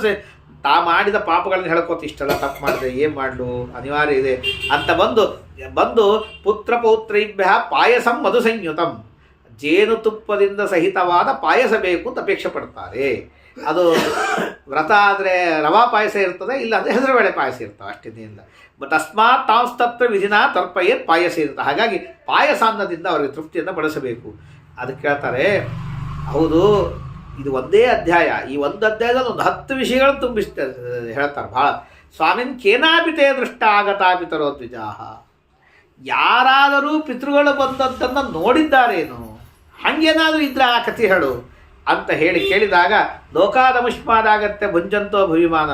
ತಾ ಮಾಡಿದ ಪಾಪಗಳನ್ನ ಹೇಳ್ಕೊತ ಇಷ್ಟೆಲ್ಲ ತಪ್ಪು ಮಾಡಿದೆ, ಏನು ಮಾಡಲು ಅನಿವಾರ್ಯ ಇದೆ ಅಂತ ಬಂದು ಪುತ್ರ ಪೌತ್ರೈಭ್ಯ ಪಾಯಸಂ ಮಧು ಸಂಯುತಂ, ಜೇನುತುಪ್ಪದಿಂದ ಸಹಿತವಾದ ಪಾಯಸ ಬೇಕು ಅಂತ ಅಪೇಕ್ಷೆ ಪಡ್ತಾರೆ. ಅದು ವ್ರತ ಆದರೆ ರವಾ ಪಾಯಸ ಇರ್ತದೆ, ಇಲ್ಲ ಅಂದರೆ ಹೆಸರುಬೇಳೆ ಪಾಯಸ ಇರ್ತವೆ, ಅಷ್ಟೇನಿಲ್ಲ. ಬಟ್ ಅಸ್ಮಾತ್ ತಾಂಸ್ತತ್ರ ವಿಧಿನ ತರ್ಪಯೇತ್ ಪಾಯಸ ಇರುತ್ತೆ. ಹಾಗಾಗಿ ಪಾಯಸ ಅನ್ನದಿಂದ ಅವರಿಗೆ ತೃಪ್ತಿಯನ್ನು ಬಳಸಬೇಕು. ಅದಕ್ಕೆ ಕೇಳ್ತಾರೆ, ಹೌದು ಇದು ಒಂದೇ ಅಧ್ಯಾಯ, ಈ ಒಂದು ಅಧ್ಯಾಯದಲ್ಲಿ ಒಂದು 10 ವಿಷಯಗಳನ್ನು ಹೇಳ್ತಾರೆ ಭಾಳ. ಸ್ವಾಮಿನ್ ಕೇನಾಪಿತೇ ದೃಷ್ಟ ಆಗತಾಪಿತರೋ ದ್ವಿಜಾಹ, ಯಾರಾದರೂ ಪಿತೃಗಳು ಬಂದದ್ದನ್ನು ನೋಡಿದ್ದಾರೇನು, ಹಾಗೇನಾದರೂ ಇದ್ರೆ ಆ ಕಥೆ ಹೇಳು ಅಂತ ಹೇಳಿ ಕೇಳಿದಾಗ ಲೋಕಾದಮುಷ್ಮಾದಾಗತ್ತೆ ಭುಂಜಂತೋ ಭುವಿಮಾನ.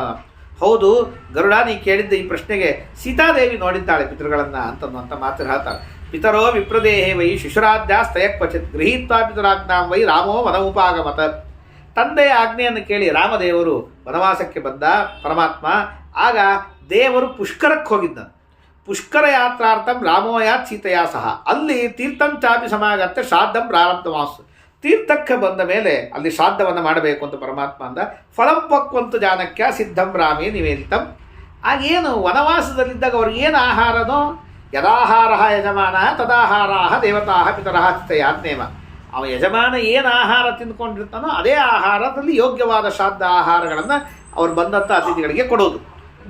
ಹೌದು ಗರುಡ, ನೀ ಕೇಳಿದ್ದ ಈ ಪ್ರಶ್ನೆಗೆ ಸೀತಾದೇವಿ ನೋಡಿದ್ದಾಳೆ ಪಿತೃಗಳನ್ನು ಅಂತ ಮಾತು ಹೇಳ್ತಾರೆ. ಪಿತರೋ ವಿಪ್ರದೇಹೇ ವೈ ಶಿಶುರಾಧ್ಯಾಸ್ತಯ ಕ್ವಚಿತ್ ಗೃಹೀತ್ವಾ ಪಿತುರಾಜ್ಞಾಂ ವೈ ರಾಮೋ ವನಮುಪಾಗಮತ. ತಂದೆಯ ಆಜ್ಞೆಯನ್ನು ಕೇಳಿ ರಾಮದೇವರು ವನವಾಸಕ್ಕೆ ಬಂದ ಪರಮಾತ್ಮ. ಆಗ ದೇವರು ಪುಷ್ಕರಕ್ಕೆ ಹೋಗಿದ್ದ. ಪುಷ್ಕರ ಯಾತ್ರಾರ್ಥಂ ರಾಮೋಯಾತ್ ಸೀತೆಯಾ ಸಹ. ಅಲ್ಲಿ ತೀರ್ಥಂ ಚಾಪಿ ಸಮಾಗತ್ತೆ ಶ್ರಾದ್ದಂ ಪ್ರಾರಬ್ಧಮಾಸು. ತೀರ್ಥಕ್ಕೆ ಬಂದ ಮೇಲೆ ಅಲ್ಲಿ ಶ್ರಾದ್ದವನ್ನು ಮಾಡಬೇಕು ಅಂತ ಪರಮಾತ್ಮ ಅಂದ. ಫಲಂ ಪಕ್ವಂತು ಜಾನಕ್ಯ ಸಿದ್ಧಂ ರಾಮೇ ನಿವೇದಿತಂ. ಆಗೇನು ವನವಾಸದಲ್ಲಿದ್ದಾಗ ಅವ್ರಿಗೇನು ಆಹಾರನೋ, ಯದಾಹಾರ ಯಜಮಾನ ತದಾಹಾರಾ ದೇವತಾ ಪಿತರಃ ಸ್ಥಿತಯಾಜ್ಞೇಮ. ಅವ ಯಜಮಾನ ಏನು ಆಹಾರ ತಿಂದ್ಕೊಂಡಿರ್ತಾನೋ ಅದೇ ಆಹಾರದಲ್ಲಿ ಯೋಗ್ಯವಾದ ಶ್ರಾದ್ದ ಆಹಾರಗಳನ್ನು ಅವ್ರು ಬಂದಂಥ ಅತಿಥಿಗಳಿಗೆ ಕೊಡೋದು.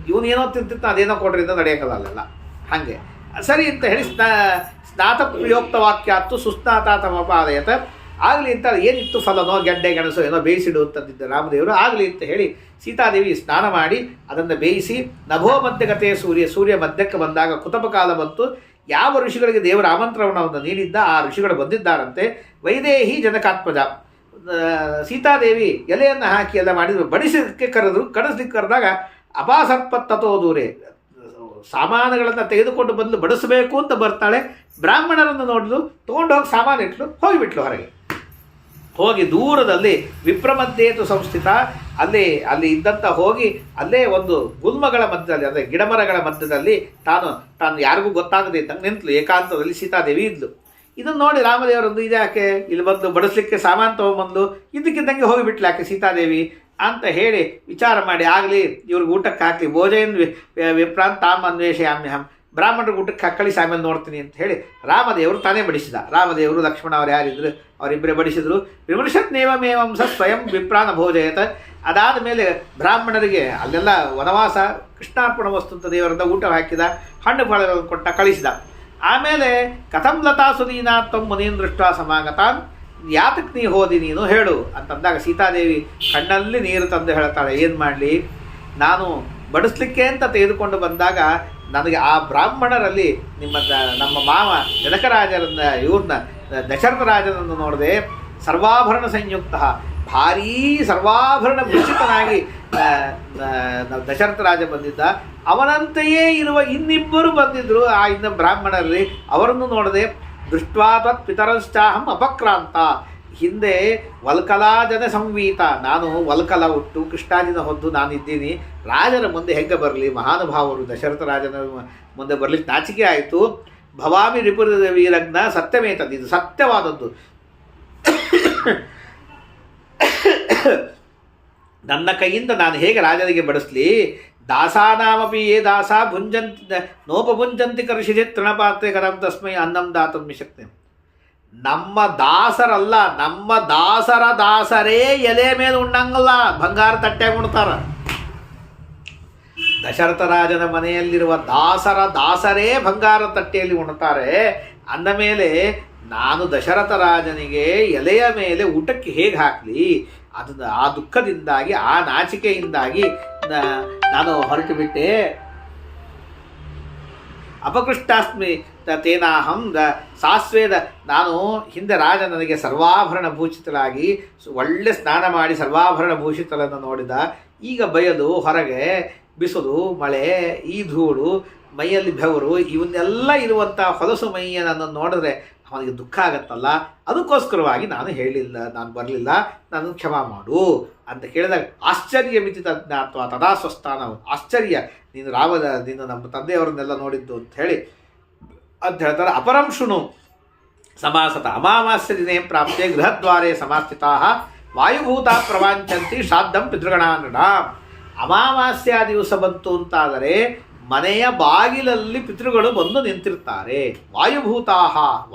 ಇವನೇನೋ ತಿಂತಿರ್ತಾನೆ ಅದೇನೋ ಕೊಡ್ರಿ ಅಂತ ನಡೆಯೋಕ್ಕಲ್ಲ. ಹಾಗೆ ಸರಿ ಅಂತ ಹೇಳಿ ಸ್ನಾತ ಪ್ರಿಯೋಕ್ತ ವಾಕ್ಯಾತ್ತು ಸುಸ್ನಾತಾತಮಪಾದಯತ. ಆಗಲಿ ಅಂತ ಏನಿತ್ತು ಫಲನೋ ಗೆಡ್ಡೆ ಗೆಣಸು ಏನೋ ಬೇಯಿಸಿಡು ಅಂತಂದಿದ್ದ ರಾಮದೇವರು. ಆಗಲಿ ಅಂತ ಹೇಳಿ ಸೀತಾದೇವಿ ಸ್ನಾನ ಮಾಡಿ ಅದನ್ನು ಬೇಯಿಸಿ ನಭೋ ಮಧ್ಯಗತೆ ಸೂರ್ಯ ಮಧ್ಯಕ್ಕೆ ಬಂದಾಗ ಕುತಪಕಾಲ ಬಂತು. ಯಾವ ಋಷಿಗಳಿಗೆ ದೇವರ ಆಮಂತ್ರಣವನ್ನು ನೀಡಿದ್ದ ಆ ಋಷಿಗಳು ಬಂದಿದ್ದಾರಂತೆ. ವೈದೇಹಿ ಜನಕಾತ್ಮಜ ಸೀತಾದೇವಿ ಎಲೆಯನ್ನು ಹಾಕಿ ಎಲ್ಲ ಮಾಡಿದ್ರು. ಬಡಿಸಲಿಕ್ಕೆ ಕಡಿಸ್ಲಿಕ್ಕೆ ಕರೆದಾಗ ಅಪಾಸರ್ಪತ್ತತೋ ದೂರೆ, ಸಾಮಾನುಗಳನ್ನು ತೆಗೆದುಕೊಂಡು ಬಂದು ಬಡಿಸಬೇಕು ಅಂತ ಬರ್ತಾಳೆ. ಬ್ರಾಹ್ಮಣರನ್ನು ನೋಡಿದ್ರು, ತೊಗೊಂಡೋಗಿ ಸಾಮಾನು ಇಟ್ಲು, ಹೋಗಿಬಿಟ್ಲು ಹೊರಗೆ. ಹೋಗಿ ದೂರದಲ್ಲಿ ವಿಪ್ರಮಧ್ಯೇತು ಸಂಸ್ಥಿತ, ಅಲ್ಲಿ ಇದ್ದಂಥ ಹೋಗಿ ಅಲ್ಲೇ ಒಂದು ಗುಲ್ಮಗಳ ಮಧ್ಯದಲ್ಲಿ, ಅಂದರೆ ಗಿಡಮರಗಳ ಮಧ್ಯದಲ್ಲಿ ತಾನು ಯಾರಿಗೂ ಗೊತ್ತಾಗದೆ ಇದ್ದಂಗೆ ನಿಂತಲು. ಏಕಾಂತದಲ್ಲಿ ಸೀತಾದೇವಿ ಇದ್ಲು. ಇದನ್ನು ನೋಡಿ ರಾಮದೇವರೊಂದು ಇದ್ಯಾಕೆ ಇಲ್ಲಿ ಬಂದು ಬಡಿಸ್ಲಿಕ್ಕೆ ಸಾಮಾನು ತೊಗೊಂಬಂದು ಇದಕ್ಕಿದ್ದಂಗೆ ಹೋಗಿಬಿಟ್ಲು ಯಾಕೆ ಸೀತಾದೇವಿ ಅಂತ ಹೇಳಿ ವಿಚಾರ ಮಾಡಿ, ಆಗಲಿ ಇವ್ರಿಗೆ ಊಟಕ್ಕೆ ಹಾಕಲಿ, ಭೋಜನ ವಿಪ್ರಾಂತ ತಾಮ್ ಅನ್ವೇಷಯಾಮ್ಯಹಂ, ಬ್ರಾಹ್ಮಣರಿಗೆ ಊಟಕ್ಕೆ ಕಳಿಸಿ ಆಮೇಲೆ ನೋಡ್ತೀನಿ ಅಂತ ಹೇಳಿ ರಾಮದೇವರು ತಾನೇ ಬಡಿಸಿದ. ರಾಮದೇವರು ಲಕ್ಷ್ಮಣ ಅವ್ರು ಯಾರಿದ್ರು ಅವರಿಬ್ಬರೇ ಬಡಿಸಿದ್ರು. ವಿಮರ್ಶತ್ ನೇವಮೇವಂಸ ಸ್ವಯಂ ವಿಪ್ರಾನ ಭೋಜಯತ. ಅದಾದ ಮೇಲೆ ಬ್ರಾಹ್ಮಣರಿಗೆ ಅಲ್ಲೆಲ್ಲ ವನವಾಸ ಕೃಷ್ಣಾರ್ಪಣ ವಸ್ತು ಅಂತ ದೇವರಿಂದ ಊಟ ಹಾಕಿದ, ಹಣ್ಣು ಫಲಗಳನ್ನು ಕೊಟ್ಟ, ಕಳಿಸಿದ. ಆಮೇಲೆ ಕಥಂ ಲತಾ ಸುದೀನಾ ತ್ವಂ ಮುನೀನ್ ದೃಷ್ಟ ಸಮಾಗತಾನ್, ಯಾತಕ್ಕೆ ನೀ ಹೋದಿ ನೀನು ಹೇಳು ಅಂತಂದಾಗ ಸೀತಾದೇವಿ ಕಣ್ಣಲ್ಲಿ ನೀರು ತಂದು ಹೇಳ್ತಾಳೆ, ಏನು ಮಾಡಲಿ, ನಾನು ಬಡಿಸ್ಲಿಕ್ಕೆ ಅಂತ ತೆಗೆದುಕೊಂಡು ಬಂದಾಗ ನನಗೆ ಆ ಬ್ರಾಹ್ಮಣರಲ್ಲಿ ನಮ್ಮ ಮಾವ ಜನಕರಾಜರನ್ನ ಇವ್ರನ್ನ ದಶರಥ ರಾಜನನ್ನು ನೋಡಿದೆ. ಸರ್ವಾಭರಣ ಸಂಯುಕ್ತ, ಭಾರೀ ಸರ್ವಾಭರಣ ಭೂಷಿತನಾಗಿ ದಶರಥ ರಾಜ ಬಂದಿದ್ದ. ಅವನಂತೆಯೇ ಇರುವ ಇನ್ನಿಬ್ಬರು ಬಂದಿದ್ದರು ಆ ಇನ್ನು ಬ್ರಾಹ್ಮಣರಲ್ಲಿ, ಅವರನ್ನು ನೋಡದೆ. ದೃಷ್ಟ್ವಾ ತತ್ ಪಿತರಶ್ಚಾಹಂ ಅಪಕ್ರಾಂತ, ಹಿಂದೆ ವಲ್ಕಲಾ ಜನ ಸಂವೀತ, ನಾನು ವಲ್ಕಲ ಹುಟ್ಟು ಕೃಷ್ಣಾಜಿನ ಹೊದ್ದು ನಾನಿದ್ದೀನಿ, ರಾಜನ ಮುಂದೆ ಹೆಂಗೆ ಬರಲಿ, ಮಹಾನುಭಾವರು ದಶರಥ ರಾಜನ ಮುಂದೆ ಬರಲಿಕ್ಕೆ ನಾಚಿಕೆ ಆಯಿತು. ಭವಾಮಿ ರಿಪುರ ವೀರಜ್ಞ ಸತ್ಯಮೇತದ್ದು, ಇದು ಸತ್ಯವಾದದ್ದು. ನನ್ನ ಕೈಯಿಂದ ನಾನು ಹೇಗೆ ರಾಜನಿಗೆ ಬಡಿಸ್ಲಿ. ದಾಸಾನಾಮಪಿ ಯೇ ದಾಸ ಭುಂಜಂತಿ ನೋಪಭುಂಜಂತಿ ಕರ್ಷಿದೆ ತೃಣಪಾತ್ರೆ ಕರಂ ತಸ್ಮೈ ಅನ್ನಂ ದಾತಂ ಶಕ್ತಿ. ನಮ್ಮ ದಾಸರಲ್ಲ, ನಮ್ಮ ದಾಸರೇ ಎಲೆ ಮೇಲೆ ಉಣ್ಣಂಗಲ್ಲ, ಬಂಗಾರ ತಟ್ಟೆಗೆ ಉಣ್ತಾರ. ದಶರಥ ರಾಜನ ಮನೆಯಲ್ಲಿರುವ ದಾಸರೇ ಬಂಗಾರ ತಟ್ಟೆಯಲ್ಲಿ ಉಣ್ತಾರೆ. ಅಂದ ಮೇಲೆ ನಾನು ದಶರಥ ರಾಜನಿಗೆ ಎಲೆಯ ಮೇಲೆ ಊಟಕ್ಕೆ ಹೇಗೆ ಹಾಕಲಿ? ಅದನ್ನು ಆ ದುಃಖದಿಂದಾಗಿ, ಆ ನಾಚಿಕೆಯಿಂದಾಗಿ ನಾನು ಹೊರಟು ಬಿಟ್ಟೆ. ಅಪಕೃಷ್ಟಾಸ್ಮಿ ತೇನಾಹಂ ಸಾಸ್ವೇದ, ನಾನು ಹಿಂದೆ ರಾಜ ನನಗೆ ಸರ್ವಾಭರಣ ಭೂಷಿತಳಾಗಿ ಒಳ್ಳೆ ಸ್ನಾನ ಮಾಡಿ ಸರ್ವಾಭರಣ ಭೂಷಿತಳನ್ನು ನೋಡಿದ. ಈಗ ಬಯಲು ಹೊರಗೆ ಬಿಸಿಲು, ಮಳೆ, ಈ ಧೂಳು, ಮೈಯಲ್ಲಿ ಬೆವರು ಇವನ್ನೆಲ್ಲ ಇರುವಂಥ ಹೊಲಸು ಮೈಯನ್ನು ನೋಡಿದ್ರೆ ಅವನಿಗೆ ದುಃಖ ಆಗತ್ತಲ್ಲ, ಅದಕ್ಕೋಸ್ಕರವಾಗಿ ನಾನು ಹೇಳಿಲ್ಲ, ನಾನು ಬರಲಿಲ್ಲ, ನಾನು ಕ್ಷಮಾ ಮಾಡು ಅಂತ ಕೇಳಿದಾಗ ಆಶ್ಚರ್ಯ ಮಿತಿ ಅಥವಾ ತದಾ ಸ್ವಸ್ಥಾನ, ಆಶ್ಚರ್ಯ, ನೀನು ನೀನು ನಮ್ಮ ತಂದೆಯವರನ್ನೆಲ್ಲ ನೋಡಿದ್ದು ಅಂತ ಹೇಳ್ತಾರೆ. ಅಪರಂ ಶೃಣು ಸಮಾಸತ ಅಮಾವಾಸ್ಯ ದಿನೇ ಪ್ರಾಪ್ತೆ ಗೃಹದ್ವಾರೇ ಸಮಾಸ್ಥಿತಾ ವಾಯುಭೂತ ಪ್ರವಾಂಚಂತಿ ಶ್ರಾದ್ದಂ ಪಿತೃಗಣಾನೃಣ. ಅಮಾವಾಸ್ಯ ದಿವಸ ಬಂತು ಅಂತಾದರೆ ಮನೆಯ ಬಾಗಿಲಲ್ಲಿ ಪಿತೃಗಳು ಬಂದು ನಿಂತಿರ್ತಾರೆ.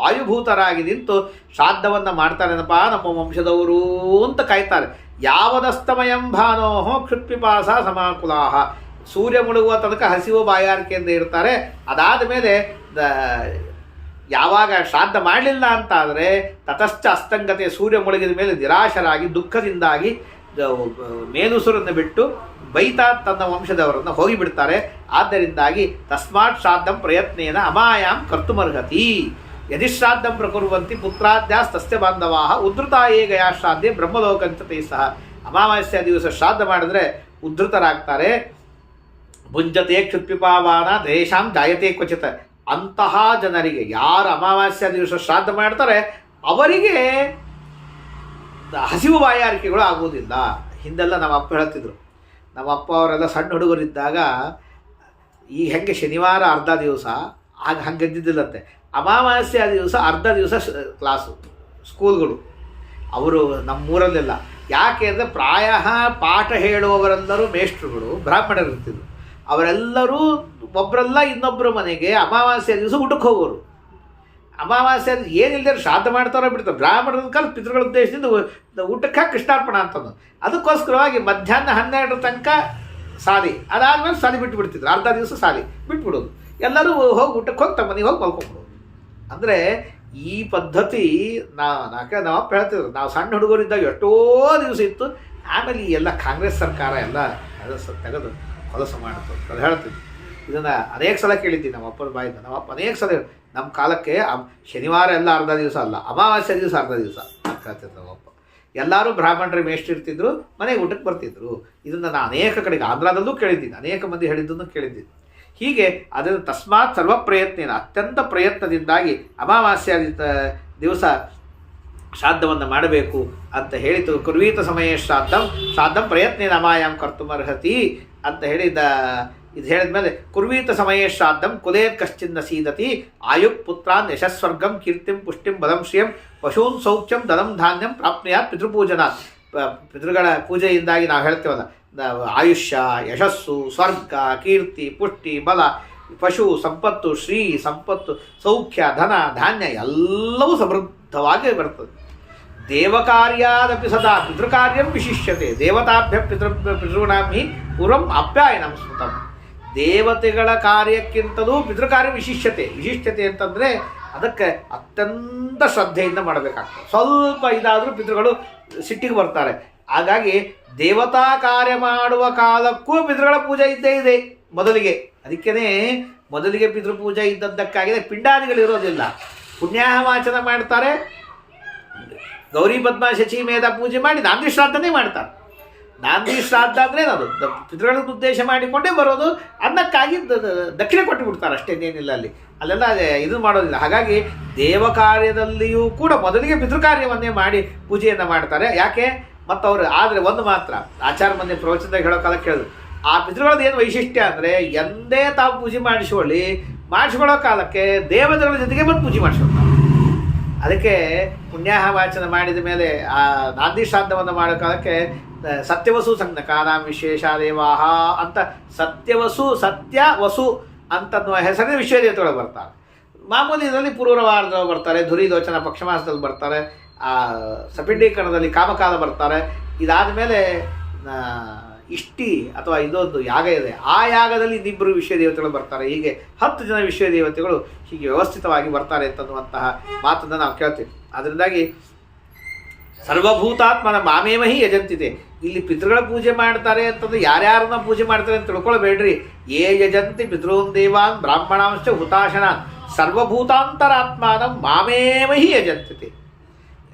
ವಾಯುಭೂತರಾಗಿ ನಿಂತು ಶ್ರಾದ್ದವನ್ನು ಮಾಡ್ತಾರೇನಪ್ಪ ನಮ್ಮ ವಂಶದವರು ಅಂತ ಕಾಯ್ತಾರೆ. ಯಾವದಸ್ತಮಯಂ ಭಾನೋಹೋ ಕ್ಷುತ್ಪಿಪಾಸ ಸಮಾಕುಲಾಹ. ಸೂರ್ಯ ಮುಳುಗುವ ತನಕ ಹಸಿವು ಬಾಯಾರಿಕೆಯಿಂದ ಇರ್ತಾರೆ. ಅದಾದ ಮೇಲೆ ಯಾವಾಗ ಶ್ರಾದ್ದ ಮಾಡಲಿಲ್ಲ ಅಂತಾದರೆ ತತಶ್ಚ ಅಸ್ತಂಗತೆ, ಸೂರ್ಯ ಮುಳುಗಿದ ಮೇಲೆ ನಿರಾಶರಾಗಿ ದುಃಖದಿಂದಾಗಿ ಮೇಲುಸುರನ್ನು ಬಿಟ್ಟು ಬೈತಾ ತನ್ನ ವಂಶದವರನ್ನು ಹೋಗಿಬಿಡ್ತಾರೆ. ಆದ್ದರಿಂದಾಗಿ ತಸ್ಮಾತ್ ಶ್ರಾದ್ದಂ ಪ್ರಯತ್ನೇನ ಅಮಾಯಾಂ ಕರ್ತುಮರ್ಹತಿ. ಯದಿ ಶ್ರಾದ್ದಂ ಪ್ರಕುರ್ವಂತಿ ಪುತ್ರಾದ್ಯಾಸ್ತಸ್ಯ ಬಾಂಧವಾ ಉದ್ಧೃತಾಯೇ ಗಯಾ ಶ್ರಾದ್ದೆ ಬ್ರಹ್ಮಲೋಕಂಚತೆ ಸಹ. ಅಮಾವಾಸ್ಯ ದಿವಸ ಶ್ರಾದ್ದ ಮಾಡಿದ್ರೆ ಉದ್ಧೃತರಾಗ್ತಾರೆ. ಭುಂಜತೆ ಕ್ಷುತ್ಪಿಪಾವಾನ ದೇಶಾಂ ಜಾಯತೆ ಕ್ವಚಿತ. ಅಂತಹ ಜನರಿಗೆ, ಯಾರು ಅಮಾವಾಸ್ಯ ದಿವಸ ಶ್ರಾದ್ದ ಮಾಡ್ತಾರೆ ಅವರಿಗೆ ಹಸಿವು ಬಾಯಾರಿಕೆಗಳು ಆಗುವುದಿಲ್ಲ. ಹಿಂದೆಲ್ಲ ನಮ್ಮ ಅಪ್ಪ ಹೇಳ್ತಿದ್ರು, ನಮ್ಮ ಅಪ್ಪ ಅವರೆಲ್ಲ ಸಣ್ಣ ಹುಡುಗರಿದ್ದಾಗ ಈಗ ಹೆಂಗೆ ಶನಿವಾರ ಅರ್ಧ ದಿವಸ ಆಗ ಹಂಗೆ ಇದ್ದಿದ್ದಿಲ್ಲಂತೆ. ಅಮಾವಾಸ್ಯ ದಿವಸ ಅರ್ಧ ದಿವಸ ಕ್ಲಾಸು, ಸ್ಕೂಲ್ಗಳು. ಅವರು ನಮ್ಮೂರಲ್ಲೆಲ್ಲ ಯಾಕೆ ಅಂದರೆ ಪ್ರಾಯ ಪಾಠ ಹೇಳುವವರೆಲ್ಲರೂ ಮೇಷ್ಟ್ರುಗಳು ಬ್ರಾಹ್ಮಣರು ಇರ್ತಿದ್ರು. ಅವರೆಲ್ಲರೂ ಒಬ್ಬರಲ್ಲ ಇನ್ನೊಬ್ಬರ ಮನೆಗೆ ಅಮಾವಾಸ್ಯ ದಿವಸ ಊಟಕ್ಕೆ ಹೋಗೋರು. ಅಮಾವಾಸ್ಯ ಏನಿಲ್ಲದೆ ಶ್ರಾದ್ದ ಮಾಡ್ತಾರೋ ಬಿಡ್ತಾರೆ. ಬ್ರಾಹ್ಮಣರ ಕಾಲ ಪಿತೃಗಳ ಉದ್ದೇಶದಿಂದ ಊಟಕ್ಕೆ ಹಾಕಿ ಕೃಷ್ಣಾರ್ಪಣ ಅಂತಂದು. ಅದಕ್ಕೋಸ್ಕರವಾಗಿ ಮಧ್ಯಾಹ್ನ 12 ತನಕ ಸಾಲಿ, ಅದಾದಮೇಲೆ ಸಾಲಿ ಬಿಟ್ಟುಬಿಡ್ತಿದ್ರು. ಅರ್ಧ ದಿವಸ ಸಾಲಿ ಬಿಟ್ಬಿಡೋದು. ಎಲ್ಲರೂ ಹೋಗಿ ಊಟಕ್ಕೆ ಹೋಗಿ ತಮ್ಮ ಮನೆಗೆ ಹೋಗಿ ಮಲ್ಕೊಂಬಿಡೋದು. ಅಂದರೆ ಈ ಪದ್ಧತಿ ನಾವು ಅಪ್ಪ ಹೇಳ್ತಿದ್ರು. ನಾವು ಸಣ್ಣ ಹುಡುಗರಿದ್ದಾಗ ಎಷ್ಟೋ ದಿವಸ ಇತ್ತು. ಆಮೇಲೆ ಈ ಎಲ್ಲ ಕಾಂಗ್ರೆಸ್ ಸರ್ಕಾರ ಎಲ್ಲ ತೆಗೆದು ಹೊಲಸು ಮಾಡುತ್ತೆ ಅದು ಹೇಳ್ತಿದ್ವಿ. ಇದನ್ನು ಅನೇಕ ಸಲ ಕೇಳಿದ್ದೀನಿ ನಮ್ಮ ಅಪ್ಪನ ಬಾಯಿಂದ. ನಮ್ಮ ಅಪ್ಪ ಅನೇಕ ಸಲ ನಮ್ಮ ಕಾಲಕ್ಕೆ ಶನಿವಾರ ಎಲ್ಲ ಅರ್ಧ ದಿವಸ ಅಲ್ಲ, ಅಮಾವಾಸ್ಯ ದಿವಸ ಅರ್ಧ ದಿವಸ ಅಂತ ಹೇಳ್ತಿದ್ರು ನಮ್ಮಪ್ಪ. ಎಲ್ಲರೂ ಬ್ರಾಹ್ಮಣರು ಮೇಷ್ಟಿರ್ತಿದ್ರು, ಮನೆಗೆ ಊಟಕ್ಕೆ ಬರ್ತಿದ್ರು. ಇದನ್ನು ನಾನು ಅನೇಕ ಕಡೆಗೆ ಆಂಧ್ರದಲ್ಲೂ ಕೇಳಿದ್ದೀನಿ, ಅನೇಕ ಮಂದಿ ಹೇಳಿದ್ದನ್ನು ಕೇಳಿದ್ದೀನಿ. ಹೀಗೆ ಅದನ್ನು ತಸ್ಮಾತ್ ಸರ್ವ ಪ್ರಯತ್ನೇನ, ಅತ್ಯಂತ ಪ್ರಯತ್ನದಿಂದಾಗಿ ಅಮಾವಾಸ್ಯ ದಿವಸ ಶ್ರಾದ್ದವನ್ನು ಮಾಡಬೇಕು ಅಂತ ಹೇಳಿತು. ಕುರ್ವೀತ ಸಮಯ ಶ್ರಾದ್ದಂ ಪ್ರಯತ್ನೇನ ಅಮಾಯಾಂ ಕರ್ತುಮರ್ಹತಿ ಅಂತ ಹೇಳಿದ. ಇದು ಹೇಳಿದ ಮೇಲೆ ಕುರ್ವೀತ ಸಮಯ ಶ್ರಾದ್ದಂ ಕುಲೇ ಕಶ್ಚಿನ್ನ ಸೀದತಿ ಆಯುಕ್ ಪುತ್ರಾನ್ ಯಶಸ್ವರ್ಗಂ ಕೀರ್ತಿಂ ಪುಷ್ಟಿಂ ಬಲಂ ಶ್ರಿಯಂ ಪಶೂನ್ ಸೌಖ್ಯಂ ಧನಂ ಧಾನ್ಯಂ ಪ್ರಾಪ್ನುಯಾತ್ ಪಿತೃಪೂಜನಾತ್. ಪಿತೃಗಳ ಪೂಜೆಯಿಂದಾಗಿ ನಾವು ಹೇಳ್ತೇವಲ್ಲ, ಆಯುಷ್ಯ, ಯಶಸ್ಸು, ಸ್ವರ್ಗ, ಕೀರ್ತಿ, ಪುಷ್ಟಿ, ಬಲ, ಪಶು ಸಂಪತ್ತು, ಶ್ರೀ ಸಂಪತ್ತು, ಸೌಖ್ಯ, ಧನ, ಧಾನ್ಯ ಎಲ್ಲವೂ ಸಮೃದ್ಧವಾಗಿ ಬರ್ತದೆ. ದೇವಕಾರ್ಯಾದಪಿ ಸದಾ ಪಿತೃಕಾರ್ಯಂ ವಿಶಿಷ್ಯತೆ. ದೇವತಾಭ್ಯ ಪಿತೃಣಾಂ ಹಿ ಪೂರ್ವಂ ಆಪ್ಯಾಯನಂ ಸ್ಮೃತಂ. ದೇವತೆಗಳ ಕಾರ್ಯಕ್ಕಿಂತಲೂ ಪಿತೃಕಾರ್ಯ ವಿಶಿಷ್ಯತೆ ಅಂತಂದರೆ ಅದಕ್ಕೆ ಅತ್ಯಂತ ಶ್ರದ್ಧೆಯಿಂದ ಮಾಡಬೇಕಾಗ್ತದೆ. ಸ್ವಲ್ಪ ಇದಾದರೂ ಪಿತೃಗಳು ಸಿಟ್ಟಿಗೆ ಬರ್ತಾರೆ. ಹಾಗಾಗಿ ದೇವತಾ ಕಾರ್ಯ ಮಾಡುವ ಕಾಲಕ್ಕೂ ಪಿತೃಗಳ ಪೂಜೆ ಇದ್ದೇ ಇದೆ ಮೊದಲಿಗೆ. ಅದಕ್ಕೇ ಮೊದಲಿಗೆ ಪಿತೃಪೂಜೆ ಇದ್ದದ್ದಕ್ಕಾಗಿದೆ ಪಿಂಡಾದಿಗಳಿರೋದಿಲ್ಲ. ಪುಣ್ಯಾಹವಾಚನ ಮಾಡ್ತಾರೆ, ಗೌರಿ ಪದ್ಮ ಶಚಿ ಮೇಧ ಪೂಜೆ ಮಾಡಿ ನಾಂದಿ ಶ್ರಾದ್ದನೇ ಮಾಡ್ತಾರೆ. ನಾಂದಿ ಶ್ರಾದ್ದ ಅಂದರೆ ಅದು ಪಿತೃಗಳನ್ನು ಉದ್ದೇಶ ಮಾಡಿಕೊಂಡೇ ಬರೋದು. ಅನ್ನಕ್ಕಾಗಿ ದಕ್ಷಿಣೆ ಕೊಟ್ಟು ಬಿಡ್ತಾರೆ, ಅಷ್ಟೇನೇನಿಲ್ಲ ಅಲ್ಲೆಲ್ಲ ಇದು ಮಾಡೋದಿಲ್ಲ. ಹಾಗಾಗಿ ದೇವ ಕಾರ್ಯದಲ್ಲಿಯೂ ಕೂಡ ಮೊದಲಿಗೆ ಪಿತೃಕಾರ್ಯವನ್ನೇ ಮಾಡಿ ಪೂಜೆಯನ್ನು ಮಾಡ್ತಾರೆ. ಯಾಕೆ ಮತ್ತು ಅವರು ಆದರೆ ಒಂದು ಮಾತ್ರ ಆಚಾರ ಮಂದಿ ಪ್ರವಚನದಾಗ ಹೇಳೋ ಕಾಲಕ್ಕೆ ಹೇಳಿದ್ರು, ಆ ಪಿತೃಗಳದ್ದು ಏನು ವೈಶಿಷ್ಟ್ಯ ಅಂದರೆ ಎಂದೇ ತಾವು ಪೂಜೆ ಮಾಡಿಸ್ಕೊಳ್ಳೋ ಕಾಲಕ್ಕೆ ದೇವತೆಗಳ ಜೊತೆಗೆ ಬಂದು ಪೂಜೆ ಮಾಡಿಸ್ಕೊಳ್ತಾರೆ. ಅದಕ್ಕೆ ಪುಣ್ಯಾಹವಾಚನ ಮಾಡಿದ ಮೇಲೆ ಆ ನಾಂದಿ ಶ್ರಾದ್ದವನ್ನು ಮಾಡೋ ಕಾಲಕ್ಕೆ ಸತ್ಯವಸು ಸಂಜ್ಞಕಾನಾಂ ವಿಶೇಷ ದೇವಾಹ ಅಂತ ಸತ್ಯ ವಸು ಅಂತನ್ನುವ ಹೆಸರಿನ ವಿಶ್ವದೇವತೆಗಳು ಬರ್ತಾರೆ. ಮಾಮೂಲಿ ಇದರಲ್ಲಿ ಪೂರ್ವವಾರದಲ್ಲಿ ಬರ್ತಾರೆ, ಧುರಿಲೋಚನ ಪಕ್ಷಮಾಸದಲ್ಲಿ ಬರ್ತಾರೆ, ಸಪಿಂಡೀಕರಣದಲ್ಲಿ ಕಾಮಕಾಲ ಬರ್ತಾರೆ. ಇದಾದ ಮೇಲೆ ಇಷ್ಟಿ ಅಥವಾ ಇದೊಂದು ಯಾಗ ಇದೆ, ಆ ಯಾಗದಲ್ಲಿ ಇನ್ನಿಬ್ಬರು ವಿಶ್ವದೇವತೆಗಳು ಬರ್ತಾರೆ. ಹೀಗೆ 10 ಜನ ವಿಶ್ವದೇವತೆಗಳು ಹೀಗೆ ವ್ಯವಸ್ಥಿತವಾಗಿ ಬರ್ತಾರೆ ಅಂತನ್ನುವಂತಹ ಮಾತನ್ನು ನಾವು ಕೇಳ್ತೀವಿ. ಅದರಿಂದಾಗಿ ಸರ್ವಭೂತಾತ್ಮನ ಮಾಮೇಮಹಿ ಯಜಂತಿದೆ. ಇಲ್ಲಿ ಪಿತೃಗಳ ಪೂಜೆ ಮಾಡ್ತಾರೆ ಅಂತಂದ್ರೆ ಯಾರ್ಯಾರನ್ನ ಪೂಜೆ ಮಾಡ್ತಾರೆ ಅಂತ ತಿಳ್ಕೊಳ್ಬೇಡ್ರಿ. ಏ ಯಜಂತಿ ಪಿತೃನ್ ದೇವಾನ್ ಬ್ರಾಹ್ಮಣಾಂಶ ಹುತಾಶನಾನ್ ಸರ್ವಭೂತಾಂತರಾತ್ಮಾನಂ ಮಾಮೇಮಹಿ ಯಜಂತಿದೆ.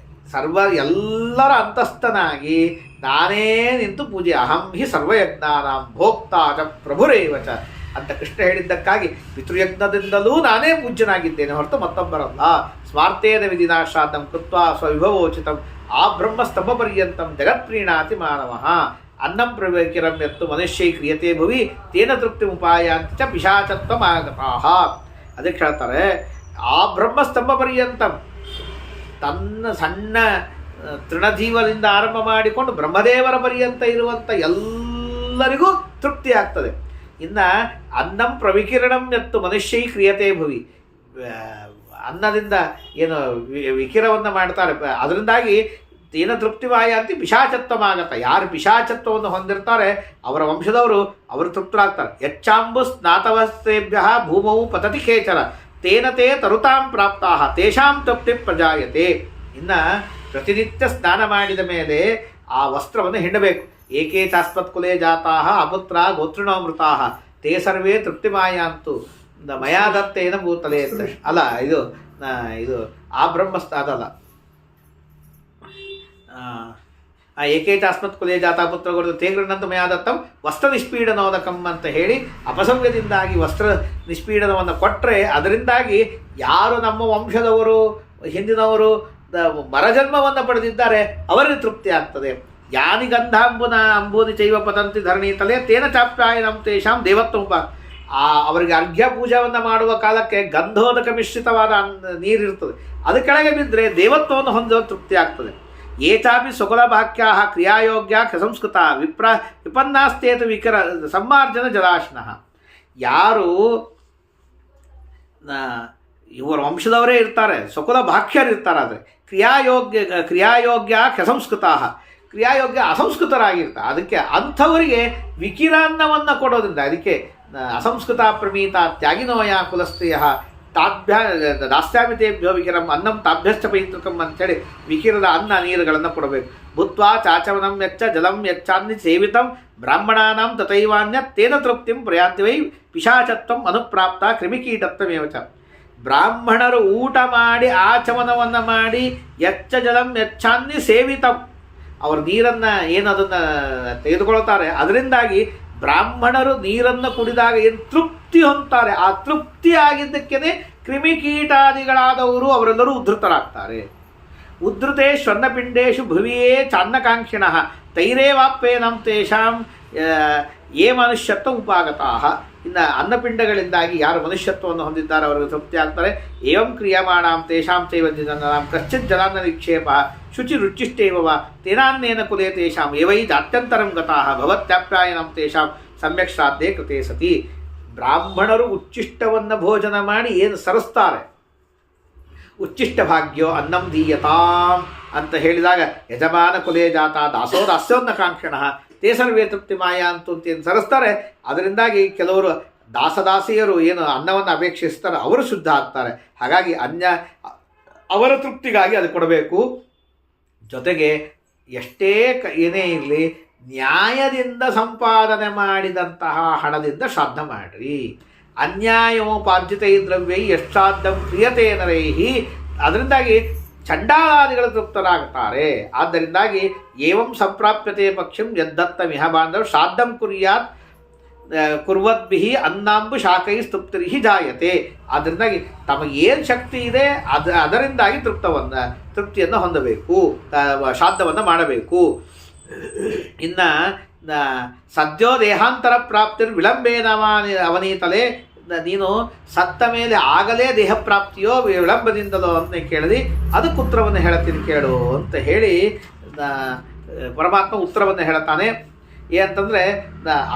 ಎಲ್ಲರ ಅಂತಸ್ಥನಾಗಿ ನಾನೇ ನಿಂತು ಪೂಜೆ. ಅಹಂ ಹಿ ಸರ್ವಯಜ್ಞಾನಾಂ ಭೋಕ್ತಾ ಚ ಪ್ರಭುರೇವ ಚ. ಅಂತ ಕೃಷ್ಣ ಹೇಳಿದ್ದಕ್ಕಾಗಿ ಪಿತೃಯಜ್ಞದಿಂದಲೂ ನಾನೇ ಪೂಜ್ಯನಾಗಿದ್ದೇನೆ ಹೊರತು ಮತ್ತೊಬ್ಬರಲ್ಲ. ಸ್ಮಾರ್ತೇನ ವಿಧಿನಾಶ್ರಾದ್ದಂ ಕೃತ್ವಾ ಸ್ವವಿಭವೋಚಿತಂ ಆ ಬ್ರಹ್ಮಸ್ತಂಭ ಪರ್ಯಂತಂ ಜಗತ್ಪ್ರೀಣಾತಿ ಮಾನವಃ ಅನ್ನಂ ಪ್ರವೇಕಿರಂ ಯತ್ತು ಮನುಷ್ಯೈ ಕ್ರಿಯತೆ ಭುವಿ ತೇನ ತೃಪ್ತಿ ಉಪಾಯಾಂತ ಚ ಪಿಶಾಚತ್ವಂ ಆಗತಾಃ. ಅದಕ್ಕೆ ಹೇಳ್ತಾರೆ ಆ ಬ್ರಹ್ಮಸ್ತಂಭ ಪರ್ಯಂತಂ ತನ್ನ ಸಣ್ಣ ತೃಣಜೀವದಿಂದ ಆರಂಭ ಮಾಡಿಕೊಂಡು ಬ್ರಹ್ಮದೇವರ ಪರ್ಯಂತ ಇರುವಂಥ ಎಲ್ಲರಿಗೂ ತೃಪ್ತಿ ಆಗ್ತದೆ. ಇನ್ನು ಅನ್ನಂ ಪ್ರವಿಕಿರಣಂ ಎತ್ತು ಮನುಷ್ಯೈ ಕ್ರಿಯತೆ ಭುವಿ, ಅನ್ನದಿಂದ ಏನು ವಿಕಿರವನ್ನು ಮಾಡ್ತಾರೆ, ಅದರಿಂದಾಗಿ ತೇನ ತೃಪ್ತಿವಾಯಾಂತಿ ಪಿಶಾಚತ್ವಮಾಗತ. ಯಾರು ಪಿಶಾಚತ್ವವನ್ನು ಹೊಂದಿರ್ತಾರೆ ಅವರ ವಂಶದವರು ಅವರು ತೃಪ್ತರಾಗ್ತಾರೆ. ಯಚ್ಚಾಂಬು ಸ್ನಾತವಸ್ತೇಭ್ಯ ಭೂಮೌ ಪತತಿ ಕೇಚರ ತೇನ ತೇ ತರುತಾಂ ಪ್ರಾಪ್ತಾ ತೇಷಾಂ ತೃಪ್ತಿ ಪ್ರಜಾಯತೆ. ಇನ್ನು ಪ್ರತಿನಿತ್ಯ ಸ್ನಾನ ಮಾಡಿದ ಮೇಲೆ ಆ ವಸ್ತ್ರವನ್ನು ಹಿಂಡಬೇಕು. ಏಕೆ ಚಾಸ್ಮತ್ಕುಲೇ ಜಾತಾ ಅಪುತ್ರ ಗೋತೃಣೋಮೃತಾ ತೇ ಸರ್ವೇ ತೃಪ್ತಿಮಾಯಾಂತು ಮಯಾದತ್ತೇನ ಭೂತಲೇ ಅಂತ. ಅಲ್ಲ ಇದು ಆ ಬ್ರಹ್ಮಸ್ಥ ಅದಲ್ಲ, ಏಕೇಚಾಸ್ಮತ್ ಕುಲೇ ಜಾತ ಪುತ್ರ ಕೊಡದು ತೇಗ್ರನಂತ ಮಯಾದತ್ತಂ ವಸ್ತ್ರ ನಿಷ್ಪೀಡನೋದಕಂ ಅಂತ ಹೇಳಿ ಅಪಸವ್ಯದಿಂದಾಗಿ ವಸ್ತ್ರ ನಿಷ್ಪೀಡನವನ್ನು ಕೊಟ್ಟರೆ ಅದರಿಂದಾಗಿ ಯಾರು ನಮ್ಮ ವಂಶದವರು ಹಿಂದಿನವರು ಮರಜನ್ಮವನ್ನು ಪಡೆದಿದ್ದಾರೆ ಅವರಿಗೆ ತೃಪ್ತಿ ಆಗ್ತದೆ. ಯಾನಿ ಗಂಧಾಂಬುನ ಅಂಬೂನಿ ಚೈವ ಪತಂತಿ ಧರಣಿ ತಲೆ ತೇನ ಚಾಪ್ಯಾಯನಂ ತೇಷಾಂ ದೇವತ್ವಂ. ಅವರಿಗೆ ಅರ್ಘ್ಯ ಪೂಜಾವನ್ನು ಮಾಡುವ ಕಾಲಕ್ಕೆ ಗಂಧೋದಕ ಮಿಶ್ರಿತವಾದ ನೀರಿರ್ತದೆ, ಅದು ಕೆಳಗೆ ಬಿದ್ದರೆ ದೇವತ್ವವನ್ನು ಹೊಂದುವ ತೃಪ್ತಿ ಆಗ್ತದೆ. ಏಚಾಪಿ ಸುಕುಲ ಭಾಕ್ಯಾ ಕ್ರಿಯಾಯೋಗ್ಯ ಸಂಸ್ಕೃತ ವಿಪನ್ನಾಸ್ತೇತು ವಿಕರ ಸಂಮಾರ್ಜನ ಜಲಾಶ್ನಃ. ಯಾರು ಇವರ ವಂಶದವರೇ ಇರ್ತಾರೆ, ಸ್ವಕುಲ ಭಾಕ್ಯರು ಇರ್ತಾರೆ, ಆದರೆ ಕ್ರಿಯಾಯೋಗ್ಯ ಸಂಸ್ಕೃತ ಕ್ರಿಯಾಯೋಗ್ಯ ಅಸಂಸ್ಕೃತರಾಗಿರ್ತಾರೆ. ಅದಕ್ಕೆ ಅಂಥವರಿಗೆ ವಿಕಿರಾನ್ನವನ್ನು ಕೊಡೋದ್ರಿಂದ ಅದಕ್ಕೆ ಅಸಂಸ್ಕೃತ ಪ್ರಮೀತ ತ್ಯಾಗಿನೋಯ ಕುಲಸ್ತ್ರೀಯ ದಾಸ್ಯಾಮಿತೇಭ್ಯೋ ವಿಕಿರಂ ಅನ್ನಂ ತಾಭ್ಯಶ್ಚ ಪೈತೃಕಂ ಅಂಥೇಳಿ ವಿಕಿರದ ಅನ್ನ ನೀರುಗಳನ್ನು ಕೊಡಬೇಕು. ಭೂತ್ವಾ ಚಾಚವನಂ ಯಚ್ಚ ಜಲಂ ಯಚ್ಚಾನ್ನಿ ಸೇವಿತಂ ಬ್ರಾಹ್ಮಣಾನಾಂ ತಥೈವಾನ್ಯ ತೇನ ತೃಪ್ತಿಂ ಪ್ರಯಾಂತಿ ವೈ ಪಿಶಾಚತ್ವಂ ಅನುಪ್ರಾಪ್ತ ಕ್ರಿಮಿಕೀಟತ್ವಮೇವ ಚ. ಬ್ರಾಹ್ಮಣರು ಊಟ ಮಾಡಿ ಆಚಮನವನ್ನು ಮಾಡಿ ಯಚ್ಚ ಜಲಂ ಯಚ್ಚಾನ್ನಿ ಸೇವಿತಂ ಅವರು ನೀರನ್ನು ಏನು ಅದನ್ನು ತೆಗೆದುಕೊಳ್ತಾರೆ, ಅದರಿಂದಾಗಿ ಬ್ರಾಹ್ಮಣರು ನೀರನ್ನು ಕುಡಿದಾಗ ಏನು ತೃಪ್ತಿ ಹೊಂದ್ತಾರೆ, ಆ ತೃಪ್ತಿ ಆಗಿದ್ದಕ್ಕೇ ಕ್ರಿಮಿಕೀಟಾದಿಗಳಾದವರು ಅವರೆಲ್ಲರೂ ಉದ್ಧತರಾಗ್ತಾರೆ. ಉದ್ಧತೆ ಶ್ವನ್ನಪಿಂಡೇಶು ಭುವಿಯೇ ಚಾನ್ನಕಾಂಕ್ಷಿಣಃ ತೈರೇವಾಪ್ಪೇನಂ ತೇಷಾಂ ಯೇ ಮನುಷ್ಯತ್ವ ಉಪಾಗತಾ. ಇನ್ನು ಅನ್ನಪಿಂಡಗಳಿಂದಾಗಿ ಯಾರು ಮನುಷ್ಯತ್ವವನ್ನು ಹೊಂದಿದ್ದಾರೆ ಅವರಿಗೆ ತೃಪ್ತಿ ಆಗ್ತಾರೆ. ಏವಂ ಕ್ರಿಯಮಾಣಾಂ ತೇಷಾಂ ಚೈವ ಜನನಾಂ ಕಶ್ಚಿತ್ ಜಲಾನ್ನ ನಿಕ್ಷೇಪ ಶುಚಿ ರುಚಿಷ್ಟೇವ ತೇನಾನ್ನೇನ ಕುಲೇ ತೇಷಾಂ ಏವೈ ಜಾತ್ಯಂತರಂ ಗತಾಃ ಭವತ್ಯಾಪ್ಯಾಯನಂ ತೇಷಾಂ ಸಮ್ಯಕ್ ಶ್ರಾದ್ಧೇ ಕೃತೆ ಸತಿ. ಬ್ರಾಹ್ಮಣರು ಉಚ್ಚಿಷ್ಟವನ್ನು ಭೋಜನ ಮಾಡಿ ಏನು ಸರಿಸ್ತಾರೆ, ಉಚ್ಚಿಷ್ಟ ಭಾಗ್ಯೋ ಅನ್ನಂ ದೀಯತಾಂ ಅಂತ ಹೇಳಿದಾಗ ಯಜಮಾನ ಕುಲೇ ಜಾತ ದಾಸೋ ದಾಸ್ಯೋನ್ನಕಾಂಕ್ಷಣಃ ತೇ ಸರ್ವೇ ತೃಪ್ತಿ ಮಾಯಾ ಅಂತೇನು ಸರಿಸ್ತಾರೆ, ಅದರಿಂದಾಗಿ ಕೆಲವರು ದಾಸದಾಸಿಯರು ಏನು ಅನ್ನವನ್ನು ಅಪೇಕ್ಷಿಸ್ತಾರೆ ಅವರು ಶುದ್ಧ ಆಗ್ತಾರೆ. ಹಾಗಾಗಿ ಅವರ ತೃಪ್ತಿಗಾಗಿ ಅದು ಕೊಡಬೇಕು. ಜೊತೆಗೆ ಎಷ್ಟೇ ಏನೇ ಇರಲಿ ನ್ಯಾಯದಿಂದ ಸಂಪಾದನೆ ಮಾಡಿದಂತಹ ಹಣದಿಂದ ಶ್ರಾದ್ದ ಮಾಡಿರಿ. ಅನ್ಯಾಯೋಪಾರ್ಜಿತೈ ದ್ರವ್ಯೈ ಯಶ್ರಾದ್ದಂ ಕ್ರಿಯತೆ ನರೈಹಿ, ಅದರಿಂದಾಗಿ ಚಂಡಾಲಾದಿಗಳು ತೃಪ್ತರಾಗ್ತಾರೆ. ಆದ್ದರಿಂದಾಗಿ ಏವಂ ಸಂಪ್ರಾಪ್ಯತೆ ಪಕ್ಷಂ ಯದ್ದತ್ತಮಿಹ ಬಾಂಧವ ಶ್ರಾದ್ದಂ ಕುರ್ಯಾತ್ ಕುರ್ವದ್ಭಿಹಿ ಅನ್ನಾಂಬು ಶಾಖೈ ತೃಪ್ತಿರಿಹಿ ಜಾಯತೆ. ಅದರಿಂದಾಗಿ ತಮಗೇನು ಶಕ್ತಿ ಇದೆ ಅದರಿಂದಾಗಿ ತೃಪ್ತಿಯನ್ನು ಹೊಂದಬೇಕು, ಶ್ರಾದ್ದವನ್ನು ಮಾಡಬೇಕು. ಇನ್ನು ಸದ್ಯೋ ದೇಹಾಂತರ ಪ್ರಾಪ್ತಿರ್ ವಿಳಂಬೇನ ಅವನೀತಲೇ, ನೀನು ಸತ್ತ ಮೇಲೆ ಆಗಲೇ ದೇಹ ಪ್ರಾಪ್ತಿಯೋ ವಿಳಂಬದಿಂದಲೋ ಅಂತ ಕೇಳಿದಿ, ಅದಕ್ಕೆ ಉತ್ತರವನ್ನು ಹೇಳ್ತೀನಿ ಕೇಳು ಅಂತ ಹೇಳಿ ಪರಮಾತ್ಮ ಉತ್ತರವನ್ನು ಹೇಳ್ತಾನೆ. ಏನಂತಂದರೆ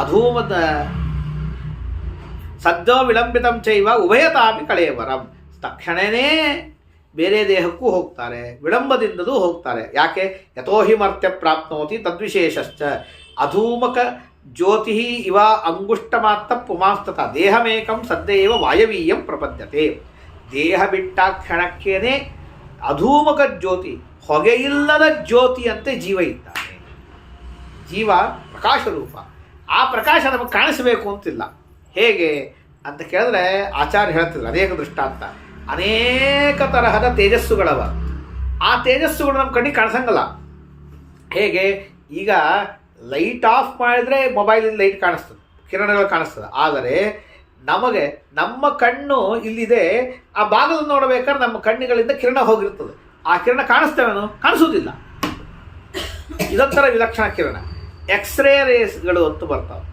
ಅಧೂಮದ ಸದ್ಯೋ ವಿಳಂಬಿತಂ ಚೈವ ಉಭಯತಾಪಿ ಕಳೇವರಂ, ತಕ್ಷಣವೇ ಬೇರೆ ದೇಹಕ್ಕೂ ಹೋಗ್ತಾರೆ, ವಿಳಂಬದಿಂದಲೂ ಹೋಗ್ತಾರೆ. ಯಾಕೆ? ಯಥೋಹಿ ಮರ್ತ್ಯ ಪ್ರಾಪ್ನೋತಿ ತದ್ವಿಶೇಷಶ್ಚ ಅಧೂಮಕ ಜ್ಯೋತಿ ಇವ ಅಂಗುಷ್ಟ ಮಾತ್ರ ಪುಮಾಸ್ತತ ದೇಹಮೇಕಂ ಸದ್ಯೇವ ವಾಯವೀಯಂ ಪ್ರಪದ್ಯತೆ. ದೇಹ ಬಿಟ್ಟ ಕ್ಷಣಕ್ಕೇನೆ ಅಧೂಮಕ ಜ್ಯೋತಿ, ಹೊಗೆಯಿಲ್ಲದ ಜ್ಯೋತಿಯಂತೆ ಜೀವ ಇದ್ದಾನೆ. ಜೀವ ಪ್ರಕಾಶ ರೂಪ, ಆ ಪ್ರಕಾಶ ನಮಗೆ ಕಾಣಿಸಬೇಕು ಅಂತಿಲ್ಲ. ಹೇಗೆ ಅಂತ ಕೇಳಿದ್ರೆ ಆಚಾರ್ಯ ಹೇಳ್ತಿದ್ರು ಅನೇಕ ದೃಷ್ಟಾಂತ. ಅನೇಕ ತರಹದ ತೇಜಸ್ಸುಗಳವ, ಆ ತೇಜಸ್ಸುಗಳು ನಮ್ಮ ಕಣ್ಣಿಗೆ ಕಾಣಿಸಂಗಲ್ಲ. ಹೇಗೆ? ಈಗ ಲೈಟ್ ಆಫ್ ಮಾಡಿದರೆ ಮೊಬೈಲಿಂದ ಲೈಟ್ ಕಾಣಿಸ್ತದೆ, ಕಿರಣಗಳು ಕಾಣಿಸ್ತದೆ. ಆದರೆ ನಮಗೆ ನಮ್ಮ ಕಣ್ಣು ಇಲ್ಲಿದೆ, ಆ ಬಾಗಿಲು ನೋಡಬೇಕಾದ್ರೆ ನಮ್ಮ ಕಣ್ಣುಗಳಿಂದ ಕಿರಣ ಹೋಗಿರ್ತದೆ. ಆ ಕಿರಣ ಕಾಣಿಸ್ತೇವೇನು? ಕಾಣಿಸೋದಿಲ್ಲ. ಇದೊಂಥರ ವಿಲಕ್ಷಣ ಕಿರಣ. ಎಕ್ಸ್ರೇ ರೇಸ್ಗಳು ಅಂತ ಬರ್ತಾವೆ,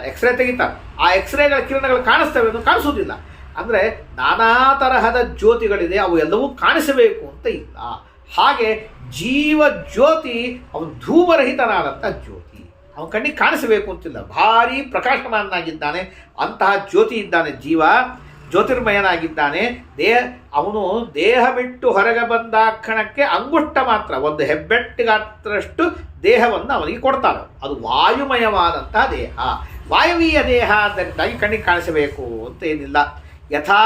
ಎಕ್ಸ್ರೇ ತೆಗಿತಾರೆ. ಆ ಎಕ್ಸ್ರೇಗಳ ಕಿರಣಗಳು ಕಾಣಿಸ್ತೇವೇನು? ಕಾಣಿಸೋದಿಲ್ಲ. ಅಂದರೆ ನಾನಾ ತರಹದ ಜ್ಯೋತಿಗಳಿದೆ, ಅವು ಎಲ್ಲವೂ ಕಾಣಿಸಬೇಕು ಅಂತ ಇಲ್ಲ. ಹಾಗೆ ಜೀವ ಜ್ಯೋತಿ ಅವನು ಧೂಮರಹಿತನಾದಂಥ ಜ್ಯೋತಿ, ಅವನ ಕಣ್ಣಿಗೆ ಕಾಣಿಸಬೇಕು ಅಂತಿಲ್ಲ, ಭಾರಿ ಪ್ರಕಾಶಮಾನನಾಗಿದ್ದಾನೆ. ಅಂತಹ ಜ್ಯೋತಿ ಇದ್ದಾನೆ ಜೀವ, ಜ್ಯೋತಿರ್ಮಯನಾಗಿದ್ದಾನೆ. ಅವನು ದೇಹ ಬಿಟ್ಟು ಹೊರಗೆ ಬಂದ ಕ್ಷಣಕ್ಕೆ ಅಂಗುಷ್ಟ ಮಾತ್ರ, ಒಂದು ಹೆಬ್ಬೆಟ್ಟಿಗಾತ್ರಷ್ಟು ದೇಹವನ್ನು ಅವನಿಗೆ ಕೊಡ್ತಾರೆ. ಅದು ವಾಯುಮಯವಾದಂಥ ದೇಹ, ವಾಯುವೀಯ ದೇಹ. ಅದರಿಂದಾಗಿ ಕಣ್ಣಿಗೆ ಕಾಣಿಸಬೇಕು ಅಂತ ಏನಿಲ್ಲ. ಯಥಾ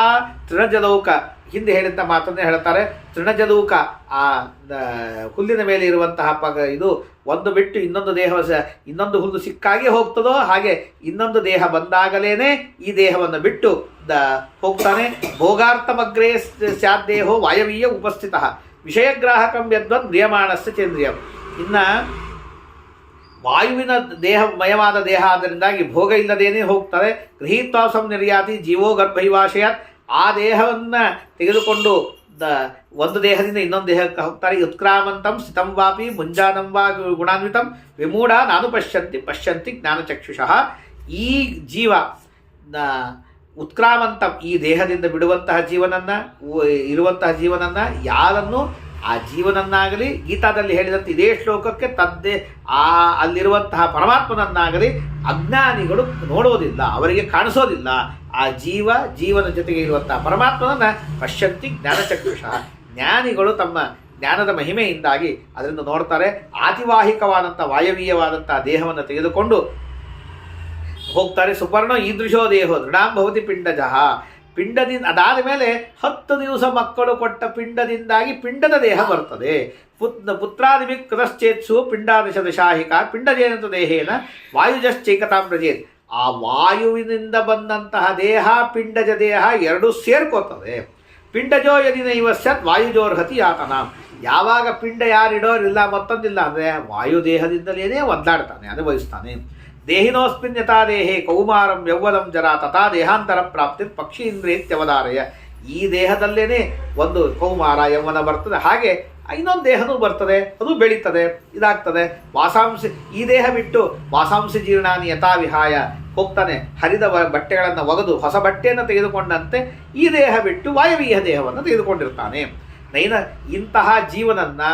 ತೃಣಜಲೌಕ, ಹಿಂದೆ ಹೇಳಿದಂಥ ಮಾತನ್ನೇ ಹೇಳ್ತಾರೆ. ತೃಣಜಲೂಕ, ಆ ಹುಲ್ಲಿನ ಮೇಲೆ ಇರುವಂತಹ ಇದು ಒಂದು ಬಿಟ್ಟು ಇನ್ನೊಂದು ದೇಹ, ಇನ್ನೊಂದು ಹುಲ್ಲು ಸಿಕ್ಕಾಗೆ ಹೋಗ್ತದೋ ಹಾಗೆ ಇನ್ನೊಂದು ದೇಹ ಬಂದಾಗಲೇ ಈ ದೇಹವನ್ನು ಬಿಟ್ಟು ಹೋಗ್ತಾನೆ. ಭೋಗಾರ್ಥಮಗ್ರೇ ಸ್ಯಾದ್ದೇಹೋ ವಾಯವೀಯ ಉಪಸ್ಥಿತ ವಿಷಯಗ್ರಾಹಕಂ ಯದ್ವದ್ ಮ್ರಿಯಮಾಣಸ್ಯ ಚೇಂದ್ರಿಯಂ. ಇನ್ನು ವಾಯುವಿನ ದೇಹಮಯವಾದ ದೇಹ ಆದ್ದರಿಂದಾಗಿ ಭೋಗ ಇಲ್ಲದೇನೆ ಹೋಗ್ತಾರೆ. ಗೃಹೀತ್ವಾಸಂ ನಿರ್ಯಾತಿ ಜೀವೋ ಗರ್ಭೈವಾಶಯಾತ್. ಆ ದೇಹವನ್ನು ತೆಗೆದುಕೊಂಡು ಒಂದು ದೇಹದಿಂದ ಇನ್ನೊಂದು ದೇಹಕ್ಕೆ ಹೋಗ್ತಾರೆ. ಉತ್ಕ್ರಾಮಂತಂ ಸ್ಥಿತಂ ವಾಪಿ ಮುಂಜಾನಂ ವಾ ಗುಣಾನ್ವಿತಂ ವಿಮೂಢ ನಾನು ಪಶ್ಯಂತಿ ಜ್ಞಾನಚಕ್ಷುಷಃ. ಈ ಜೀವ ಉತ್ಕ್ರಾಮಂತಂ, ಈ ದೇಹದಿಂದ ಬಿಡುವಂತಹ ಜೀವನನ್ನು, ಇರುವಂತಹ ಜೀವನನ್ನು, ಯಾರನ್ನು ಆ ಜೀವನನ್ನಾಗಲಿ ಗೀತಾದಲ್ಲಿ ಹೇಳಿದಂತೆ ಇದೇ ಶ್ಲೋಕಕ್ಕೆ ಅಲ್ಲಿರುವಂತಹ ಪರಮಾತ್ಮನನ್ನಾಗಲಿ ಅಜ್ಞಾನಿಗಳು ನೋಡುವುದಿಲ್ಲ, ಅವರಿಗೆ ಕಾಣಿಸೋದಿಲ್ಲ. ಆ ಜೀವನ ಜೊತೆಗೆ ಇರುವಂತಹ ಪರಮಾತ್ಮನನ್ನು ಪಶ್ಯಂತಿ ಜ್ಞಾನಚಕ್ಷುಷಃ. ಜ್ಞಾನಿಗಳು ತಮ್ಮ ಜ್ಞಾನದ ಮಹಿಮೆಯಿಂದಾಗಿ ಅದರಿಂದ ನೋಡ್ತಾರೆ. ಆತಿವಾಹಿಕವಾದಂಥ ವಾಯವೀಯವಾದಂಥ ದೇಹವನ್ನು ತೆಗೆದುಕೊಂಡು ಹೋಗ್ತಾರೆ. ಸುಪರ್ಣ ಈದೃಶೋ ದೇಹೋ ದೃಢಾಂ ಭವತಿ ಪಿಂಡಜಃ. ಪಿಂಡದಿಂದ ಅದಾದ ಮೇಲೆ 10 ದಿವಸ ಮಕ್ಕಳು ಕೊಟ್ಟ ಪಿಂಡದಿಂದಾಗಿ ಪಿಂಡದ ದೇಹ ಬರ್ತದೆ. ಪುತ್ರಾದಿಭಿ ಕೃತಶ್ಚೇತ್ಸು ಪಿಂಡಾದಶ ದಶಾಹಿಕ ಪಿಂಡಜೇನ ದೇಹೇನ ವಾಯುಜಶ್ಚೈಕತಾಂ ಪ್ರಜೇತ್. ಆ ವಾಯುವಿನಿಂದ ಬಂದಂತಹ ದೇಹ ಪಿಂಡಜ ದೇಹ ಎರಡೂ ಸೇರ್ಕೋತದೆ. ಪಿಂಡಜೋ ಯದಿ ನೈವ ಸ್ಯಾತ್ ವಾಯುಜೋರ್ಹತಿ ಯಾತನ. ಯಾವಾಗ ಪಿಂಡ ಯಾರಿಡೋರಿಲ್ಲ ಮತ್ತೊಂದಿಲ್ಲ ಅಂದರೆ ವಾಯುದೇಹದಿಂದಲೇ ಒದ್ದಾಡ್ತಾನೆ, ಅನುಭವಿಸ್ತಾನೆ. ದೇಹಿನೋಸ್ಮಿನ್ ಯಥಾ ದೇಹೇ ಕೌಮಾರಂ ಯೌವನಂ ಜರಾ ತಥಾ ದೇಹಾಂತರ ಪ್ರಾಪ್ತಿ ಪಕ್ಷಿ ಇಂದ್ರಿಯತ್ಯವಧಾರಯ. ಈ ದೇಹದಲ್ಲೇ ಒಂದು ಕೌಮಾರ ಯೌವನ ಬರ್ತದೆ, ಹಾಗೆ ಇನ್ನೊಂದು ದೇಹನೂ ಬರ್ತದೆ, ಅದು ಬೆಳೀತದೆ, ಇದಾಗ್ತದೆ. ವಾಸಾಂಶ, ಈ ದೇಹ ಬಿಟ್ಟು ವಾಸಾಂಶ ಜೀರ್ಣಾನಿ ಯಥಾ ವಿಹಾಯ ಹೋಗ್ತಾನೆ. ಹರಿದ ಬಟ್ಟೆಗಳನ್ನು ಒಗೆದು ಹೊಸ ಬಟ್ಟೆಯನ್ನು ತೆಗೆದುಕೊಂಡಂತೆ ಈ ದೇಹ ಬಿಟ್ಟು ವಾಯವೀಯ ದೇಹವನ್ನು ತೆಗೆದುಕೊಂಡಿರ್ತಾನೆ. ಇಂತಹ ಜೀವನನ್ನು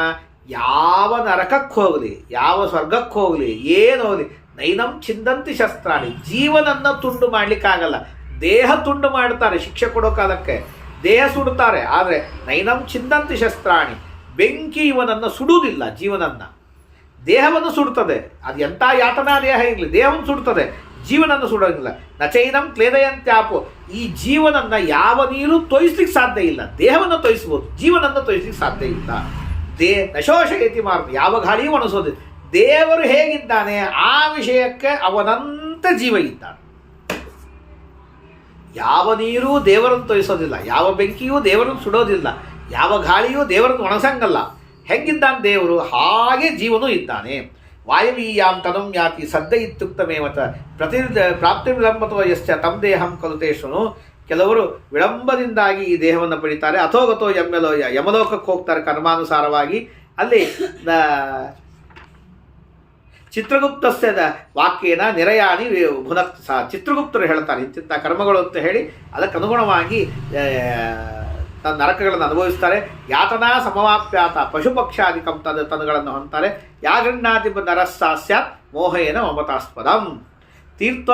ಯಾವ ನರಕಕ್ಕೆ ಹೋಗಲಿ, ಯಾವ ಸ್ವರ್ಗಕ್ಕೆ ಹೋಗಲಿ, ಏನು ಹೋಗಲಿ, ನೈನಂ ಚಿಂದಂತಿ ಶಸ್ತ್ರಾಣಿ. ಜೀವನನ್ನು ತುಂಡು ಮಾಡಲಿಕ್ಕಾಗಲ್ಲ, ದೇಹ ತುಂಡು ಮಾಡ್ತಾರೆ ಶಿಕ್ಷೆ ಕೊಡೋ ಕಾಲಕ್ಕೆ, ದೇಹ ಸುಡುತ್ತಾರೆ. ಆದರೆ ನೈನಂ ಚಿಂದಂತಿ ಶಸ್ತ್ರಾಣಿ, ಬೆಂಕಿ ಇವನನ್ನು ಸುಡುವುದಿಲ್ಲ, ಜೀವನನ್ನು. ದೇಹವನ್ನು ಸುಡುತ್ತದೆ, ಅದು ಎಂಥ ಯಾತನಾ ದೇಹ ಇರಲಿ, ದೇಹವನ್ನು ಸುಡುತ್ತದೆ, ಜೀವನನ್ನು ಸುಡೋದಿಲ್ಲ. ನಚೈನಂ ಕ್ಲೇದಯಂತ್ಯಾಪು. ಈ ಜೀವನನ್ನು ಯಾವ ನೀರು ತೊಯಿಸ್ಲಿಕ್ಕೆ ಸಾಧ್ಯ ಇಲ್ಲ. ದೇಹವನ್ನು ತೊಯಿಸ್ಬೋದು, ಜೀವನನ್ನು ತೊಯಿಸ್ಲಿಕ್ಕೆ ಸಾಧ್ಯ ಇಲ್ಲ. ನಶೋಷಯತಿ ಮಾರ್ಗ, ಯಾವ ಗಾಳಿಯೂ ಒಣಸೋದಿಲ್ಲ. ದೇವರು ಹೇಗಿದ್ದಾನೆ ಆ ವಿಷಯಕ್ಕೆ ಅವನಂತ ಜೀವ ಇದ್ದಾನೆ. ಯಾವ ನೀರೂ ದೇವರನ್ನು ತೊಯಿಸೋದಿಲ್ಲ, ಯಾವ ಬೆಂಕಿಯೂ ದೇವರನ್ನು ಸುಡೋದಿಲ್ಲ, ಯಾವ ಗಾಳಿಯೂ ದೇವರನ್ನು ಒಣಸಂಗಲ್ಲ. ಹೆಂಗಿದ್ದಾನೆ ದೇವರು, ಹಾಗೆ ಜೀವನೂ ಇದ್ದಾನೆ. ವಾಯವೀಯಾಂ ತನಂ ಯಾತಿ ಸದ್ದ ಇತ್ಯುಕ್ತಮೇವತ ಪ್ರಾಪ್ತಿ ವಿಳಂಬತ್ವ ಯಶ್ಚ ತಮ್ ದೇಹಂ ಕಲುತೇಶನು. ಕೆಲವರು ವಿಳಂಬದಿಂದಾಗಿ ಈ ದೇಹವನ್ನು ಪಡಿತಾರೆ. ಅಥೋಗತೋ ಯಮಲೋಕಕ್ಕೆ ಹೋಗ್ತಾರೆ ಕರ್ಮಾನುಸಾರವಾಗಿ. ಅಲ್ಲಿ ಚಿತ್ರಗುಪ್ತಸ್ಯ ವಾಕ್ಯೇನ ನಿರಯಾನಿ ಭುನಕ್ ಸಹ. ಚಿತ್ರಗುಪ್ತರು ಹೇಳ್ತಾರೆ ಇಂತಿಂಥ ಕರ್ಮಗಳು ಅಂತ ಹೇಳಿ ಅದಕ್ಕೆ ಅನುಗುಣವಾಗಿ ತನ್ನ ನರಕಗಳನ್ನು ಅನುಭವಿಸ್ತಾರೆ. ಯಾತನಾ ಸಮವಾಪ್ಯಾತ ಪಶುಪಕ್ಷಾದಿಕಂ ತನುಗಳನ್ನು ಹೊಂತಾರೆ. ಯಾಗೃಹ್ಣಾತಿ ನರಸ್ಸಾ ಸ್ಯಾತ್ ಮೋಹೇನ ಮಮತಾಸ್ಪದಂ. ತೀರ್ಥ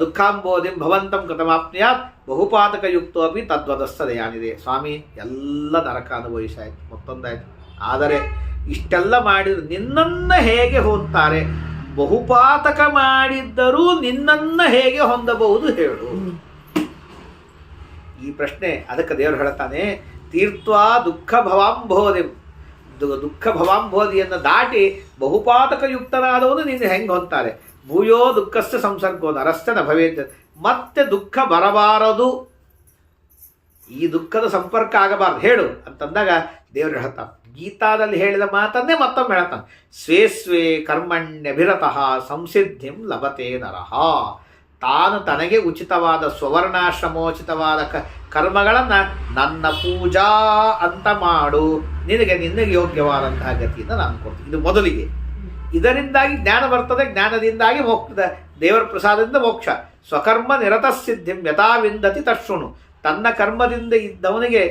ದುಃಖಾಂಬೋಧಿಂ ಭವಂತಂ ಕಥಮಾಪ್ನುಯಾತ್ ಬಹುಪಾತಕಯುಕ್ತೋ ಅಪಿ ತದ್ವದಸ್ತದೆಯಾನಿದೆ. ಸ್ವಾಮಿ ಎಲ್ಲ ನರಕ ಅನುಭವಿಸಾಯಿತು, ಮತ್ತೊಂದಾಯಿತು. ಆದರೆ ಇಷ್ಟೆಲ್ಲ ಮಾಡಿದ್ರು ನಿನ್ನನ್ನು ಹೇಗೆ ಹೊಂದ್ತಾರೆ? ಬಹುಪಾತಕ ಮಾಡಿದ್ದರೂ ನಿನ್ನನ್ನು ಹೇಗೆ ಹೊಂದಬಹುದು ಹೇಳು? ಈ ಪ್ರಶ್ನೆ. ಅದಕ್ಕೆ ದೇವರು ಹೇಳ್ತಾನೆ, ತೀರ್ಥ ದುಃಖ ಭವಾಂಬೋಧಿ, ದುಃಖ ಭವಾಂಬೋಧಿಯನ್ನು ದಾಟಿ ಬಹುಪಾತಕಯುಕ್ತನಾದವನು ನಿನ್ನ ಹೆಂಗೆ ಹೊಂತಾರೆ? ಭೂಯೋ ದುಃಖಸ್ಥ ಸಂಸರ್ಗೋ ನರಸ್ಥ ನ ಭವೇತ್. ಮತ್ತೆ ದುಃಖ ಬರಬಾರದು, ಈ ದುಃಖದ ಸಂಪರ್ಕ ಆಗಬಾರ್ದು ಹೇಳು ಅಂತಂದಾಗ ದೇವರು ಹೇಳ್ತಾನೆ. ಗೀತಾದಲ್ಲಿ ಹೇಳಿದ ಮಾತನ್ನೇ ಮತ್ತೊಮ್ಮೆ ಹೇಳ್ತಾನೆ. ಸ್ವೇ ಸ್ವೇ ಕರ್ಮಣ್ಯಭಿರತಃ ಸಂಸಿದ್ಧಿಂ ಲಭತೆ ನರಃ. ತಾನು ತನಗೆ ಉಚಿತವಾದ ಸ್ವರ್ಣಾಶ್ರಮೋಚಿತವಾದ ಕರ್ಮಗಳನ್ನು ನನ್ನ ಪೂಜಾ ಅಂತ ಮಾಡು, ನಿನಗೆ ಯೋಗ್ಯವಾದಂತಹ ಗತಿಯಿಂದ ನಾನು ಕೊಡ್ತೀನಿ. ಇದು ಮೊದಲಿಗೆ. ಇದರಿಂದಾಗಿ ಜ್ಞಾನ ಬರ್ತದೆ, ಜ್ಞಾನದಿಂದಾಗಿ ಮೋಕ್ಷದ ದೇವರ ಪ್ರಸಾದದಿಂದ ಮೋಕ್ಷ. ಸ್ವಕರ್ಮ ನಿರತ ಸಿದ್ಧಿಂ ಯಥಾವಿಂದತಿ ತಶೃಣು. ತನ್ನ ಕರ್ಮದಿಂದ ಇದ್ದವನಿಗೆ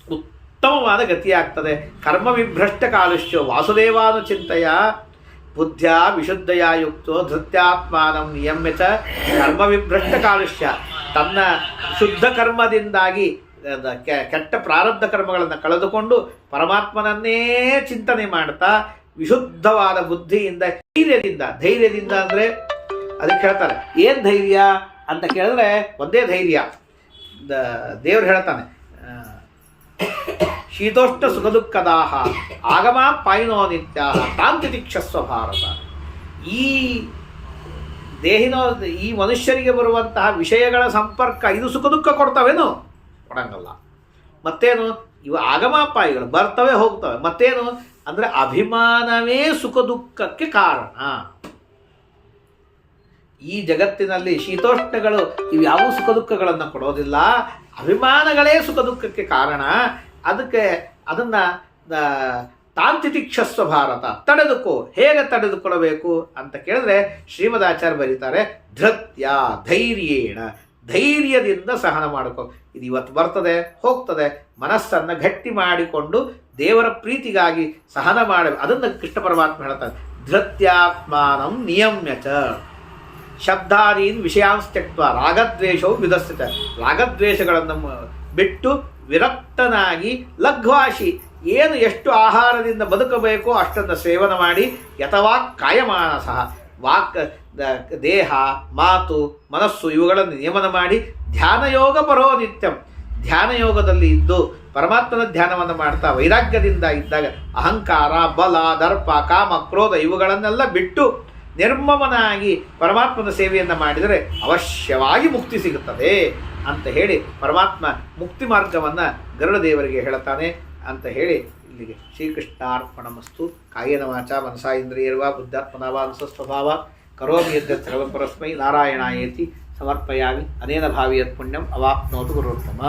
ಉತ್ತಮವಾದ ಗತಿಯಾಗ್ತದೆ. ಕರ್ಮ ವಿಭ್ರಷ್ಟ ಕಾಲುಷ್ಯ ವಾಸುದೇವಾನುಚಿಂತೆಯ ಬುದ್ಧಿಯ ವಿಶುದ್ಧಯ ಯುಕ್ತೋ ಧೃತ್ಯಾತ್ಮಾನಂ ನಿಯಮ್ಯ ಚ. ಕರ್ಮ ವಿಭ್ರಷ್ಟ ಕಾಲುಷ್ಯ, ತನ್ನ ಶುದ್ಧ ಕರ್ಮದಿಂದಾಗಿ ಕೆಟ್ಟ ಪ್ರಾರಬ್ಧ ಕರ್ಮಗಳನ್ನು ಕಳೆದುಕೊಂಡು ಪರಮಾತ್ಮನನ್ನೇ ಚಿಂತನೆ ಮಾಡ್ತಾ ವಿಶುದ್ಧವಾದ ಬುದ್ಧಿಯಿಂದ ಧೈರ್ಯದಿಂದ ಅಂದರೆ ಅದಕ್ಕೆ ಹೇಳ್ತಾರೆ ಏನು ಧೈರ್ಯ ಅಂತ ಕೇಳಿದ್ರೆ ಒಂದೇ ಧೈರ್ಯ. ದೇವರು ಹೇಳ್ತಾನೆ, ಶೀತೋಷ್ಣ ಸುಖ ದುಃಖದಾಹ ಆಗಮ ಪಾಯಿನೋ ನಿತ್ಯ ತಾಂತಿತಿಕ್ಷಸ್ವ ಭಾರತ. ಈ ಈ ಮನುಷ್ಯರಿಗೆ ಬರುವಂತಹ ವಿಷಯಗಳ ಸಂಪರ್ಕ ಇದು ಸುಖ ದುಃಖ ಕೊಡ್ತವೇನು? ಕೊಡಂಗಲ್ಲ. ಮತ್ತೇನು? ಇವು ಆಗಮಾಪಾಯಿಗಳು ಬರ್ತವೆ ಹೋಗ್ತವೆ. ಮತ್ತೇನು ಅಂದರೆ ಅಭಿಮಾನವೇ ಸುಖ ದುಃಖಕ್ಕೆ ಕಾರಣ. ಈ ಜಗತ್ತಿನಲ್ಲಿ ಶೀತೋಷ್ಣಗಳು ಇವು ಯಾವ ಸುಖ ದುಃಖಗಳನ್ನು ಕೊಡೋದಿಲ್ಲ, ಅಭಿಮಾನಗಳೇ ಸುಖ ದುಃಖಕ್ಕೆ ಕಾರಣ. ಅದನ್ನು ತಾಂತಿತಿಕ್ಷಸ್ವ ಭಾರತ, ತಡೆದುಕೋ. ಹೇಗೆ ತಡೆದುಕೊಳ್ಳಬೇಕು ಅಂತ ಕೇಳಿದ್ರೆ ಶ್ರೀಮದಾಚಾರ್ಯ ಬರೀತಾರೆ, ಧೈರ್ಯದಿಂದ ಸಹನ ಮಾಡಿಕೊ. ಇದು ಇವತ್ತು ಬರ್ತದೆ ಹೋಗ್ತದೆ. ಮನಸ್ಸನ್ನು ಗಟ್ಟಿ ಮಾಡಿಕೊಂಡು ದೇವರ ಪ್ರೀತಿಗಾಗಿ ಸಹನ ಮಾಡಬೇಕು. ಅದನ್ನು ಕೃಷ್ಣ ಪರಮಾತ್ಮ ಹೇಳ್ತಾರೆ, ಧೃತ್ಯಾತ್ಮಾನಂ ನಿಯಮ್ಯ ಚ ಶಬ್ದಾದೀನ್ ವಿಷಯಾಂಸ್ತ್ಯಕ್ತ ರಾಗದ್ವೇಷವು ವಿಧಸ್ಥಿತ. ರಾಗದ್ವೇಷಗಳನ್ನು ಬಿಟ್ಟು ವಿರಕ್ತನಾಗಿ ಲಘ್ವಾಶಿ, ಏನು ಎಷ್ಟು ಆಹಾರದಿಂದ ಬದುಕಬೇಕೋ ಅಷ್ಟನ್ನು ಸೇವನೆ ಮಾಡಿ, ಯಥವಾಕ್ ಕಾಯಮಾನಸಃ, ದೇಹ ಮಾತು ಮನಸ್ಸು ಇವುಗಳನ್ನು ನಿಯಮನ ಮಾಡಿ, ಧ್ಯಾನಯೋಗ ಪರೋ ನಿತ್ಯಂ, ಧ್ಯಾನಯೋಗದಲ್ಲಿ ಇದ್ದು ಪರಮಾತ್ಮನ ಧ್ಯಾನವನ್ನು ಮಾಡ್ತಾ ವೈರಾಗ್ಯದಿಂದ ಇದ್ದಾಗ ಅಹಂಕಾರ ಬಲ ದರ್ಪ ಕಾಮ ಕ್ರೋಧ ಇವುಗಳನ್ನೆಲ್ಲ ಬಿಟ್ಟು ನಿರ್ಮಮನಾಗಿ ಪರಮಾತ್ಮನ ಸೇವೆಯನ್ನು ಮಾಡಿದರೆ ಅವಶ್ಯವಾಗಿ ಮುಕ್ತಿ ಸಿಗುತ್ತದೆ ಅಂತ ಹೇಳಿ ಪರಮಾತ್ಮ ಮುಕ್ತಿ ಮಾರ್ಗವನ್ನು ಗರುಡದೇವರಿಗೆ ಹೇಳುತ್ತಾನೆ ಅಂತ ಹೇಳಿ ಇಲ್ಲಿಗೆ ಶ್ರೀಕೃಷ್ಣಾರ್ಪಣಮಸ್ತು. ಕಾಯೇನ ವಾಚಾ ಮನಸಾ ಇಂದ್ರಿಯರ್ವಾ ಬುದ್ಧಾತ್ಮನವಾ ಸ್ವಸ್ವಭಾವ ಕರೋಮಿ ಯದ್ಯತ್ ಸರ್ವಂ ಪರಸ್ಮೈ ನಾರಾಯಣಾಯೇತಿ ಸಮರ್ಪಯಾಮಿ. ಅನೇನ ಭಾವಿ ಯತ್ ಪುಣ್ಯಂ ಅವಾಪ್ನೋತು ಗುರುತ್ತಮ.